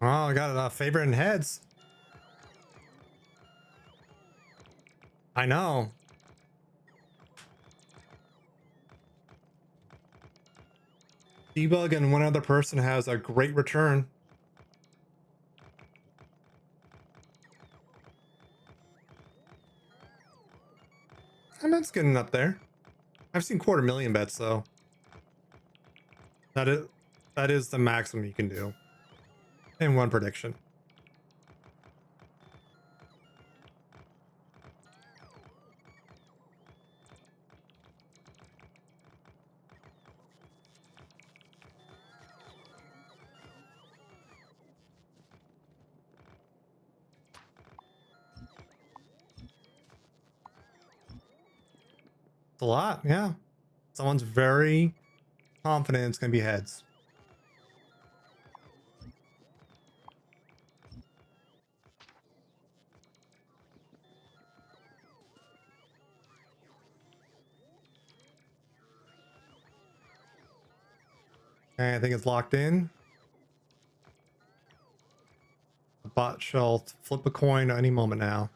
Oh, I got a favorite in heads. I know. Debug and one other person has a great return. And that's getting up there. I've seen 250,000 bets though. That is the maximum you can do in one prediction. It's a lot, yeah. Someone's very confident it's gonna be heads. Okay, I think it's locked in. The bot shall flip a coin any moment now.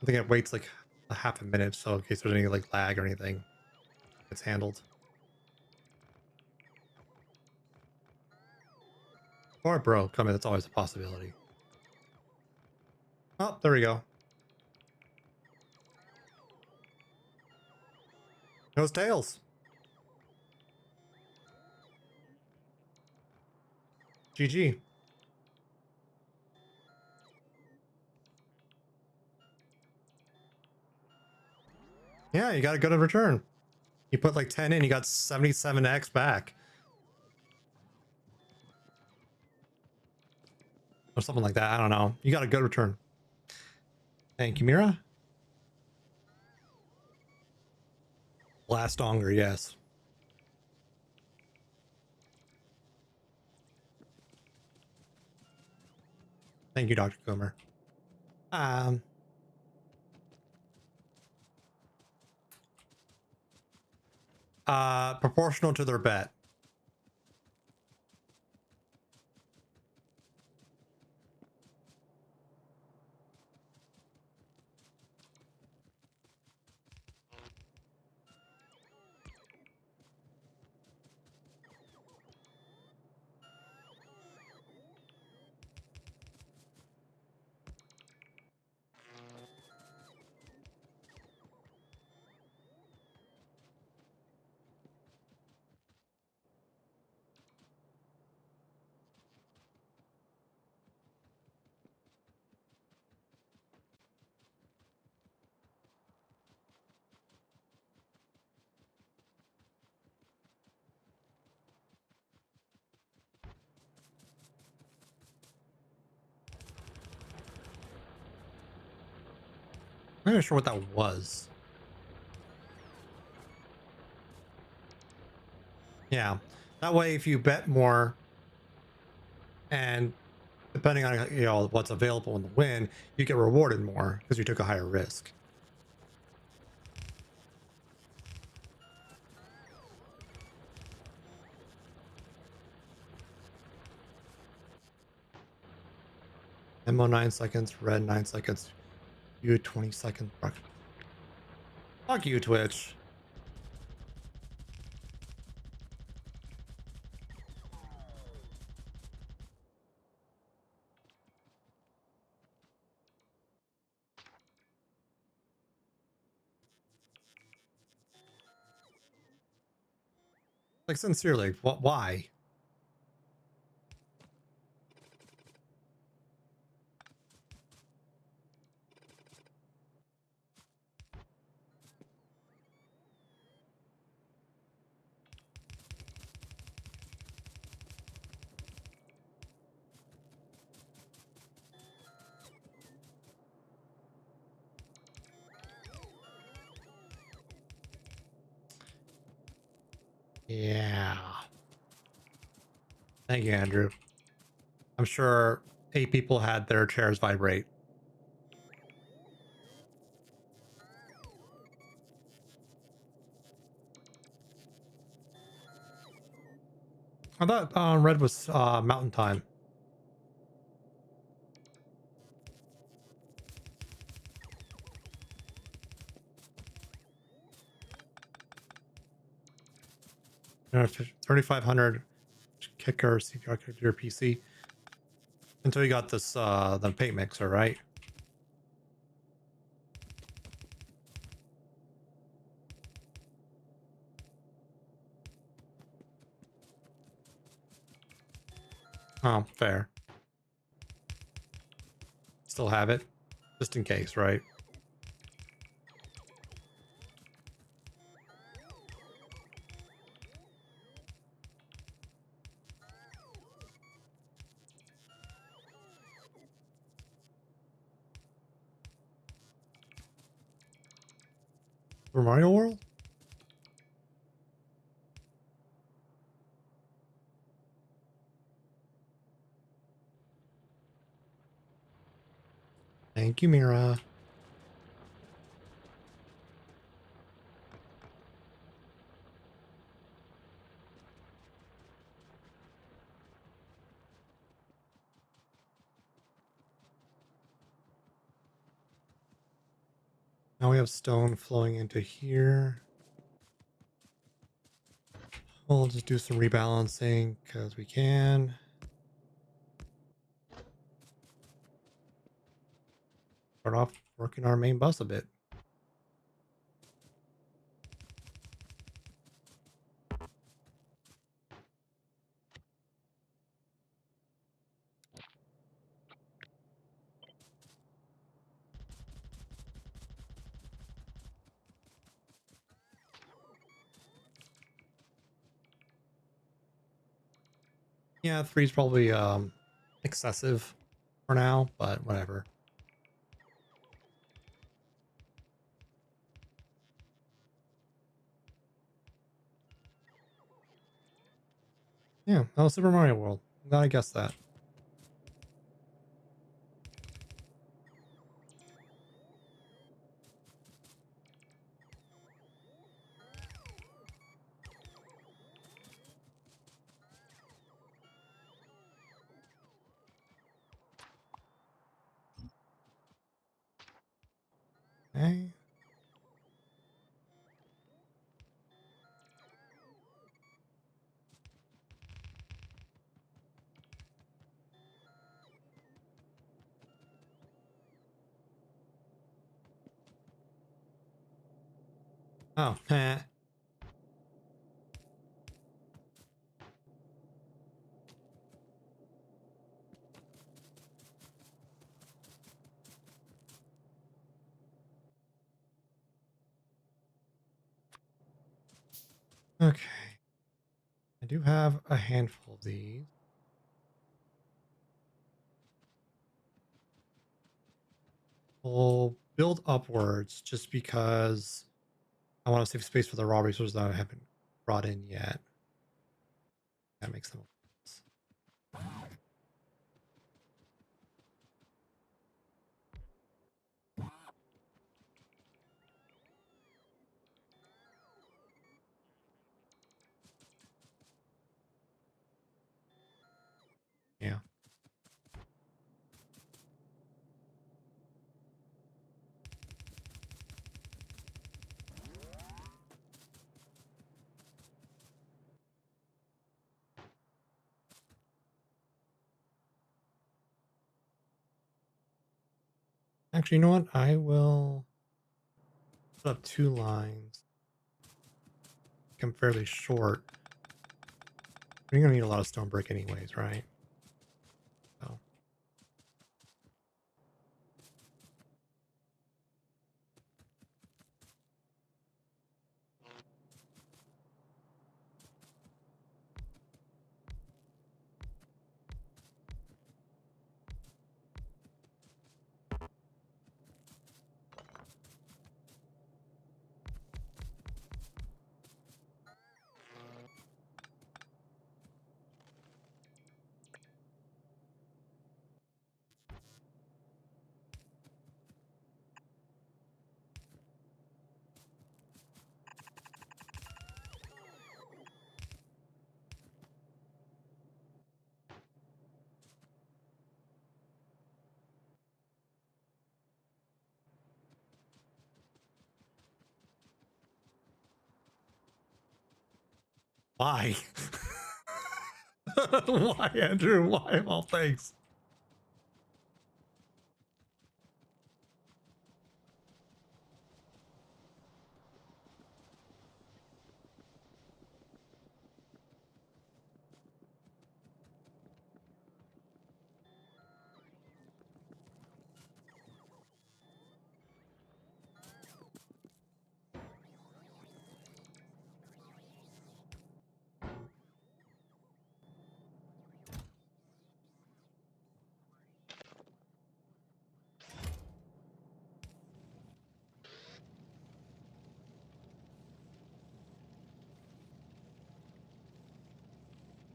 I think it waits like a half a minute, so in case there's any like lag or anything, it's handled. Or it broke. I mean, that's always a possibility. Oh, there we go. Those tails. GG. Yeah, you got a good return. You put like 10 in, you got 77x back. Or something like that. I don't know. You got a good return. Thank you, Mira. Last longer, yes. Thank you, Dr. Coomer. Um, Proportional to their bet. I'm not sure what that was. Yeah. That way, if you bet more and depending on what's available in the win, you get rewarded more because you took a higher risk. Mo 9 seconds, red 9 seconds, you 20 seconds. Fuck you, Twitch. Like sincerely, what? Why? Yeah. Thank you, Andrew. I'm sure 8 people had their chairs vibrate. I thought red was mountain time. You know, 3,500 kicker CPR to your PC until you got this the paint mixer, right? Oh, fair. Still have it, just in case, right? For Mario World? Thank you, Mira. Now we have stone flowing into here. We'll just do some rebalancing because we can. Start off working our main bus a bit. Yeah, 3's probably excessive for now, but whatever. Yeah, that was Super Mario World. I'm glad I guessed that. Oh, eh. Okay. I do have a handful of these. We'll build upwards just because I want to save space for the raw resources that I haven't brought in yet. That makes them. Yeah. Actually, you know what? I will put up 2 lines. I'm fairly short. You're gonna need a lot of stone brick anyways, right? So why? Why, Andrew? Why of all things?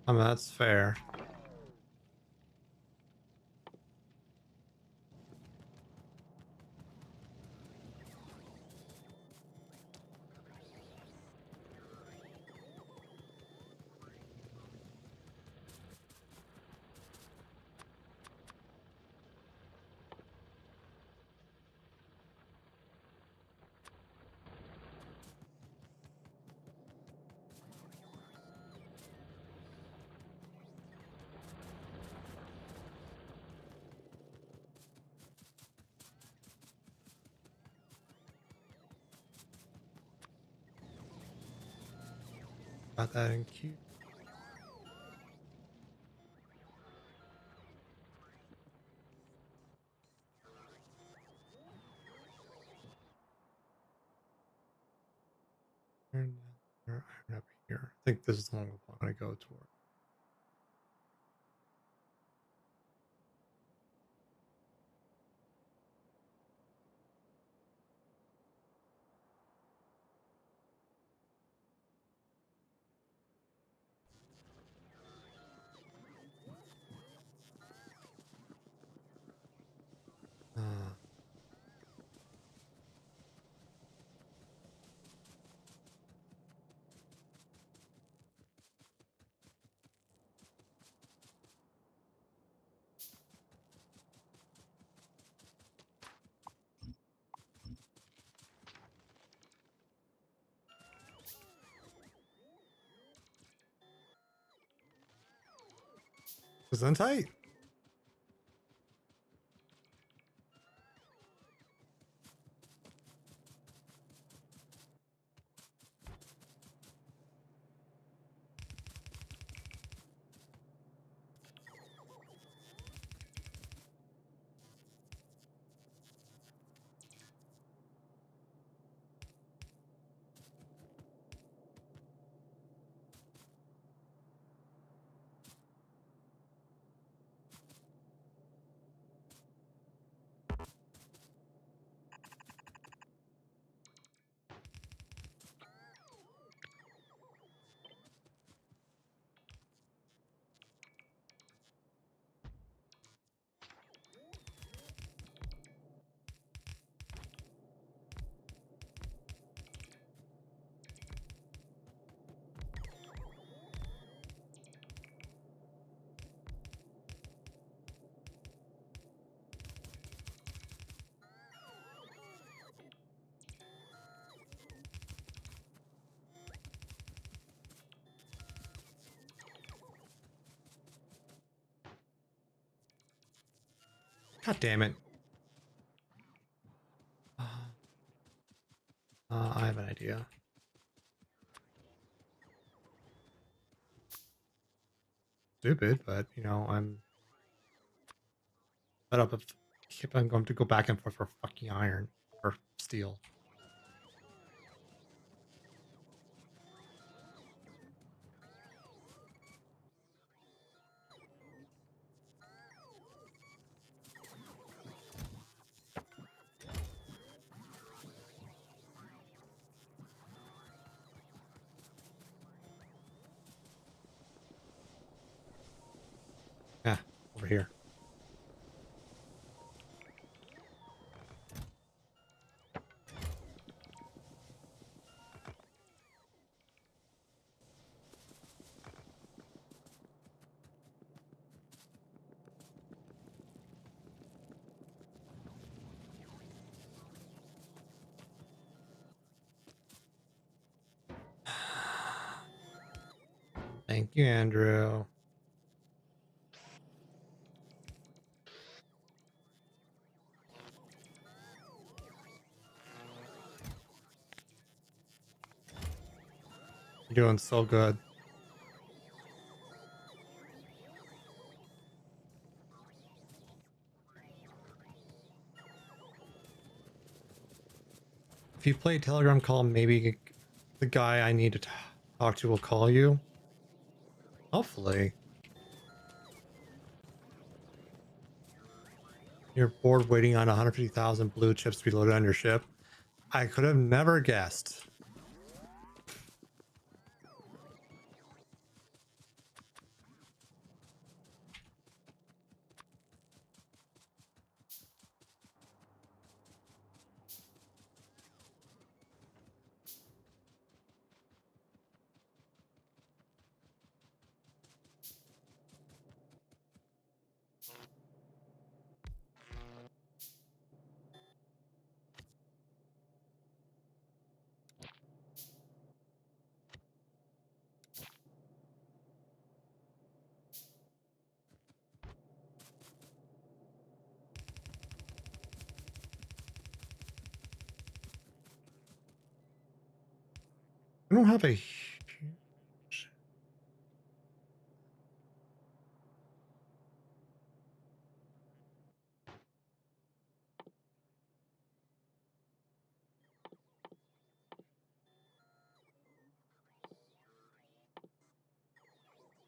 I mean, that's fair. Got that in queue. Iron up here. I think this is the one I'm going to go toward. Uh, Gesundheit? God damn it. I have an idea. Stupid, but you know, I'm fed up of keep on going to go back and forth for fucking iron or steel. Yeah, over here. Thank you, Andrew. You're doing so good. If you play Telegram call, maybe the guy I need to talk to will call you. Hopefully. You're bored waiting on 150,000 blue chips to be loaded on your ship. I could have never guessed. I don't have a huge...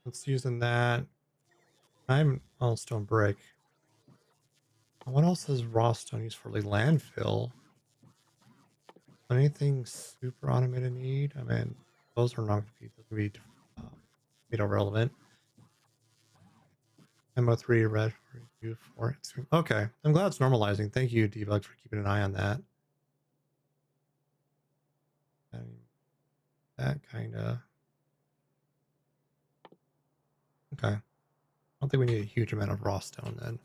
Let's using that. I'm all stone brick. What else is raw stone used for? Like landfill? Anything super automated need? I mean, those are not going to be relevant. MO3 red for you for it. Okay, I'm glad it's normalizing. Thank you, Debug, for keeping an eye on that. And that kind of... Okay. I don't think we need a huge amount of raw stone then.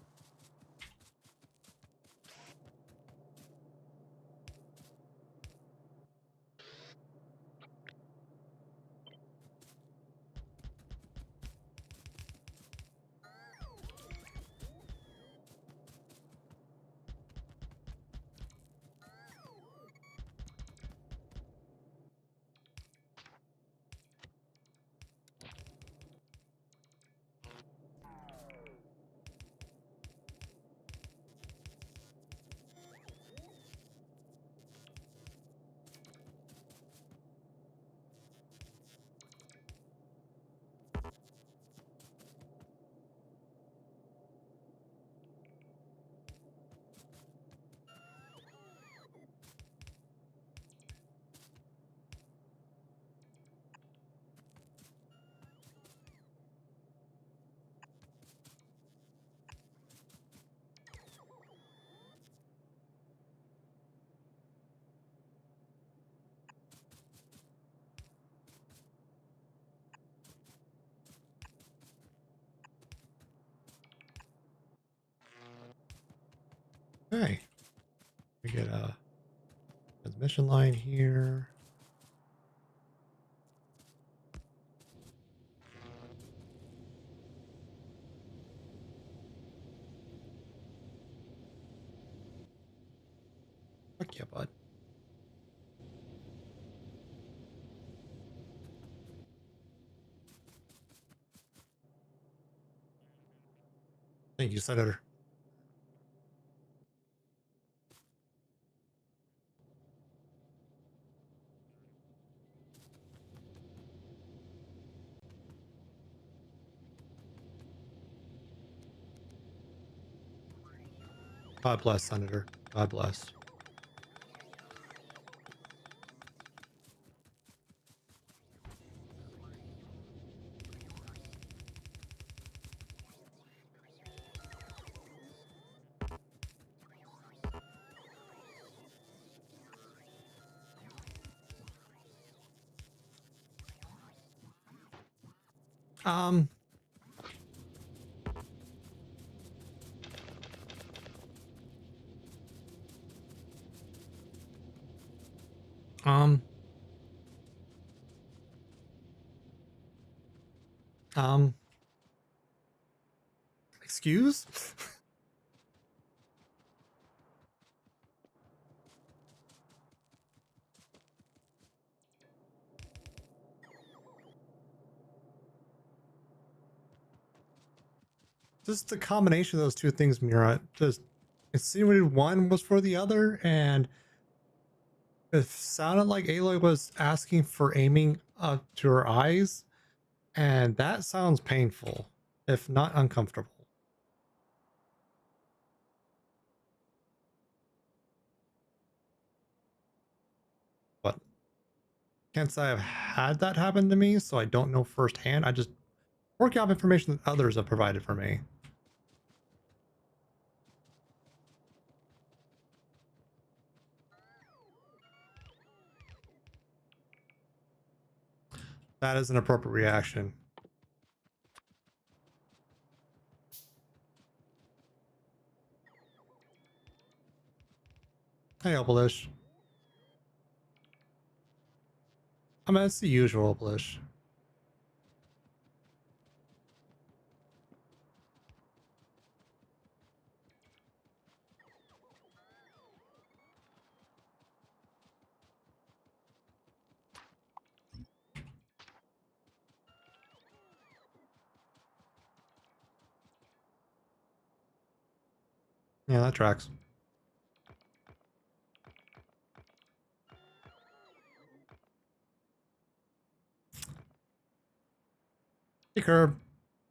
Okay. We get a transmission line here. Heck yeah, bud. Thank you, Senator. God bless, Senator. God bless. Um, um, um, excuse? Just the combination of those two things, Mira, just insinuated one was for the other, and it sounded like Aloy was asking for aiming up to her eyes, and that sounds painful, if not uncomfortable. But can't say I've had that happen to me, so I don't know firsthand. I just work out information that others have provided for me. That is an appropriate reaction. Hey, Obelish. I mean, it's the usual Obelish. Yeah, that tracks. Hey, Curb.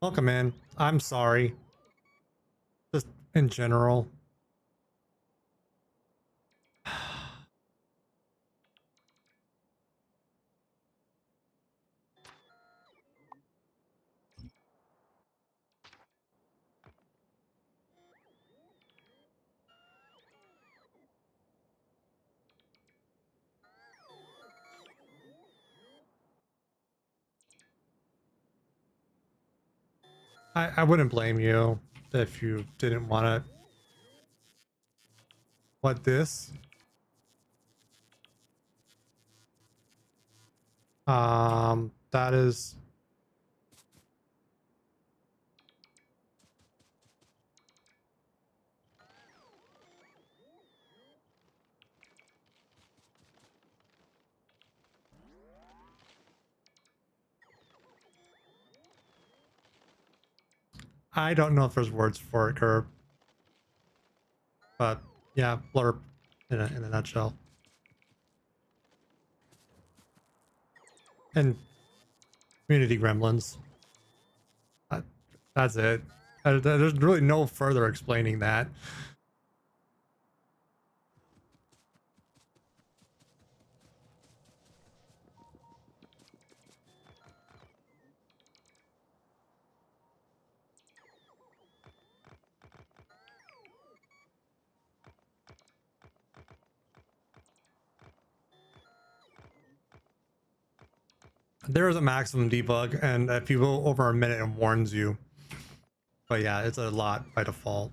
Welcome in. I'm sorry. Just in general. I wouldn't blame you if you didn't want to. What this? That is. I don't know if there's words for it, Curb. But yeah, blurb in a nutshell. And community gremlins. Uh, that's it. There's really no further explaining that. There is a maximum debug, and if you go over a minute, it warns you. But yeah, it's a lot by default.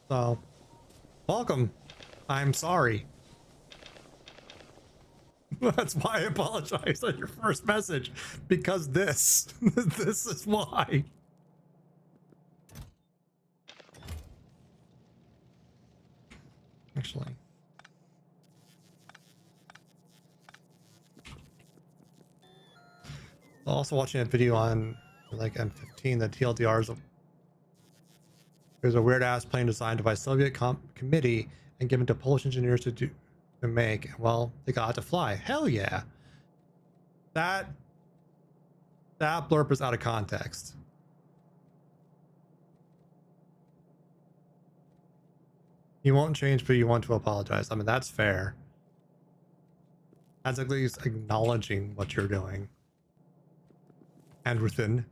So, welcome. I'm sorry. That's why I apologized on your first message, because this is why. actually. Also watching a video on like M15, the TLDR there's a weird ass plane designed by Soviet committee and given to Polish engineers to make. Well, they got to fly. Hell yeah. That blurb is out of context. You won't change, but you want to apologize. I mean, that's fair. That's at least acknowledging what you're doing. And within.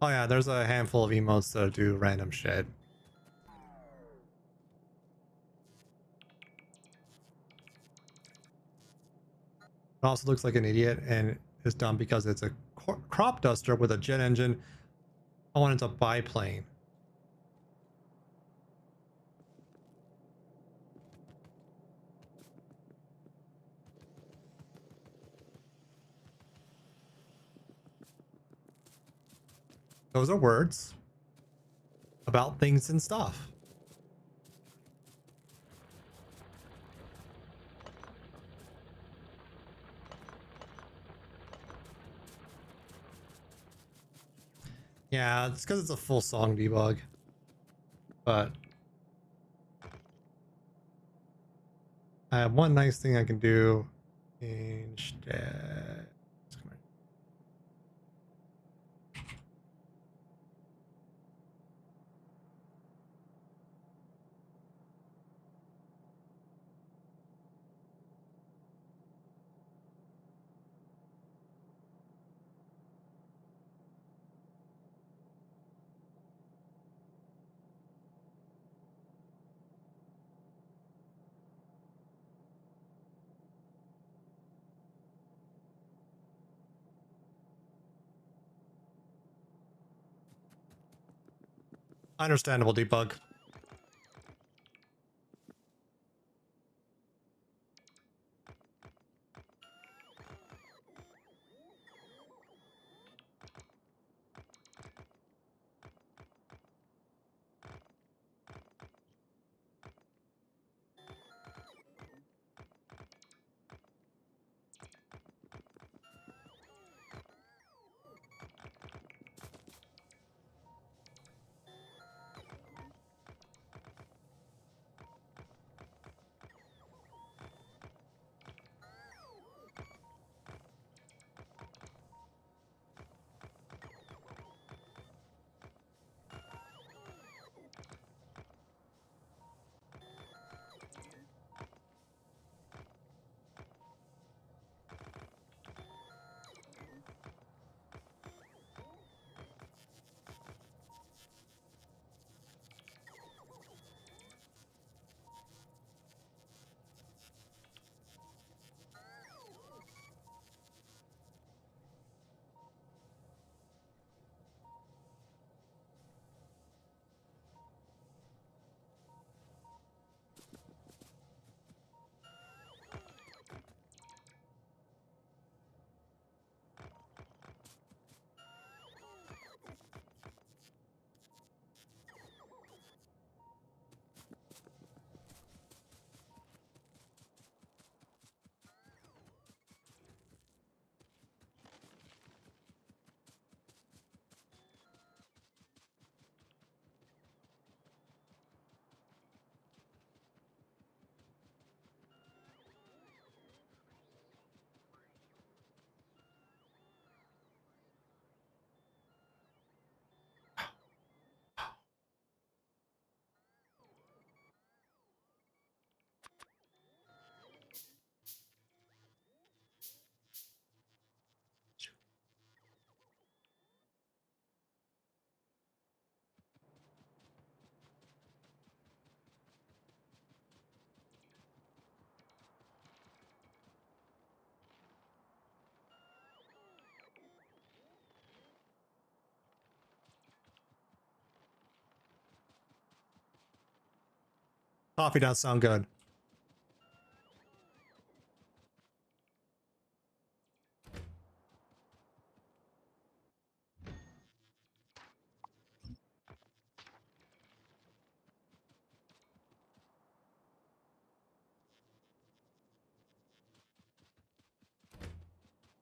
Oh yeah, there's a handful of emotes that do random shit. It also looks like an idiot and is dumb because it's a crop duster with a jet engine. Oh, and it's a biplane. Those are words about things and stuff. Yeah, it's because it's a full song debug. But I have one nice thing I can do instead. Understandable debug. Coffee does sound good.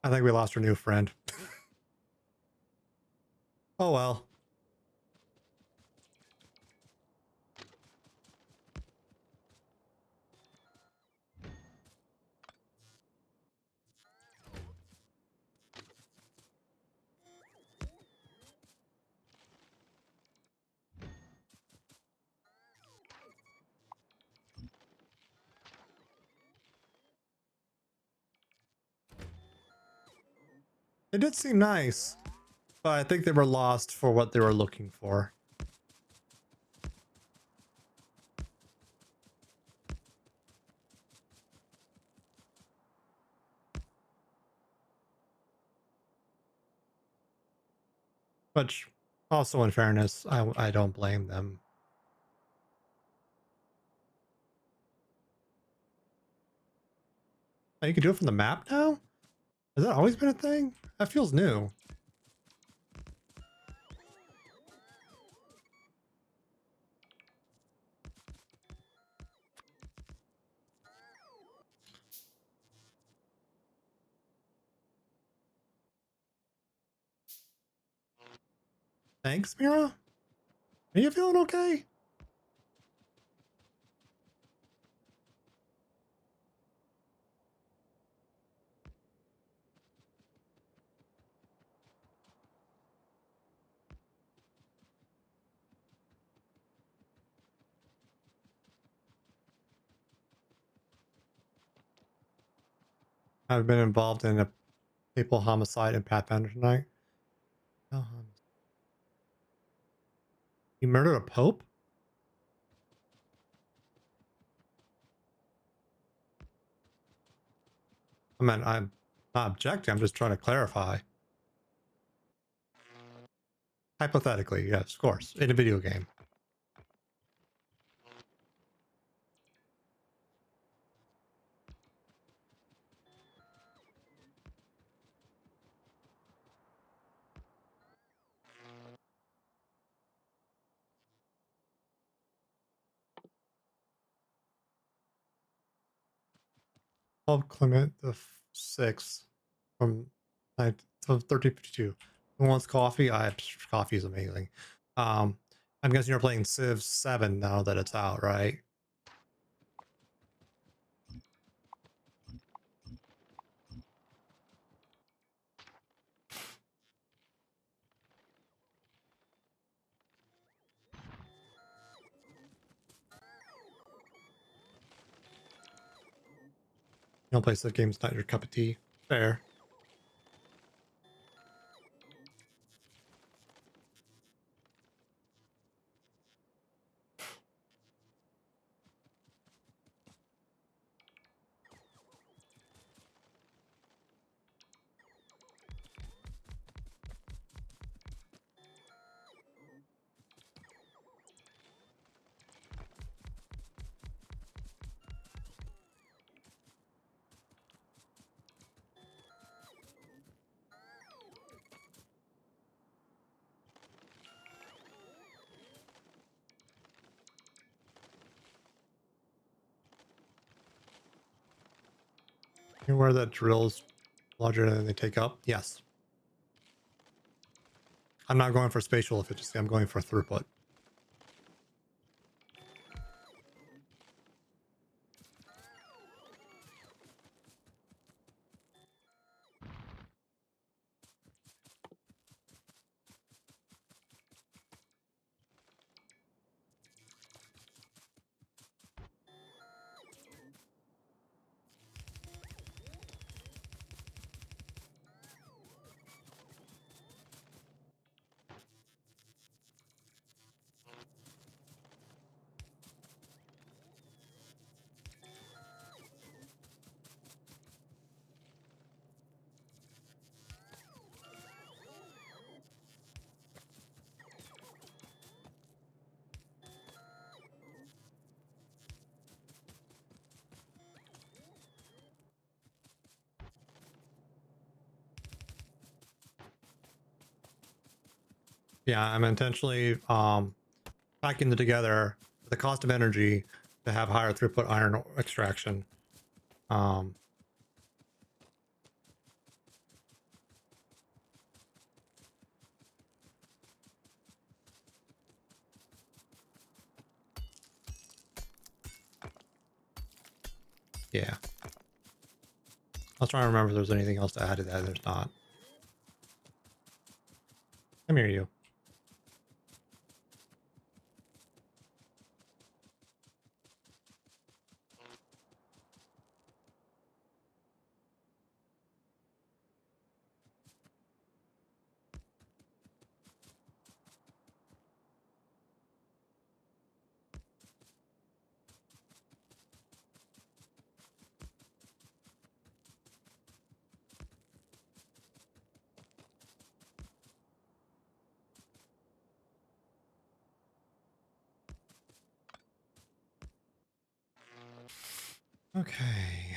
I think we lost our new friend. Oh well. It did seem nice, but I think they were lost for what they were looking for. Which, also in fairness, I don't blame them. Oh, you can do it from the map now? Has that always been a thing? That feels new. Thanks, Mira. Are you feeling okay? I've been involved in a people homicide in Pathfinder tonight. Oh, you murdered a pope? I mean, I'm not objecting. I'm just trying to clarify. Hypothetically, yes, of course, in a video game. Pope Clement the Sixth from 1352. Who wants coffee? Coffee is amazing. I'm guessing you're playing Civ 7 now that it's out, right? You don't play Civ games, not your cup of tea. Fair. You where that drill's larger than they take up? Yes. I'm not going for spatial efficiency. I'm going for throughput. Yeah, I'm intentionally packing them together with the cost of energy to have higher throughput iron extraction. Um, Yeah. I was trying to remember if there's anything else to add to that. There's not. Come here, you. Okay.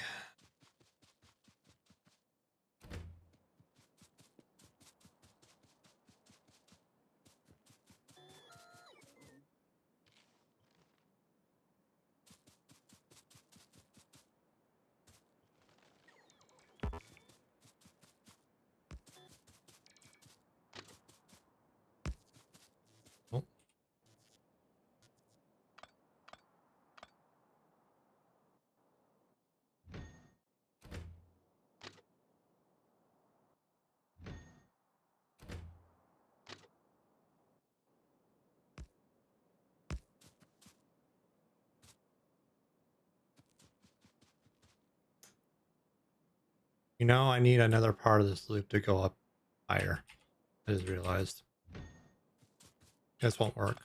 Oh, you know, I need another part of this loop to go up higher. I just realized. This won't work.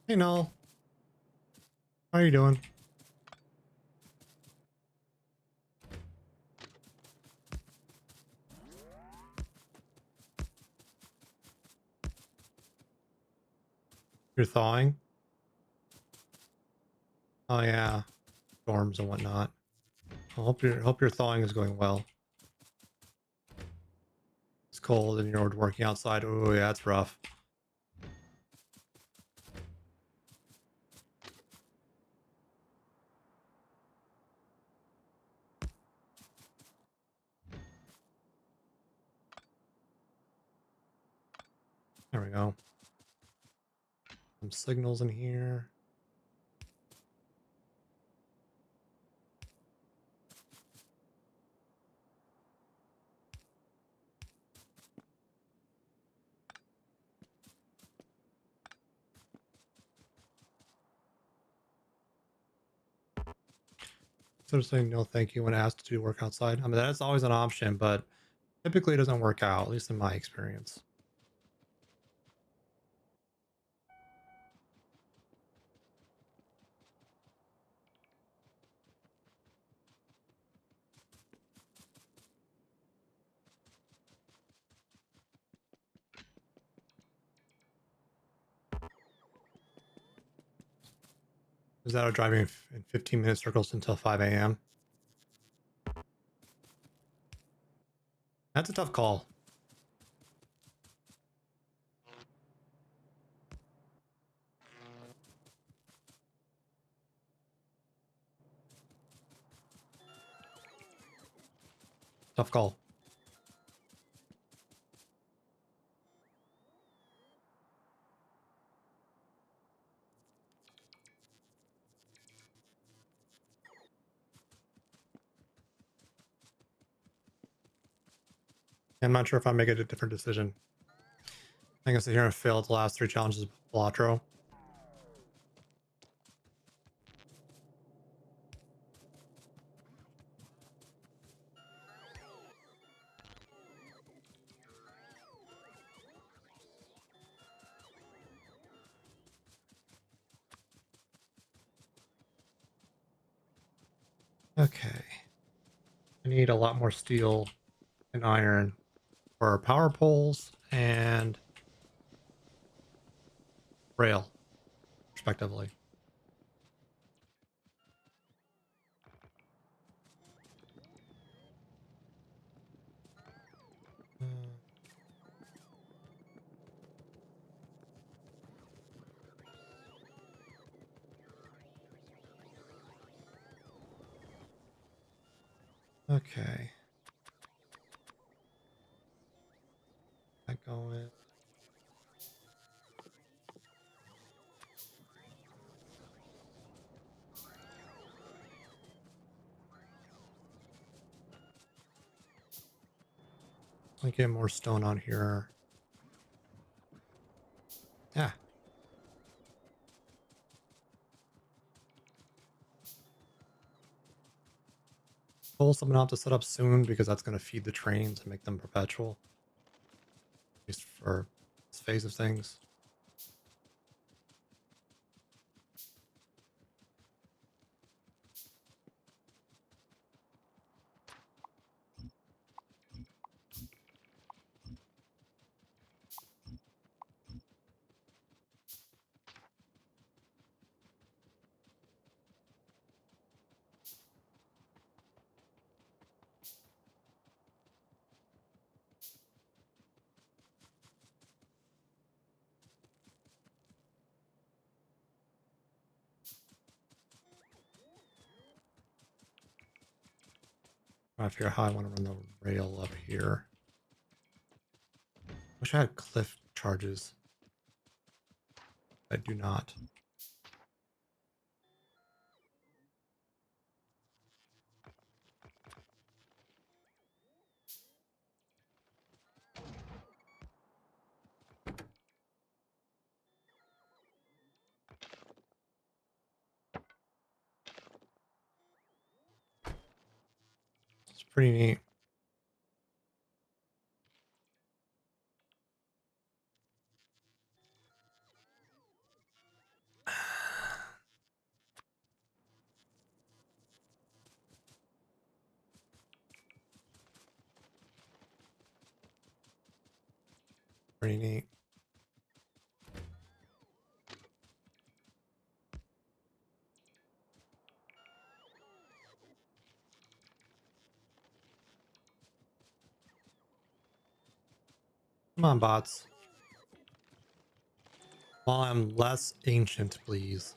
Hey, Null. How are you doing? You're thawing? Oh, yeah. Storms and whatnot. I hope your thawing is going well. It's cold and you're working outside. Oh, yeah, it's rough. There we go. Some signals in here. Sort of saying no thank you when asked to do work outside. I mean, that's always an option, but typically it doesn't work out, at least in my experience. Is that driving in 15-minute circles until 5 a.m.? That's a tough call. Tough call. I'm not sure if I make a different decision. I think I sit here and failed the last 3 challenges with Pilatro. Okay. I need a lot more steel and iron for power poles and rail, respectively. Okay. That going. I get more stone on here. Yeah. Pull something out to set up soon because that's going to feed the trains and make them perpetual. At least for this phase of things. I figure out how I want to run the rail up here. Wish I had cliff charges. I do not. It's pretty neat. Pretty neat. Come on, bots. While I'm less ancient, please.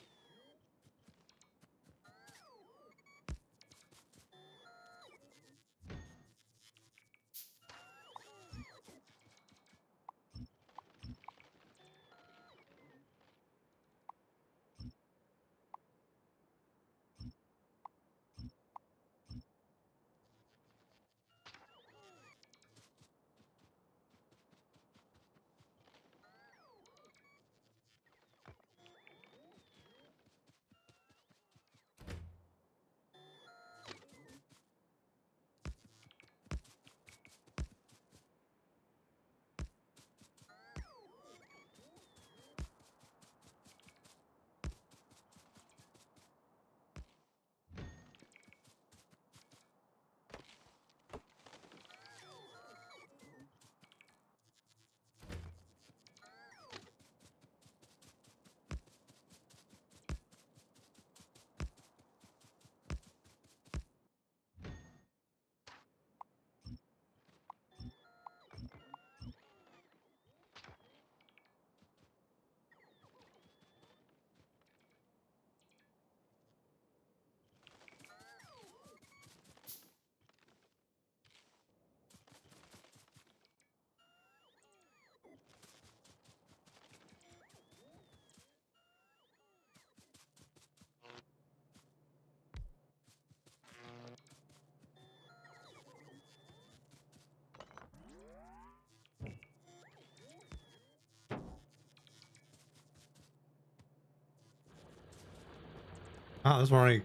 Oh, this one already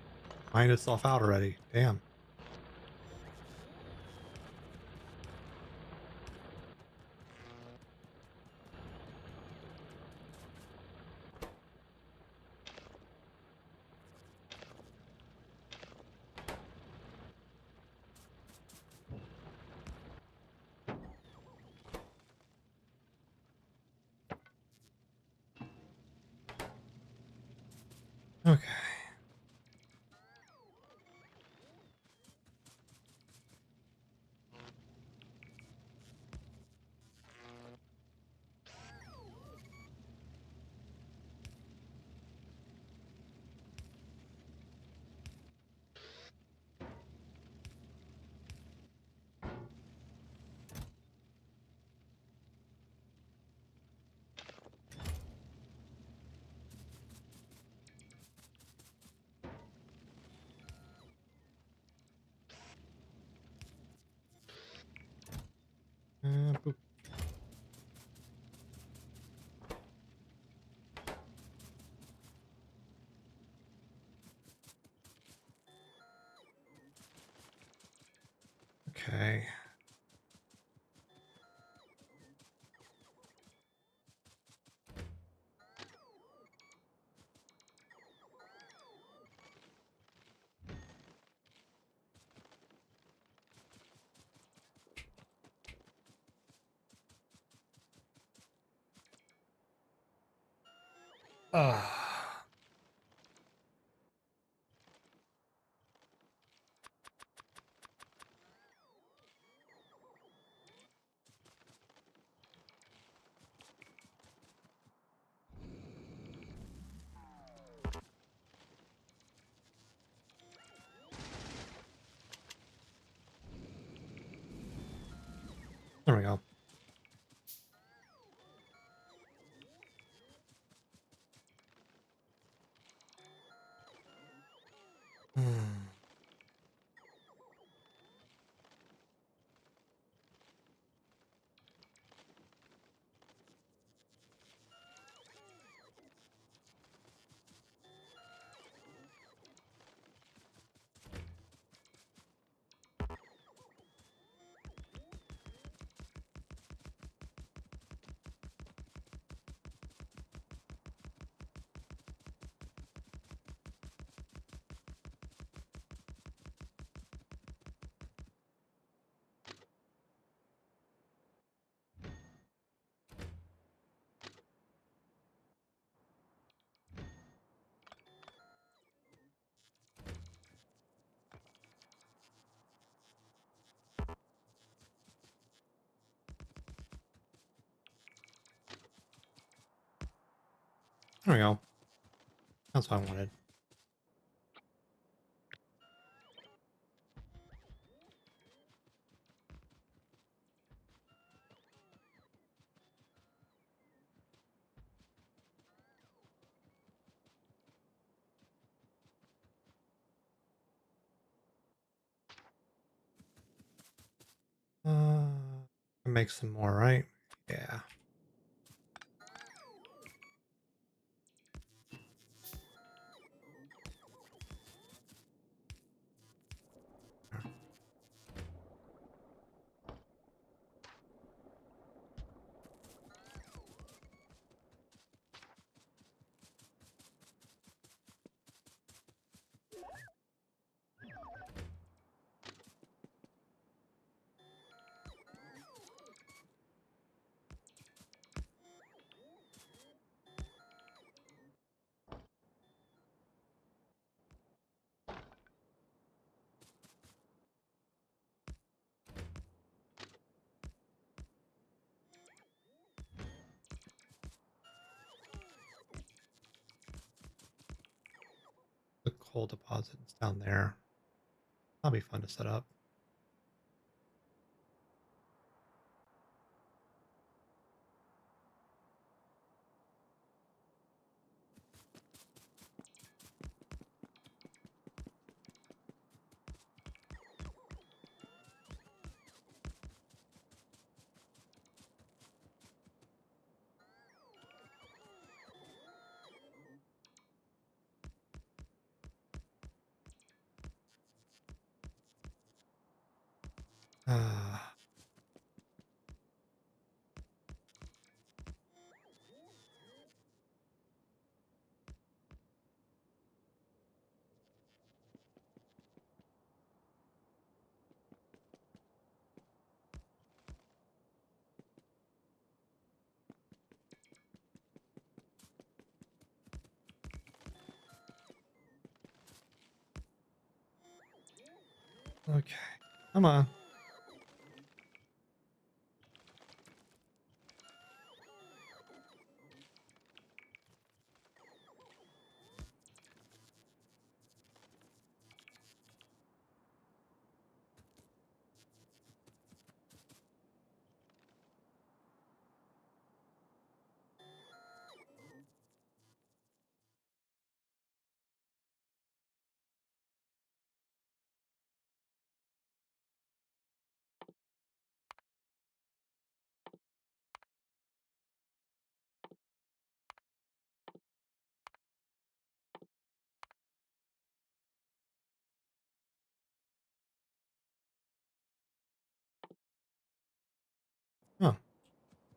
mined itself out already. Damn. Okay. Okay. Ah. There we go. Hmm. There we go. That's what I wanted. Make some more, right? Yeah. The coal deposit is down there. That'll be fun to set up. Okay. Come on.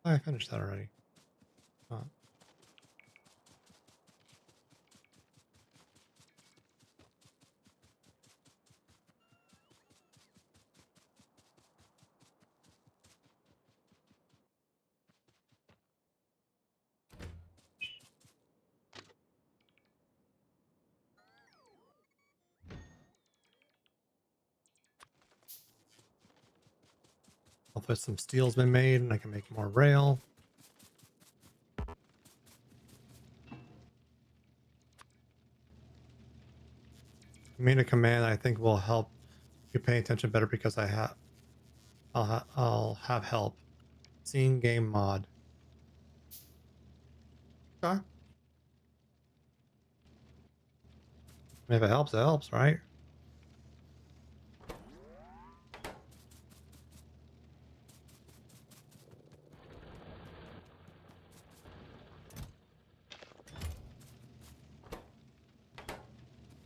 I finished that already. Uh, hopefully some steel's been made and I can make more rail. I made a command I think will help you pay attention better because I'll have help. Scene game mod. Okay. If it helps, right?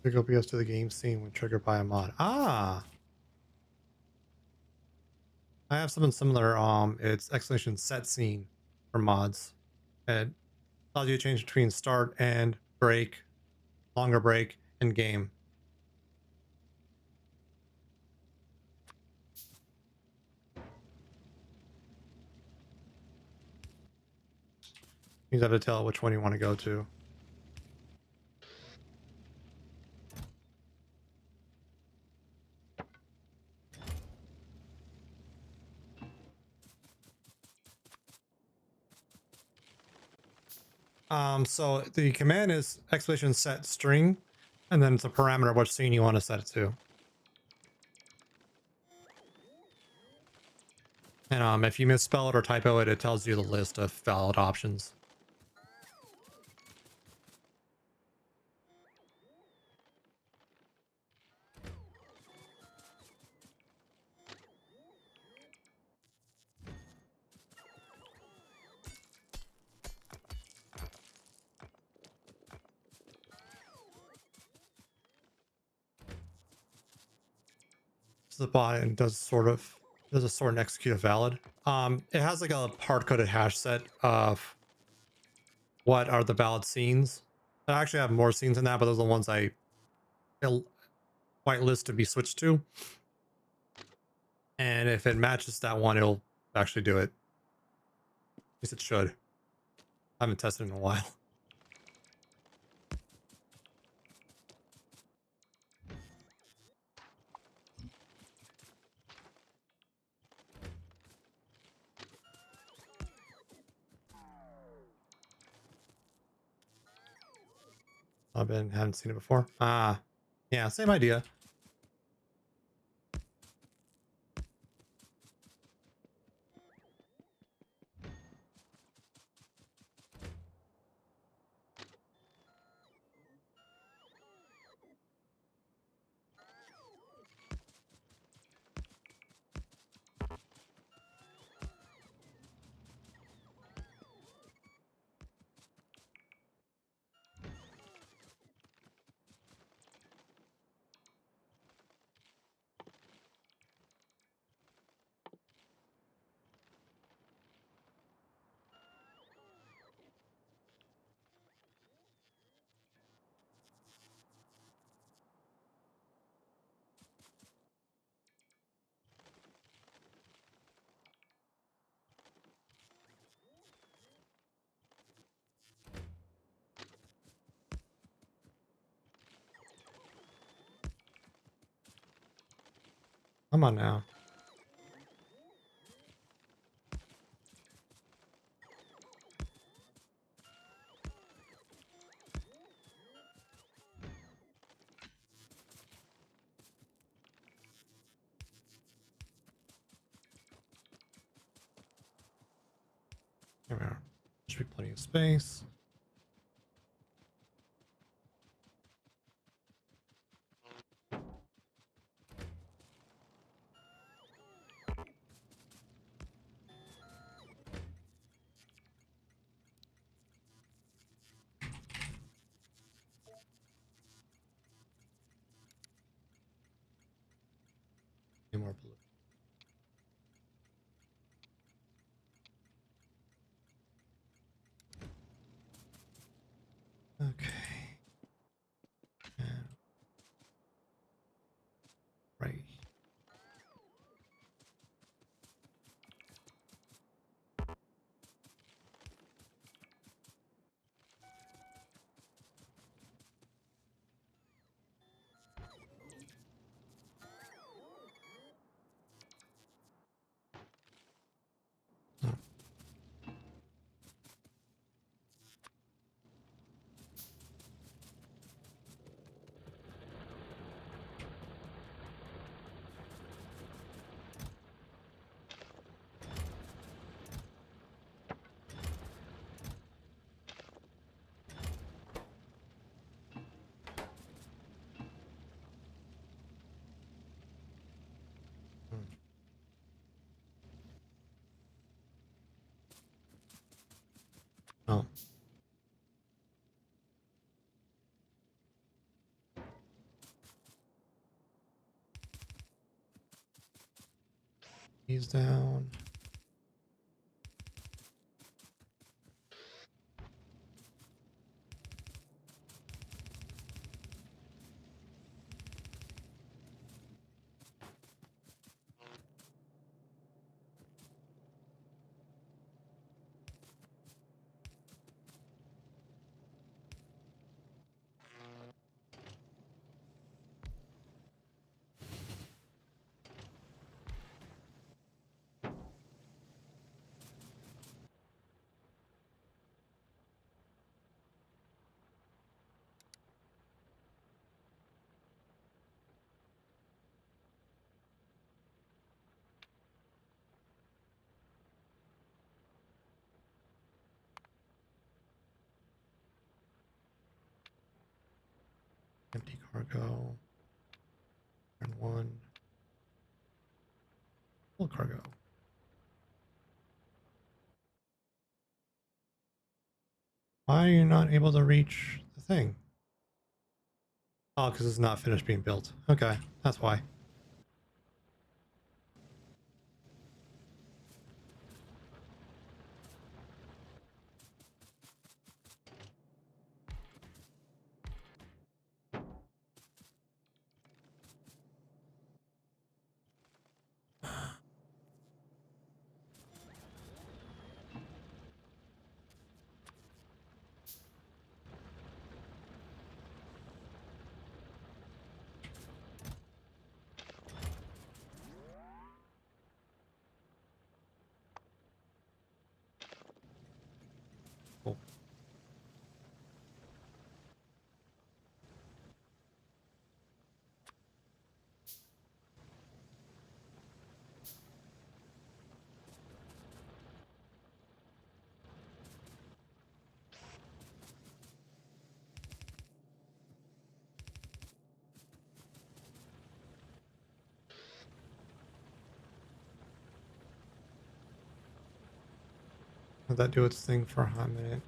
Pick up to the game scene when triggered by a mod. Ah, I have something similar. It's exclamation set scene for mods. It allows you to change between start and break, longer break, and game. You just have to tell it which one you want to go to. So the command is exclamation set string, and then it's a parameter of which scene you want to set it to. And if you misspell it or typo it, it tells you the list of valid options. So the bot and does a sort and execute a valid. It has like a hard-coded hash set of what are the valid scenes. I actually have more scenes than that, but those are the ones I whitelist to be switched to. And if it matches that one, it'll actually do it. At least it should. I haven't tested in a while. Haven't seen it before. Ah, yeah, same idea. Come on now. Here we are. Should be plenty of space. Any more blue. Oh. He's down. Empty cargo. And one. Full cargo. Why are you not able to reach the thing? Oh, because it's not finished being built. Okay, that's why. Cool. Let that do its thing for a hot minute.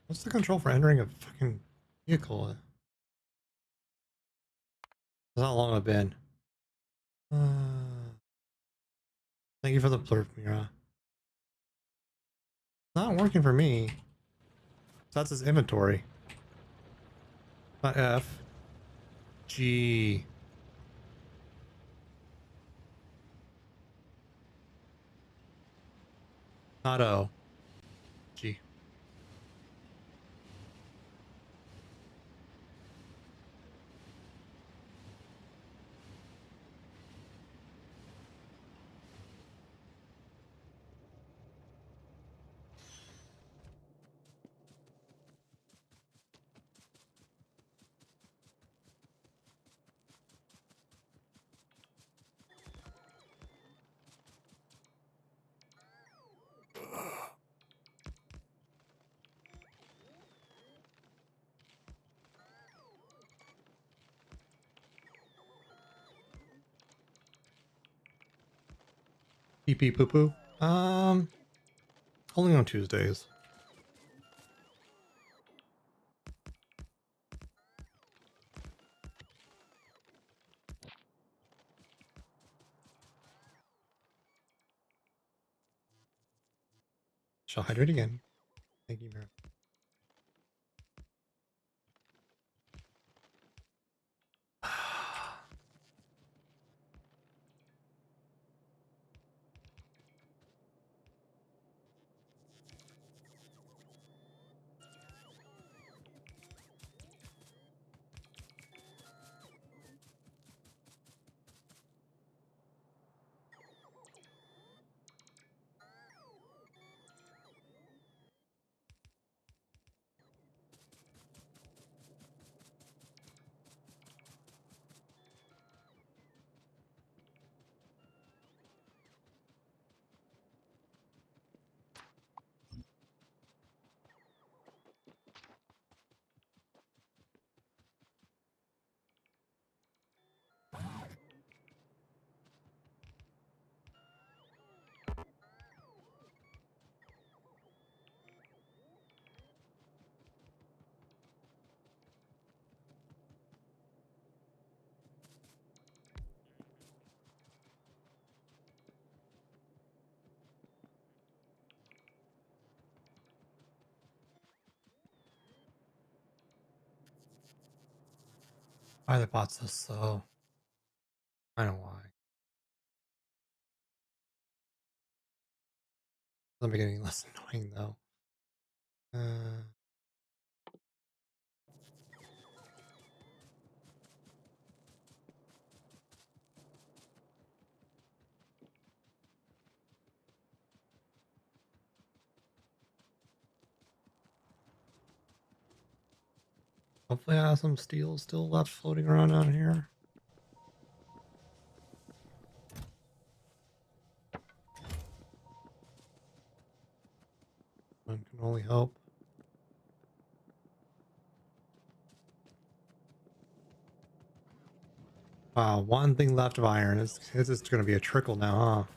What's the control for entering a fucking vehicle? That's how long I've been. Thank you for the blurb, Mira. Not working for me. So that's his inventory. Not F. G. Not O. G. Pee pee poo poo. Only on Tuesdays. Shall hydrate again. Thank you, Mira. Why the bot so slow? I don't know why. I'm getting less annoying though. Uh, Hopefully I have some steel still left floating around down here. One can only hope. Wow, one thing left of iron. It's just going to be a trickle now, huh?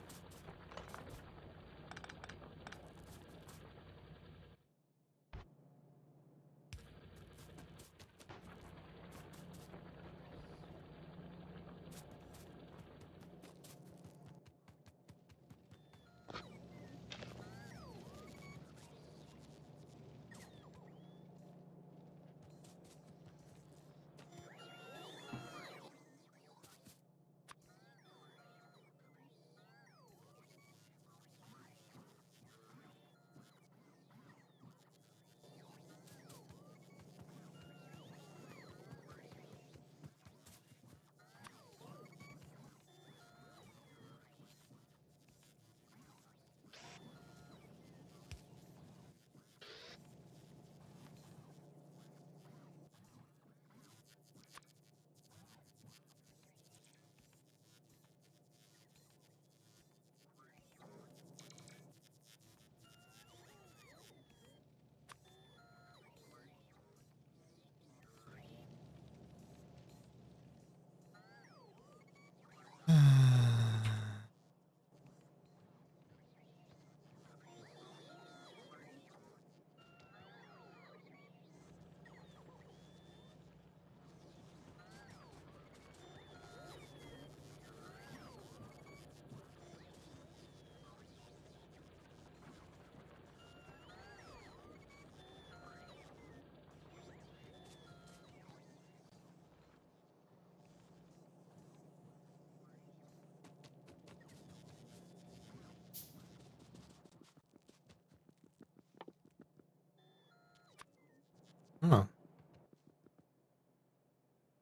Huh.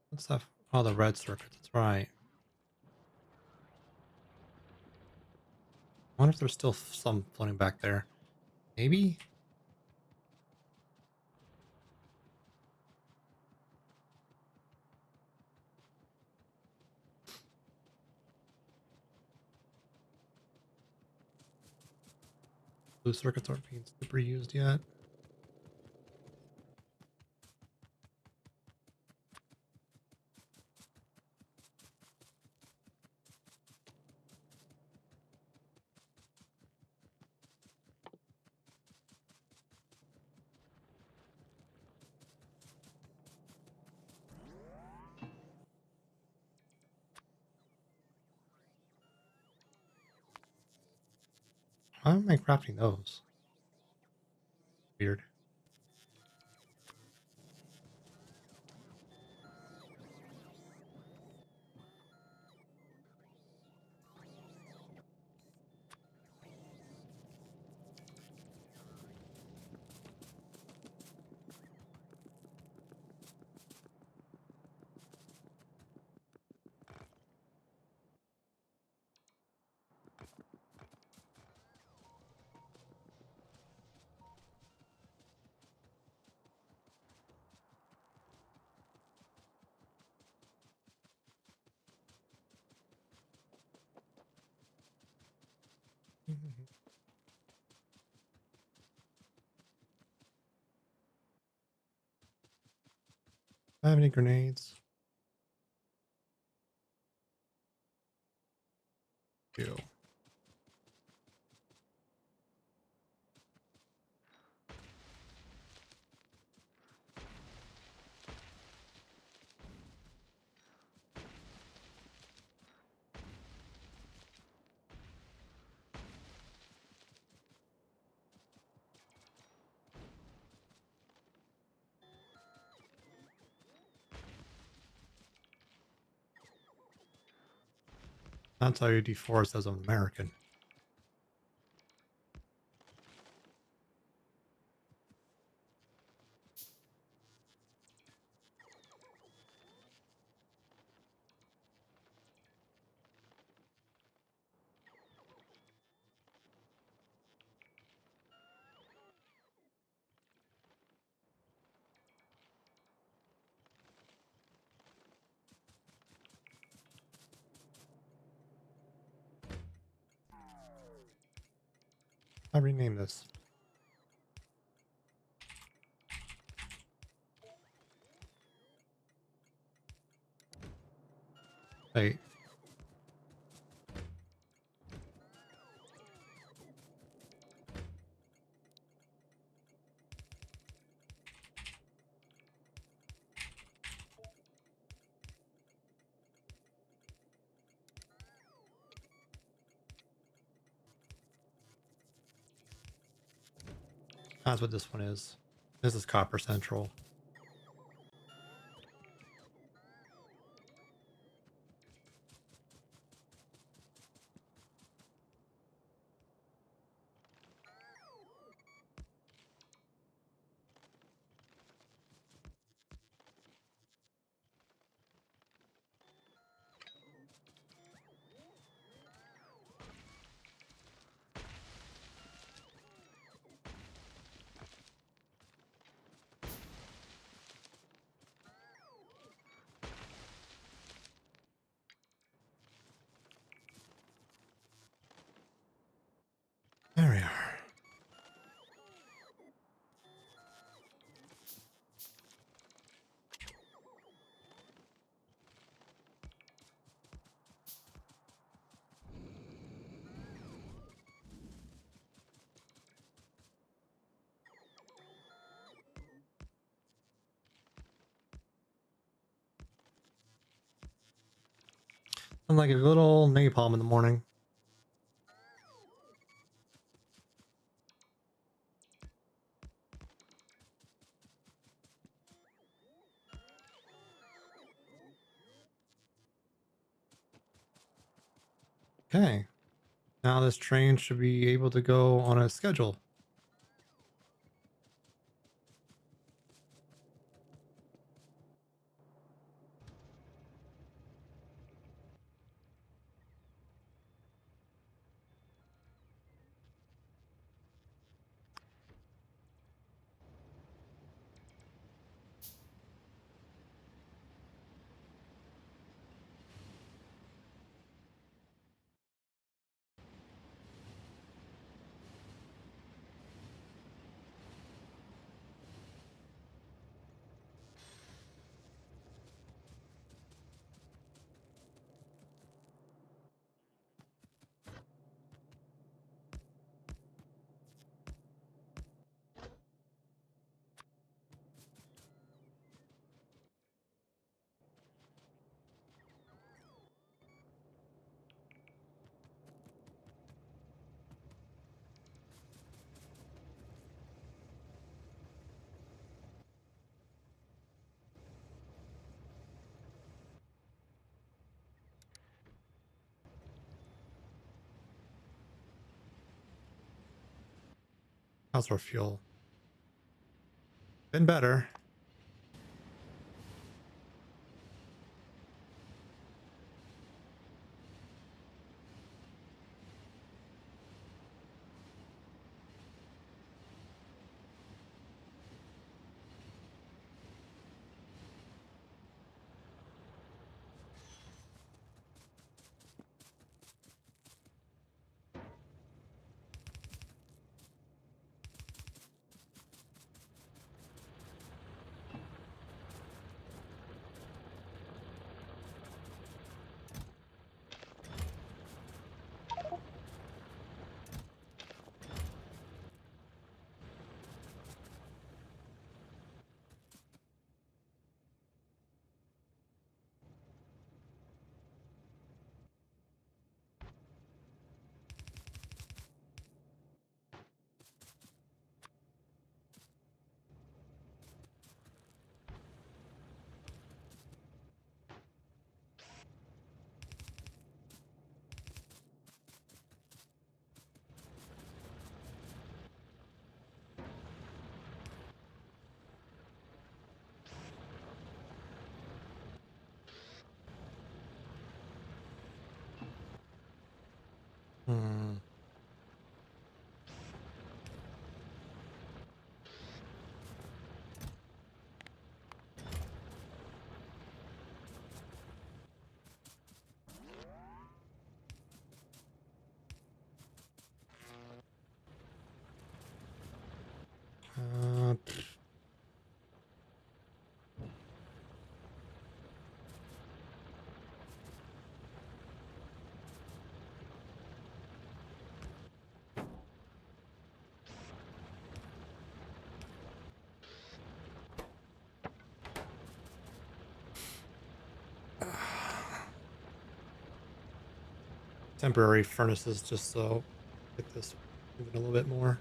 What's that? Oh, the red circuit. That's right. I wonder if there's still some floating back there. Maybe? Blue circuits aren't being super used yet. How am I crafting those? Weird. Do I have any grenades? Do. That's how you deforest as an American. I rename this. Hey. That's what this one is. This is Copper Central. There we are. I'm like a little napalm in the morning. Okay. Now this train should be able to go on a schedule. How's our fuel? Been better. temporary furnaces just so get this moving a little bit more.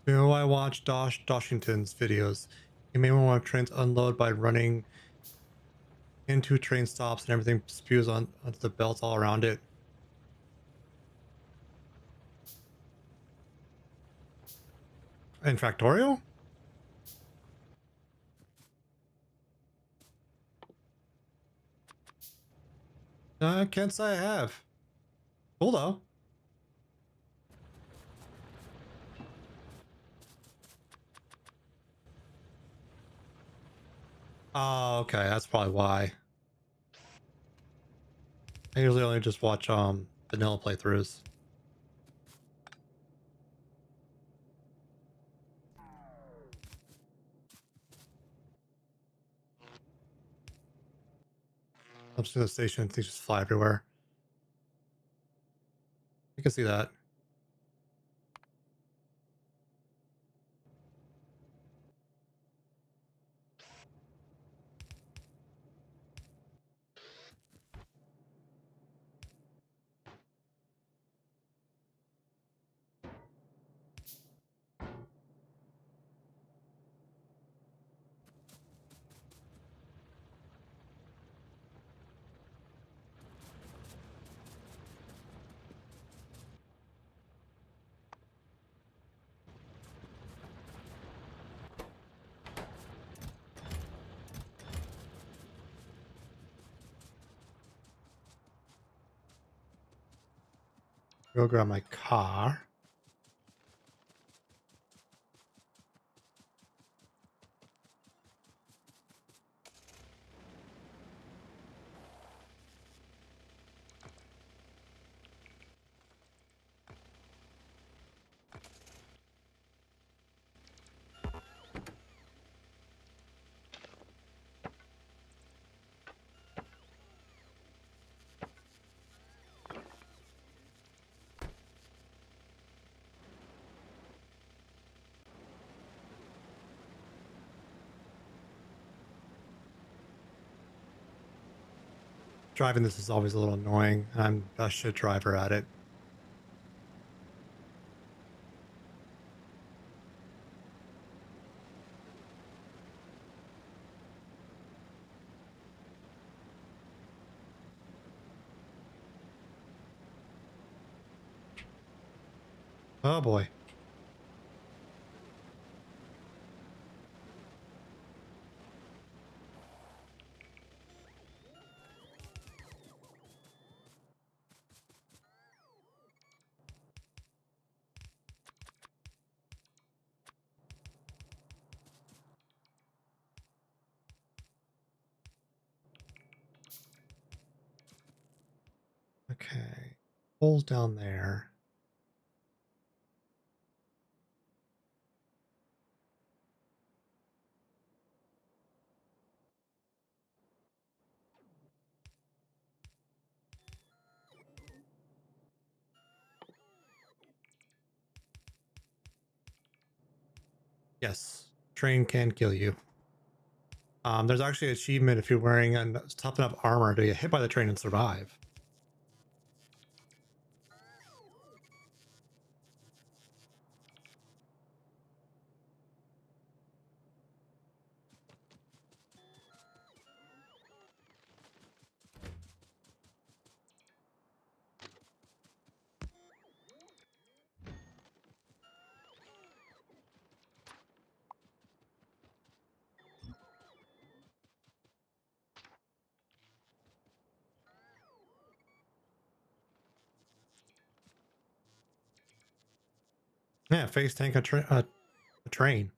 You know, I watch Doshington's videos. He made one of trains unload by running into train stops and everything spews onto the belts all around it. In Factorio? I can't say I have. Cool though. Oh, okay, that's probably why. I usually only just watch vanilla playthroughs. I'm just in the station, things just fly everywhere. You can see that. Go grab my car. Driving this is always a little annoying. I'm a shit driver at it. Oh boy. Okay. Holes down there. Yes. Train can kill you. There's actually an achievement if you're wearing tough enough armor to get hit by the train and survive. Yeah, face tank a train.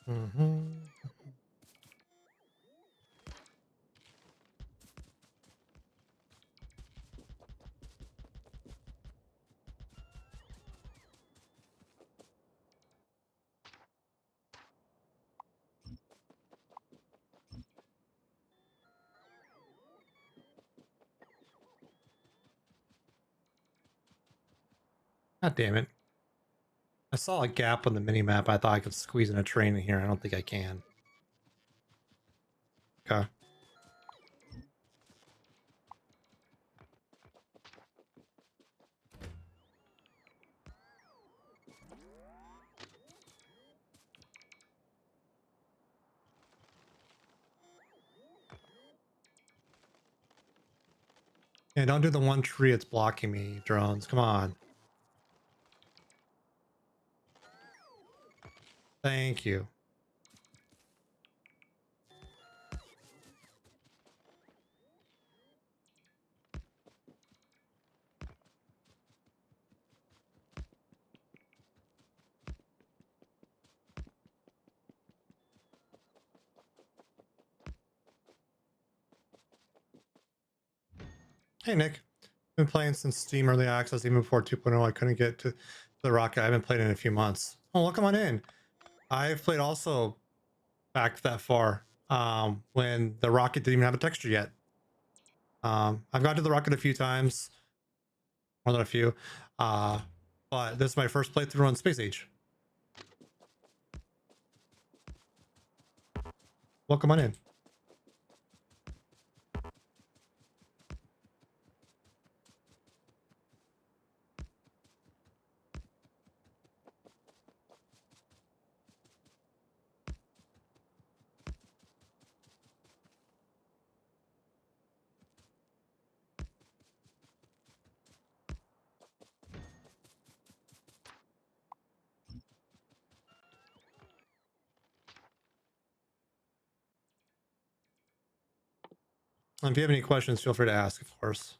Mm-hmm. God damn it. I saw a gap on the mini map. I thought I could squeeze in a train in here. I don't think I can. Okay. Yeah, don't do the one tree it's blocking me, drones. Come on. Thank you. Hey, Nick. Been playing since Steam Early Access, even before 2.0. I couldn't get to the Rocket. I haven't played in a few months. Oh, well, come on in. I've played also back that far when the Rocket didn't even have a texture yet. I've got to the Rocket a few times, more than a few, uh, but this is my first playthrough on Space Age. Welcome on in. And if you have any questions, feel free to ask, of course.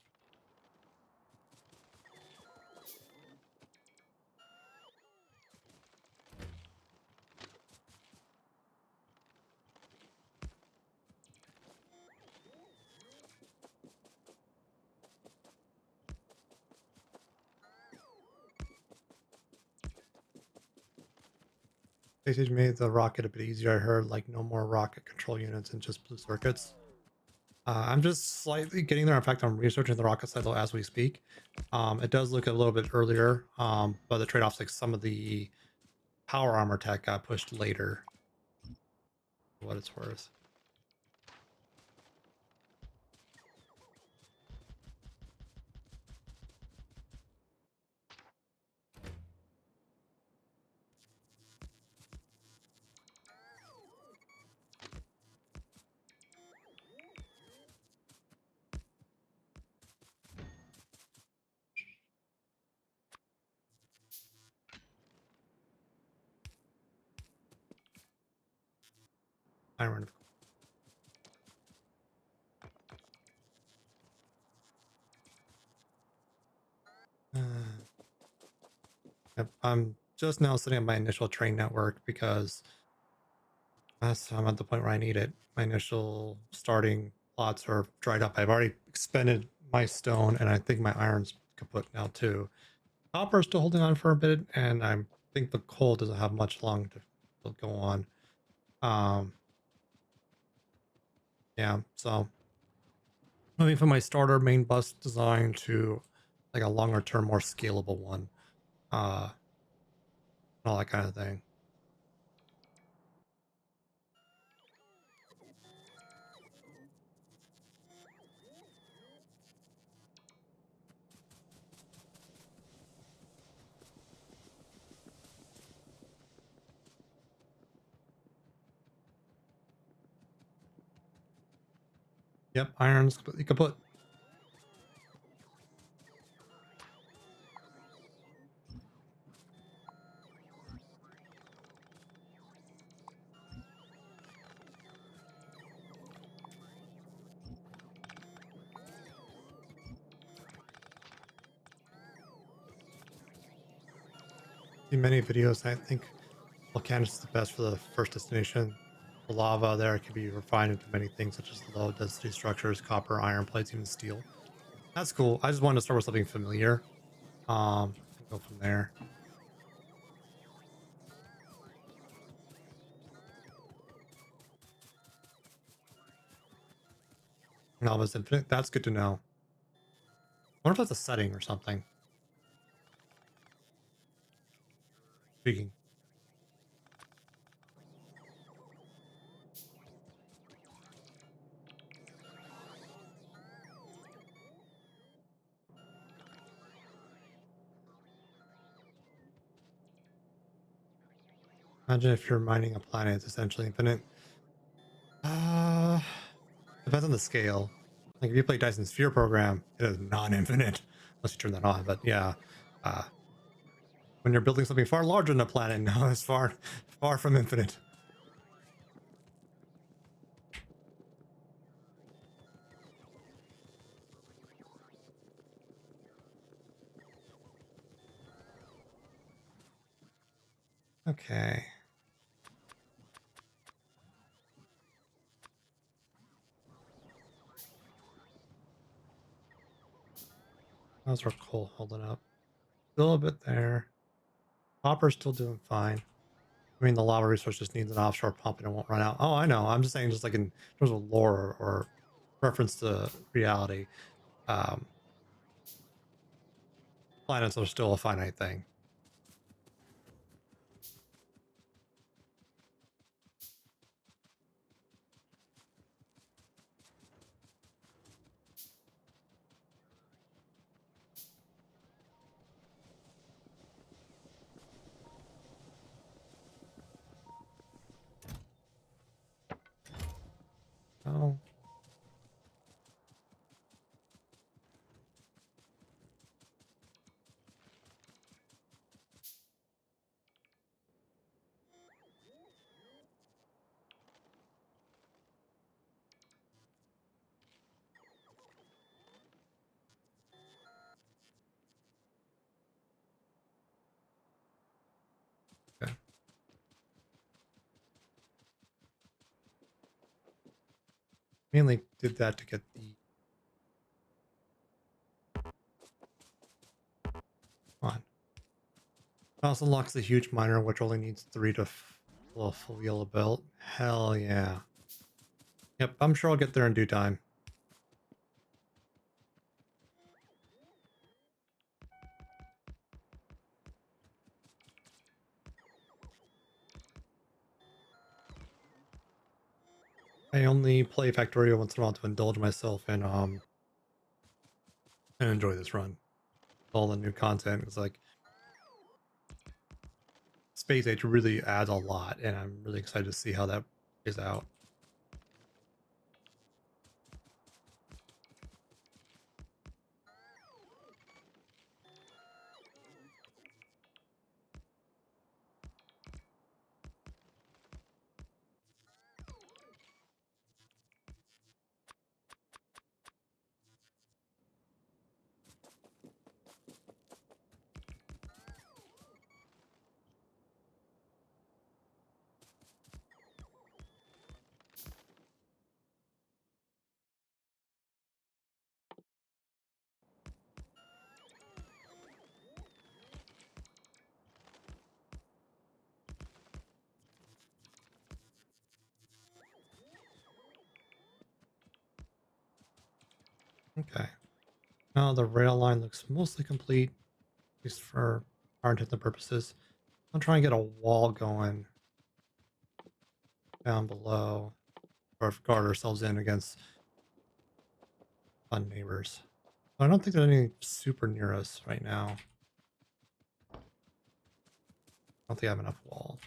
Space Age made the rocket a bit easier. I heard like no more rocket control units and just blue circuits. I'm just slightly getting there. In fact, I'm researching the rocket cycle as we speak. It does look a little bit earlier, but the trade-offs like some of the power armor tech got pushed later. For what it's worth. Iron. Uh, yep, I'm just now setting up my initial train network because I'm at the point where I need it. My initial starting plots are dried up. I've already expended my stone, and I think my iron's kaput now too. Copper is still holding on for a bit, and I think the coal doesn't have much long to go on. Um, yeah, so moving from my starter main bus design to like a longer term, more scalable one, all that kind of thing. Yep, iron's completely kaput. In many videos, I think volcanics is the best for the first destination. The lava there can be refined into many things, such as low density structures, copper, iron plates, even steel. That's cool. I just wanted to start with something familiar. And go from there. Lava's infinite. That's good to know. I wonder if that's a setting or something. Speaking. Imagine if you're mining a planet, it's essentially infinite. Uh, Depends on the scale. Like if you play Dyson Sphere program, it is non-infinite unless you turn that on. But yeah, uh, when you're building something far larger than a planet, no, it's far from infinite. Okay. How's our coal holding up? Still a bit there. Copper's still doing fine. I mean, the lava resource just needs an offshore pump and it won't run out. Oh, I know. I'm just saying, just like in terms of lore or reference to reality, um, planets are still a finite thing. Oh, okay. Mainly did that to get the on. It also unlocks the huge miner, which only needs 3 to fill a full yellow belt. Hell yeah. Yep, I'm sure I'll get there in due time. I only play Factorio once in a while to indulge myself and enjoy this run. All the new content is like Space Age really adds a lot, and I'm really excited to see how that plays out. Okay. Now the rail line looks mostly complete, at least for our intents purposes. I'll try and get a wall going down below, or guard ourselves in against fun neighbors. I don't think there's any super near us right now. I don't think I have enough wall.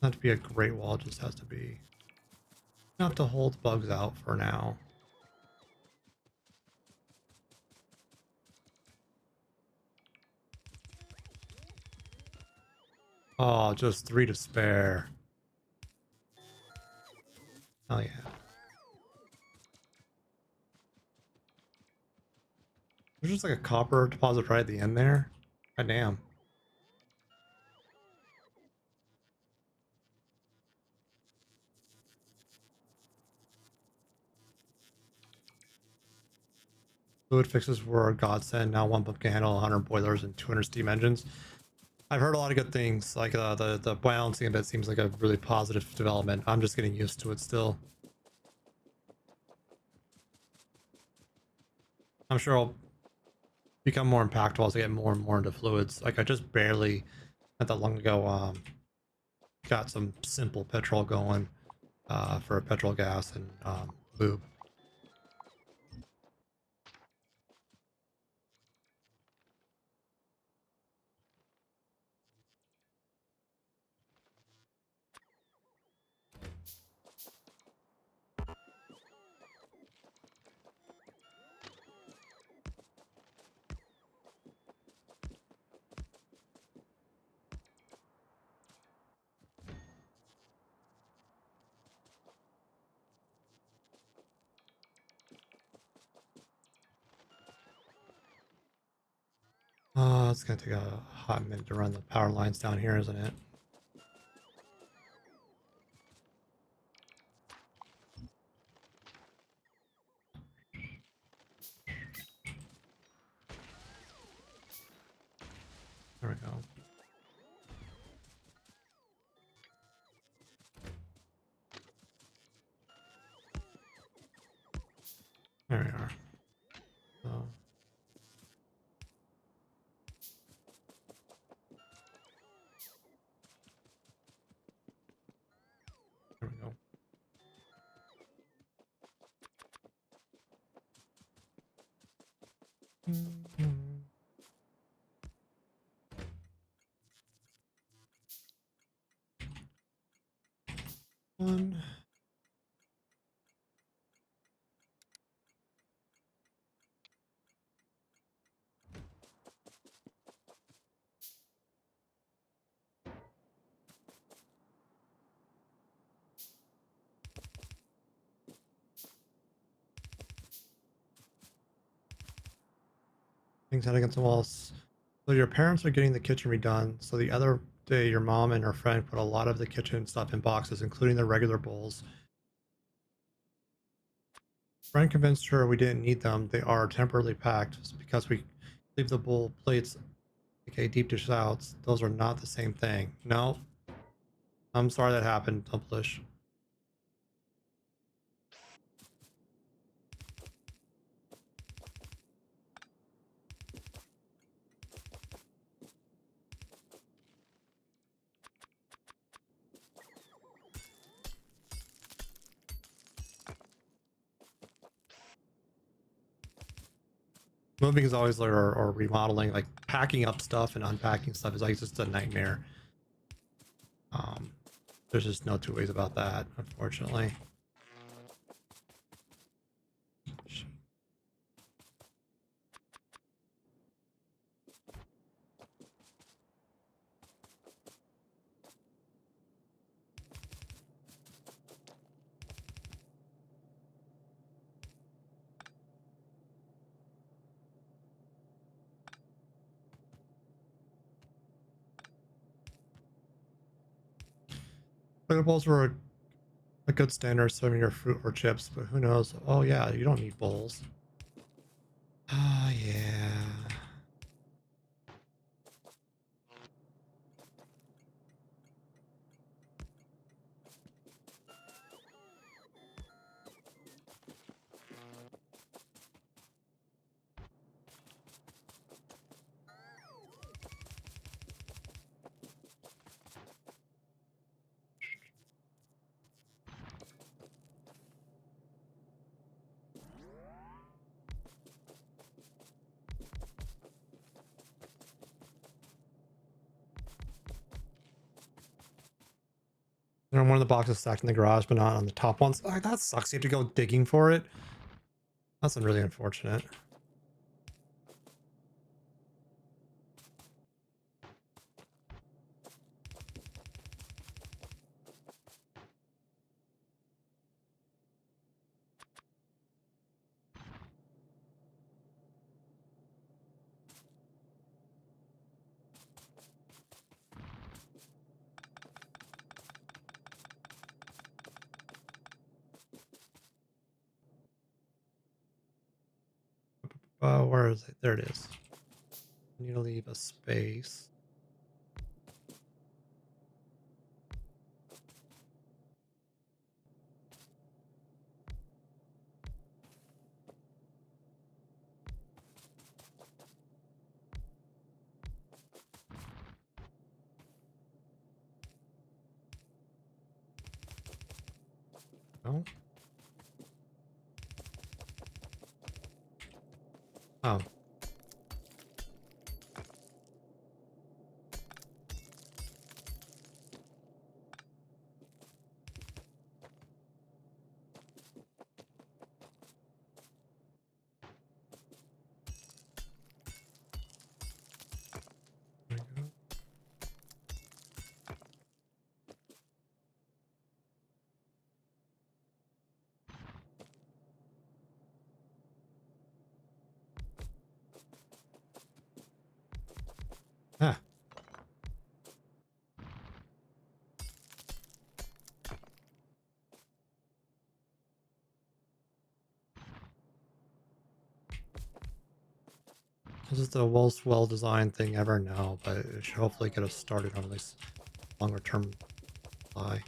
Not to be a great wall, just has to be enough to hold bugs out for now. Oh, just 3 to spare. Oh yeah. There's just like a copper deposit right at the end there. God damn. Fluid fixes were a godsend. Now one pump can handle 100 boilers and 200 steam engines. I've heard a lot of good things. Like the balancing of it seems like a really positive development. I'm just getting used to it still. I'm sure I'll become more impactful as I get more and more into fluids. Like I just barely, not that long ago, got some simple petrol going for petrol, gas, and lube. It's gonna take a hot minute to run the power lines down here, isn't it? There we go. There we are. So, there we go. One. Things head against the walls. So your parents are getting the kitchen redone. So the other day, your mom and her friend put a lot of the kitchen stuff in boxes, including the regular bowls. Friend convinced her we didn't need them. They are temporarily packed because we leave the bowl plates, aka deep dish outs. Those are not the same thing. No, I'm sorry that happened, Dumplish. Moving is always like, or remodeling, like packing up stuff and unpacking stuff is like just a nightmare. Um, there's just no two ways about that, unfortunately. Bowls were a good standard serving your fruit or chips, but who knows? Oh yeah, you don't need bowls. Ah, yeah. And one of the boxes stacked in the garage, but not on the top ones. Oh, that sucks. You have to go digging for it. That's really unfortunate. Where is it? There it is. I need to leave a space. No? Oh. There we go. Ah. This is the most well-designed thing ever now, but it should hopefully get us started on this longer-term supply.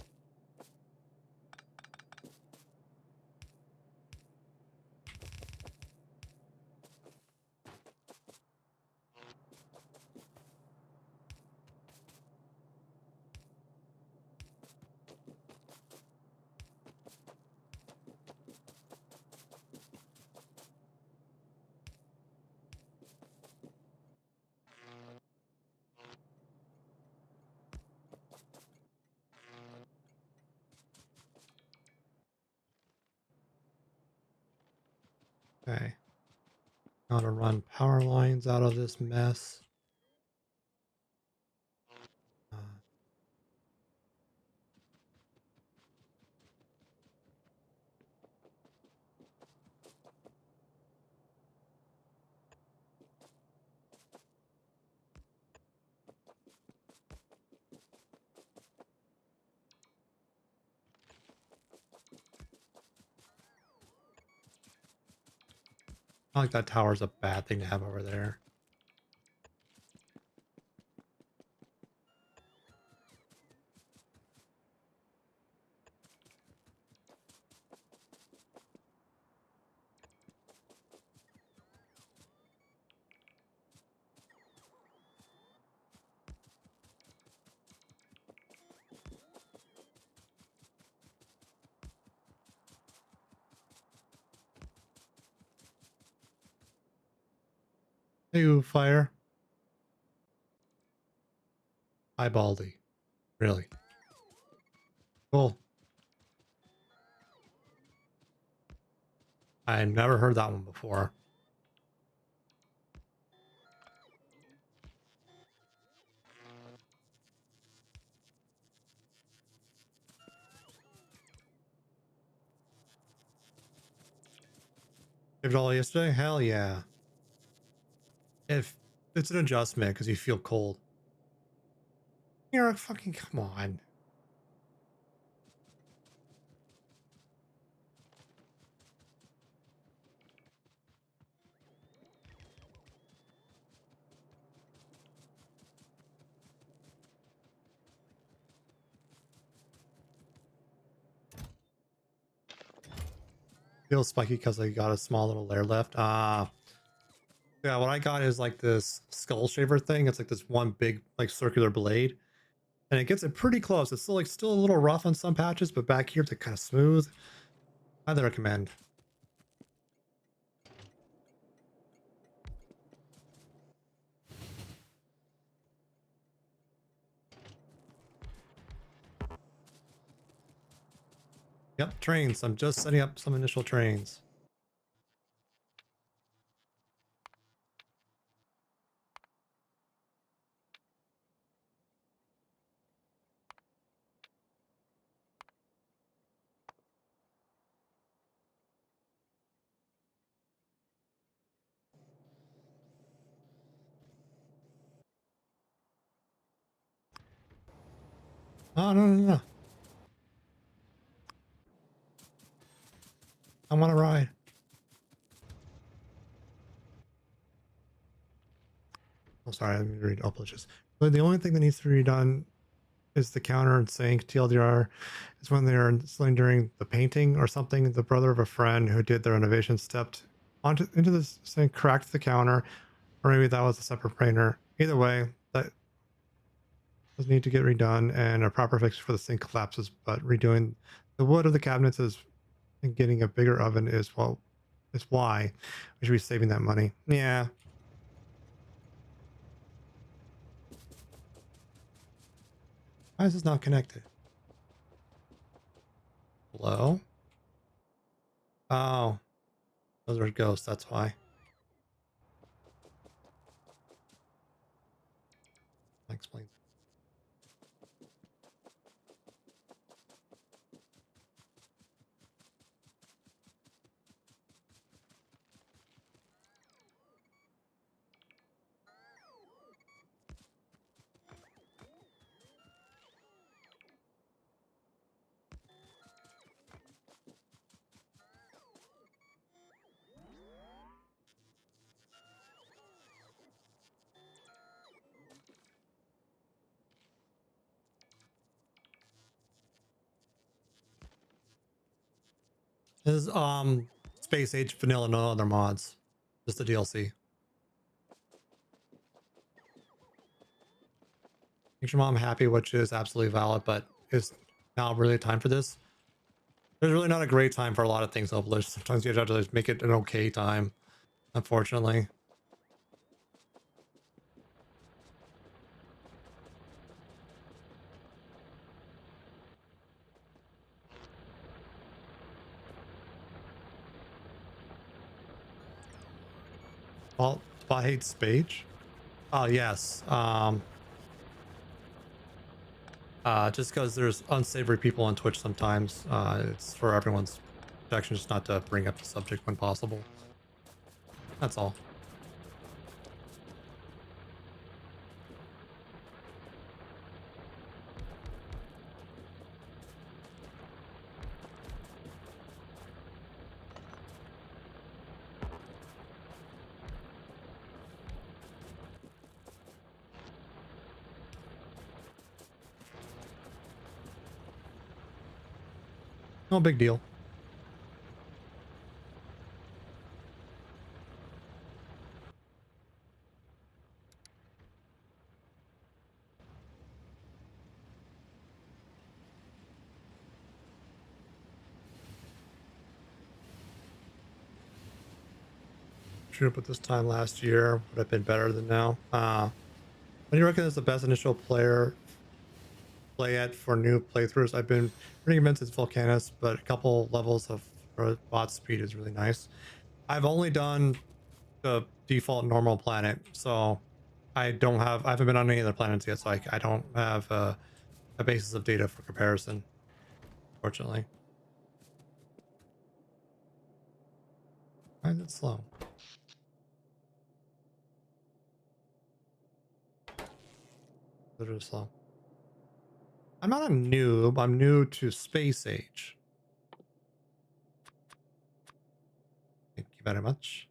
Okay. How to run power lines out of this mess. Uh, I like that tower's a bad thing to have over there. Hey, you fire. Hi, Baldy. Really? Cool. I never heard that one before. Did it all yesterday? Hell yeah. If it's an adjustment because you feel cold. You're a fucking come on. Feels spiky because I got a small little layer left. Ah, yeah. What I got is like this skull shaver thing. It's like this one big like circular blade, and it gets it pretty close. It's still a little rough on some patches, but back here it's like kind of smooth. Highly recommend. trains. I'm just setting up some initial trains. Oh, no, no, no. I want to ride. Oh, sorry, let me read uploads. But the only thing that needs to be redone is the counter and sync. TLDR is when they are installing during the painting or something. The brother of a friend who did the renovation stepped into the sink, cracked the counter, or maybe that was a separate painter. Either way, that does need to get redone, and a proper fix for the sink collapses. But redoing the wood of the cabinets is and getting a bigger oven is why we should be saving that money. Yeah. Why is this not connected? Hello? Oh, those are ghosts. That's why. That explains. This is Space Age vanilla, no other mods. Just the DLC. Makes your mom happy, which is absolutely valid, but is now really time for this? There's really not a great time for a lot of things, Obelisk. Sometimes you have to just make it an okay time, unfortunately. Well, Spot hates Spage. Oh yes. Just because there's unsavory people on Twitch sometimes. It's for everyone's protection just not to bring up the subject when possible. That's all. No big deal. Should have put this time last year. Would have been better than now. What do you reckon is the best initial play at for new playthroughs? I've been pretty convinced it's Volcanus, but a couple levels of bot speed is really nice. I've only done the default normal planet, so I haven't been on any other planets yet, so I don't have a basis of data for comparison, fortunately. Why is it slow? Literally slow. I'm not a noob. I'm new to Space Age. Thank you very much.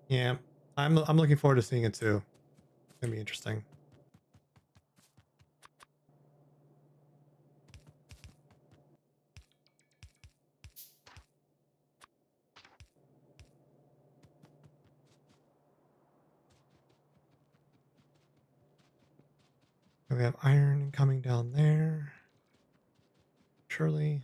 Yeah, I'm looking forward to seeing it too. It's gonna be interesting. We have iron coming down there. surely.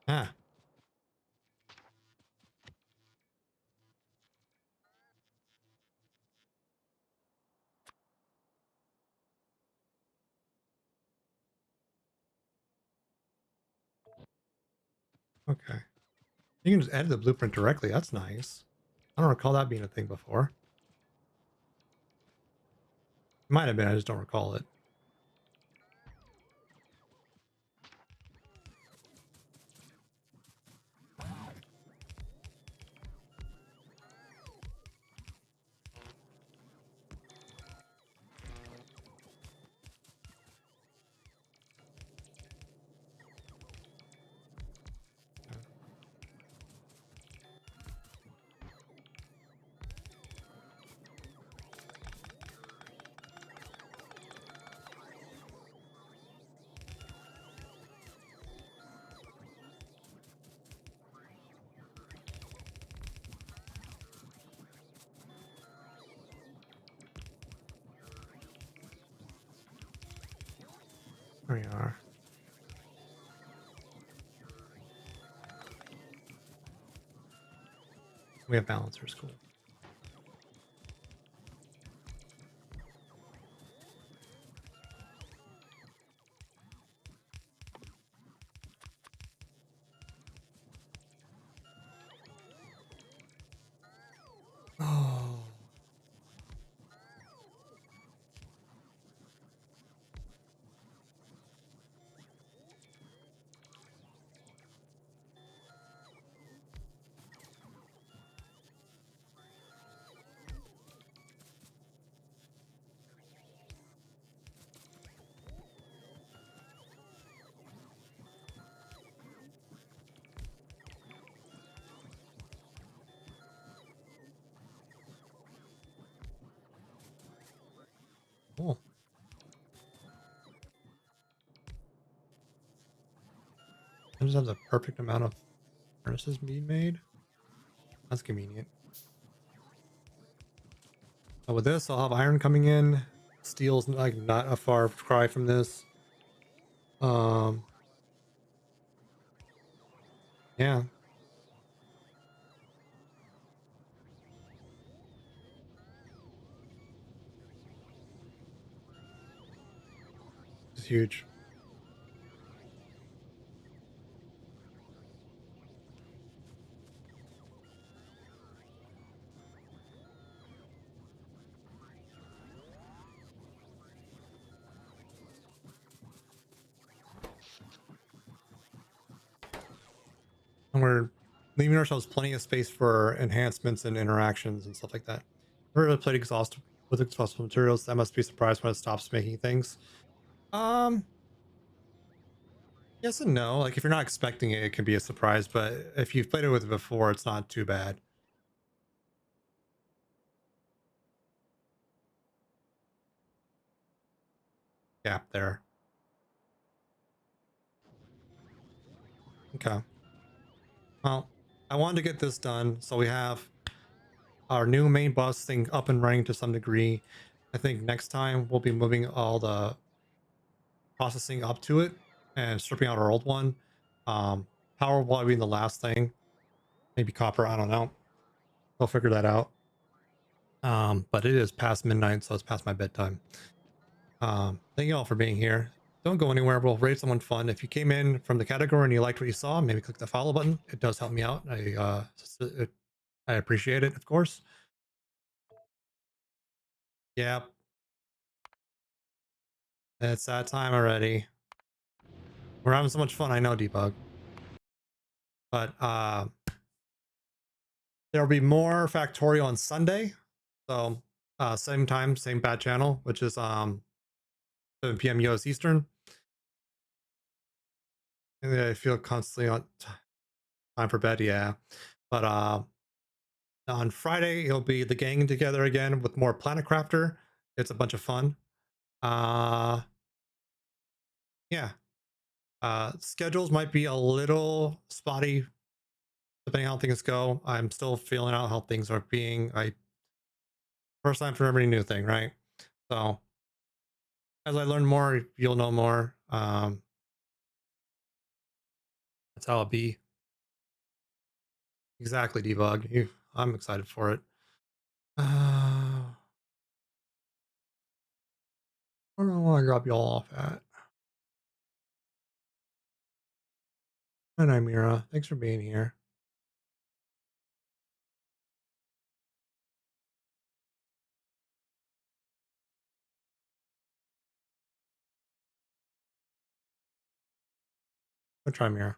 Ah, okay. You can just edit the blueprint directly. That's nice. I don't recall that being a thing before. It might have been, I just don't recall it. There we are. We have balancers, cool. Oh, cool. I just have the perfect amount of furnaces being made. That's convenient. So with this, I'll have iron coming in. Steel's like not a far cry from this. Um, yeah, it's huge. And we're leaving ourselves plenty of space for enhancements and interactions and stuff like that. Never really played exhaust with exhaustible materials. That must be surprised when it stops making things. Um, yes and no. Like if you're not expecting it, it can be a surprise. But if you've played it with it before, it's not too bad. Gap there. Okay. Well, I wanted to get this done, so we have our new main bus thing up and running to some degree. I think next time we'll be moving all the processing up to it and stripping out our old one. Power will be the last thing. Maybe copper, I don't know. We'll figure that out. But it is past midnight, so it's past my bedtime. Thank you all for being here. Don't go anywhere. We'll rate someone fun. If you came in from the category and you liked what you saw, maybe click the follow button. It does help me out. It I appreciate it, of course. Yep, it's that time already. We're having so much fun, I know, Debug. But there'll be more Factorio on Sunday. So same time, same bat channel, which is 7 p.m. US Eastern. And I feel constantly on time for bed, yeah. But on Friday, it'll be the gang together again with more Planet Crafter. It's a bunch of fun. Uh yeah. Schedules might be a little spotty depending on how things go. I'm still feeling out how things are being. I first time for every new thing, right? So as I learn more, you'll know more. That's how it'll be. Exactly, debug. I'm excited for it. Where do I want to drop you all off at? Hi, Mira. Thanks for being here. I'll try Mira.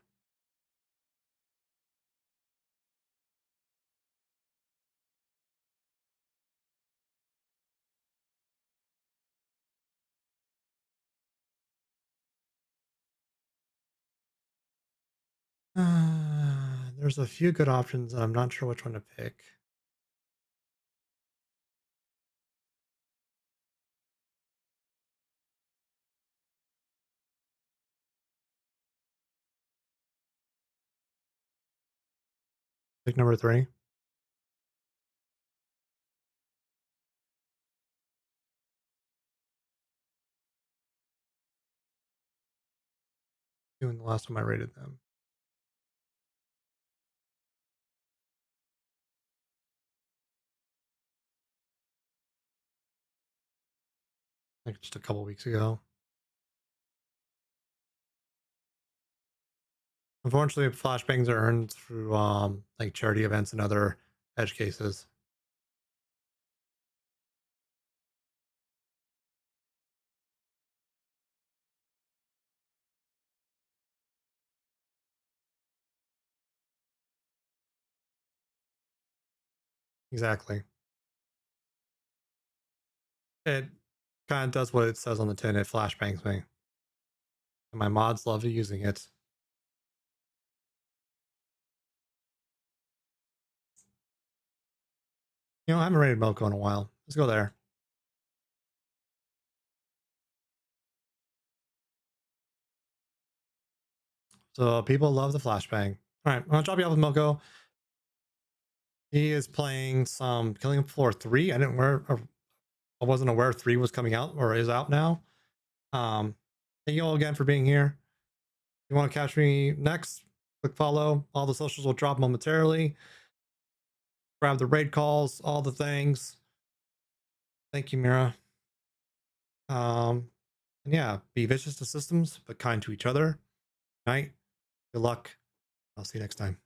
There's a few good options, and I'm not sure which one to pick. Pick number 3. Doing the last time I rated them. Like just a couple weeks ago. Unfortunately, flashbangs are earned through like charity events and other edge cases. Exactly. It kind of does what it says on the tin. It flashbangs me. And my mods love using it. You know, I haven't rated Milko in a while. Let's go there. So people love the flashbang. All right, I'll drop you off with Milko. He is playing some Killing Floor 3. I wasn't aware 3 was coming out or is out now. Thank you all again for being here. If you want to catch me next, click follow. All the socials will drop momentarily. Grab the raid calls, all the things. Thank you, Mira. And yeah, be vicious to systems, but kind to each other. Night. Good luck. I'll see you next time.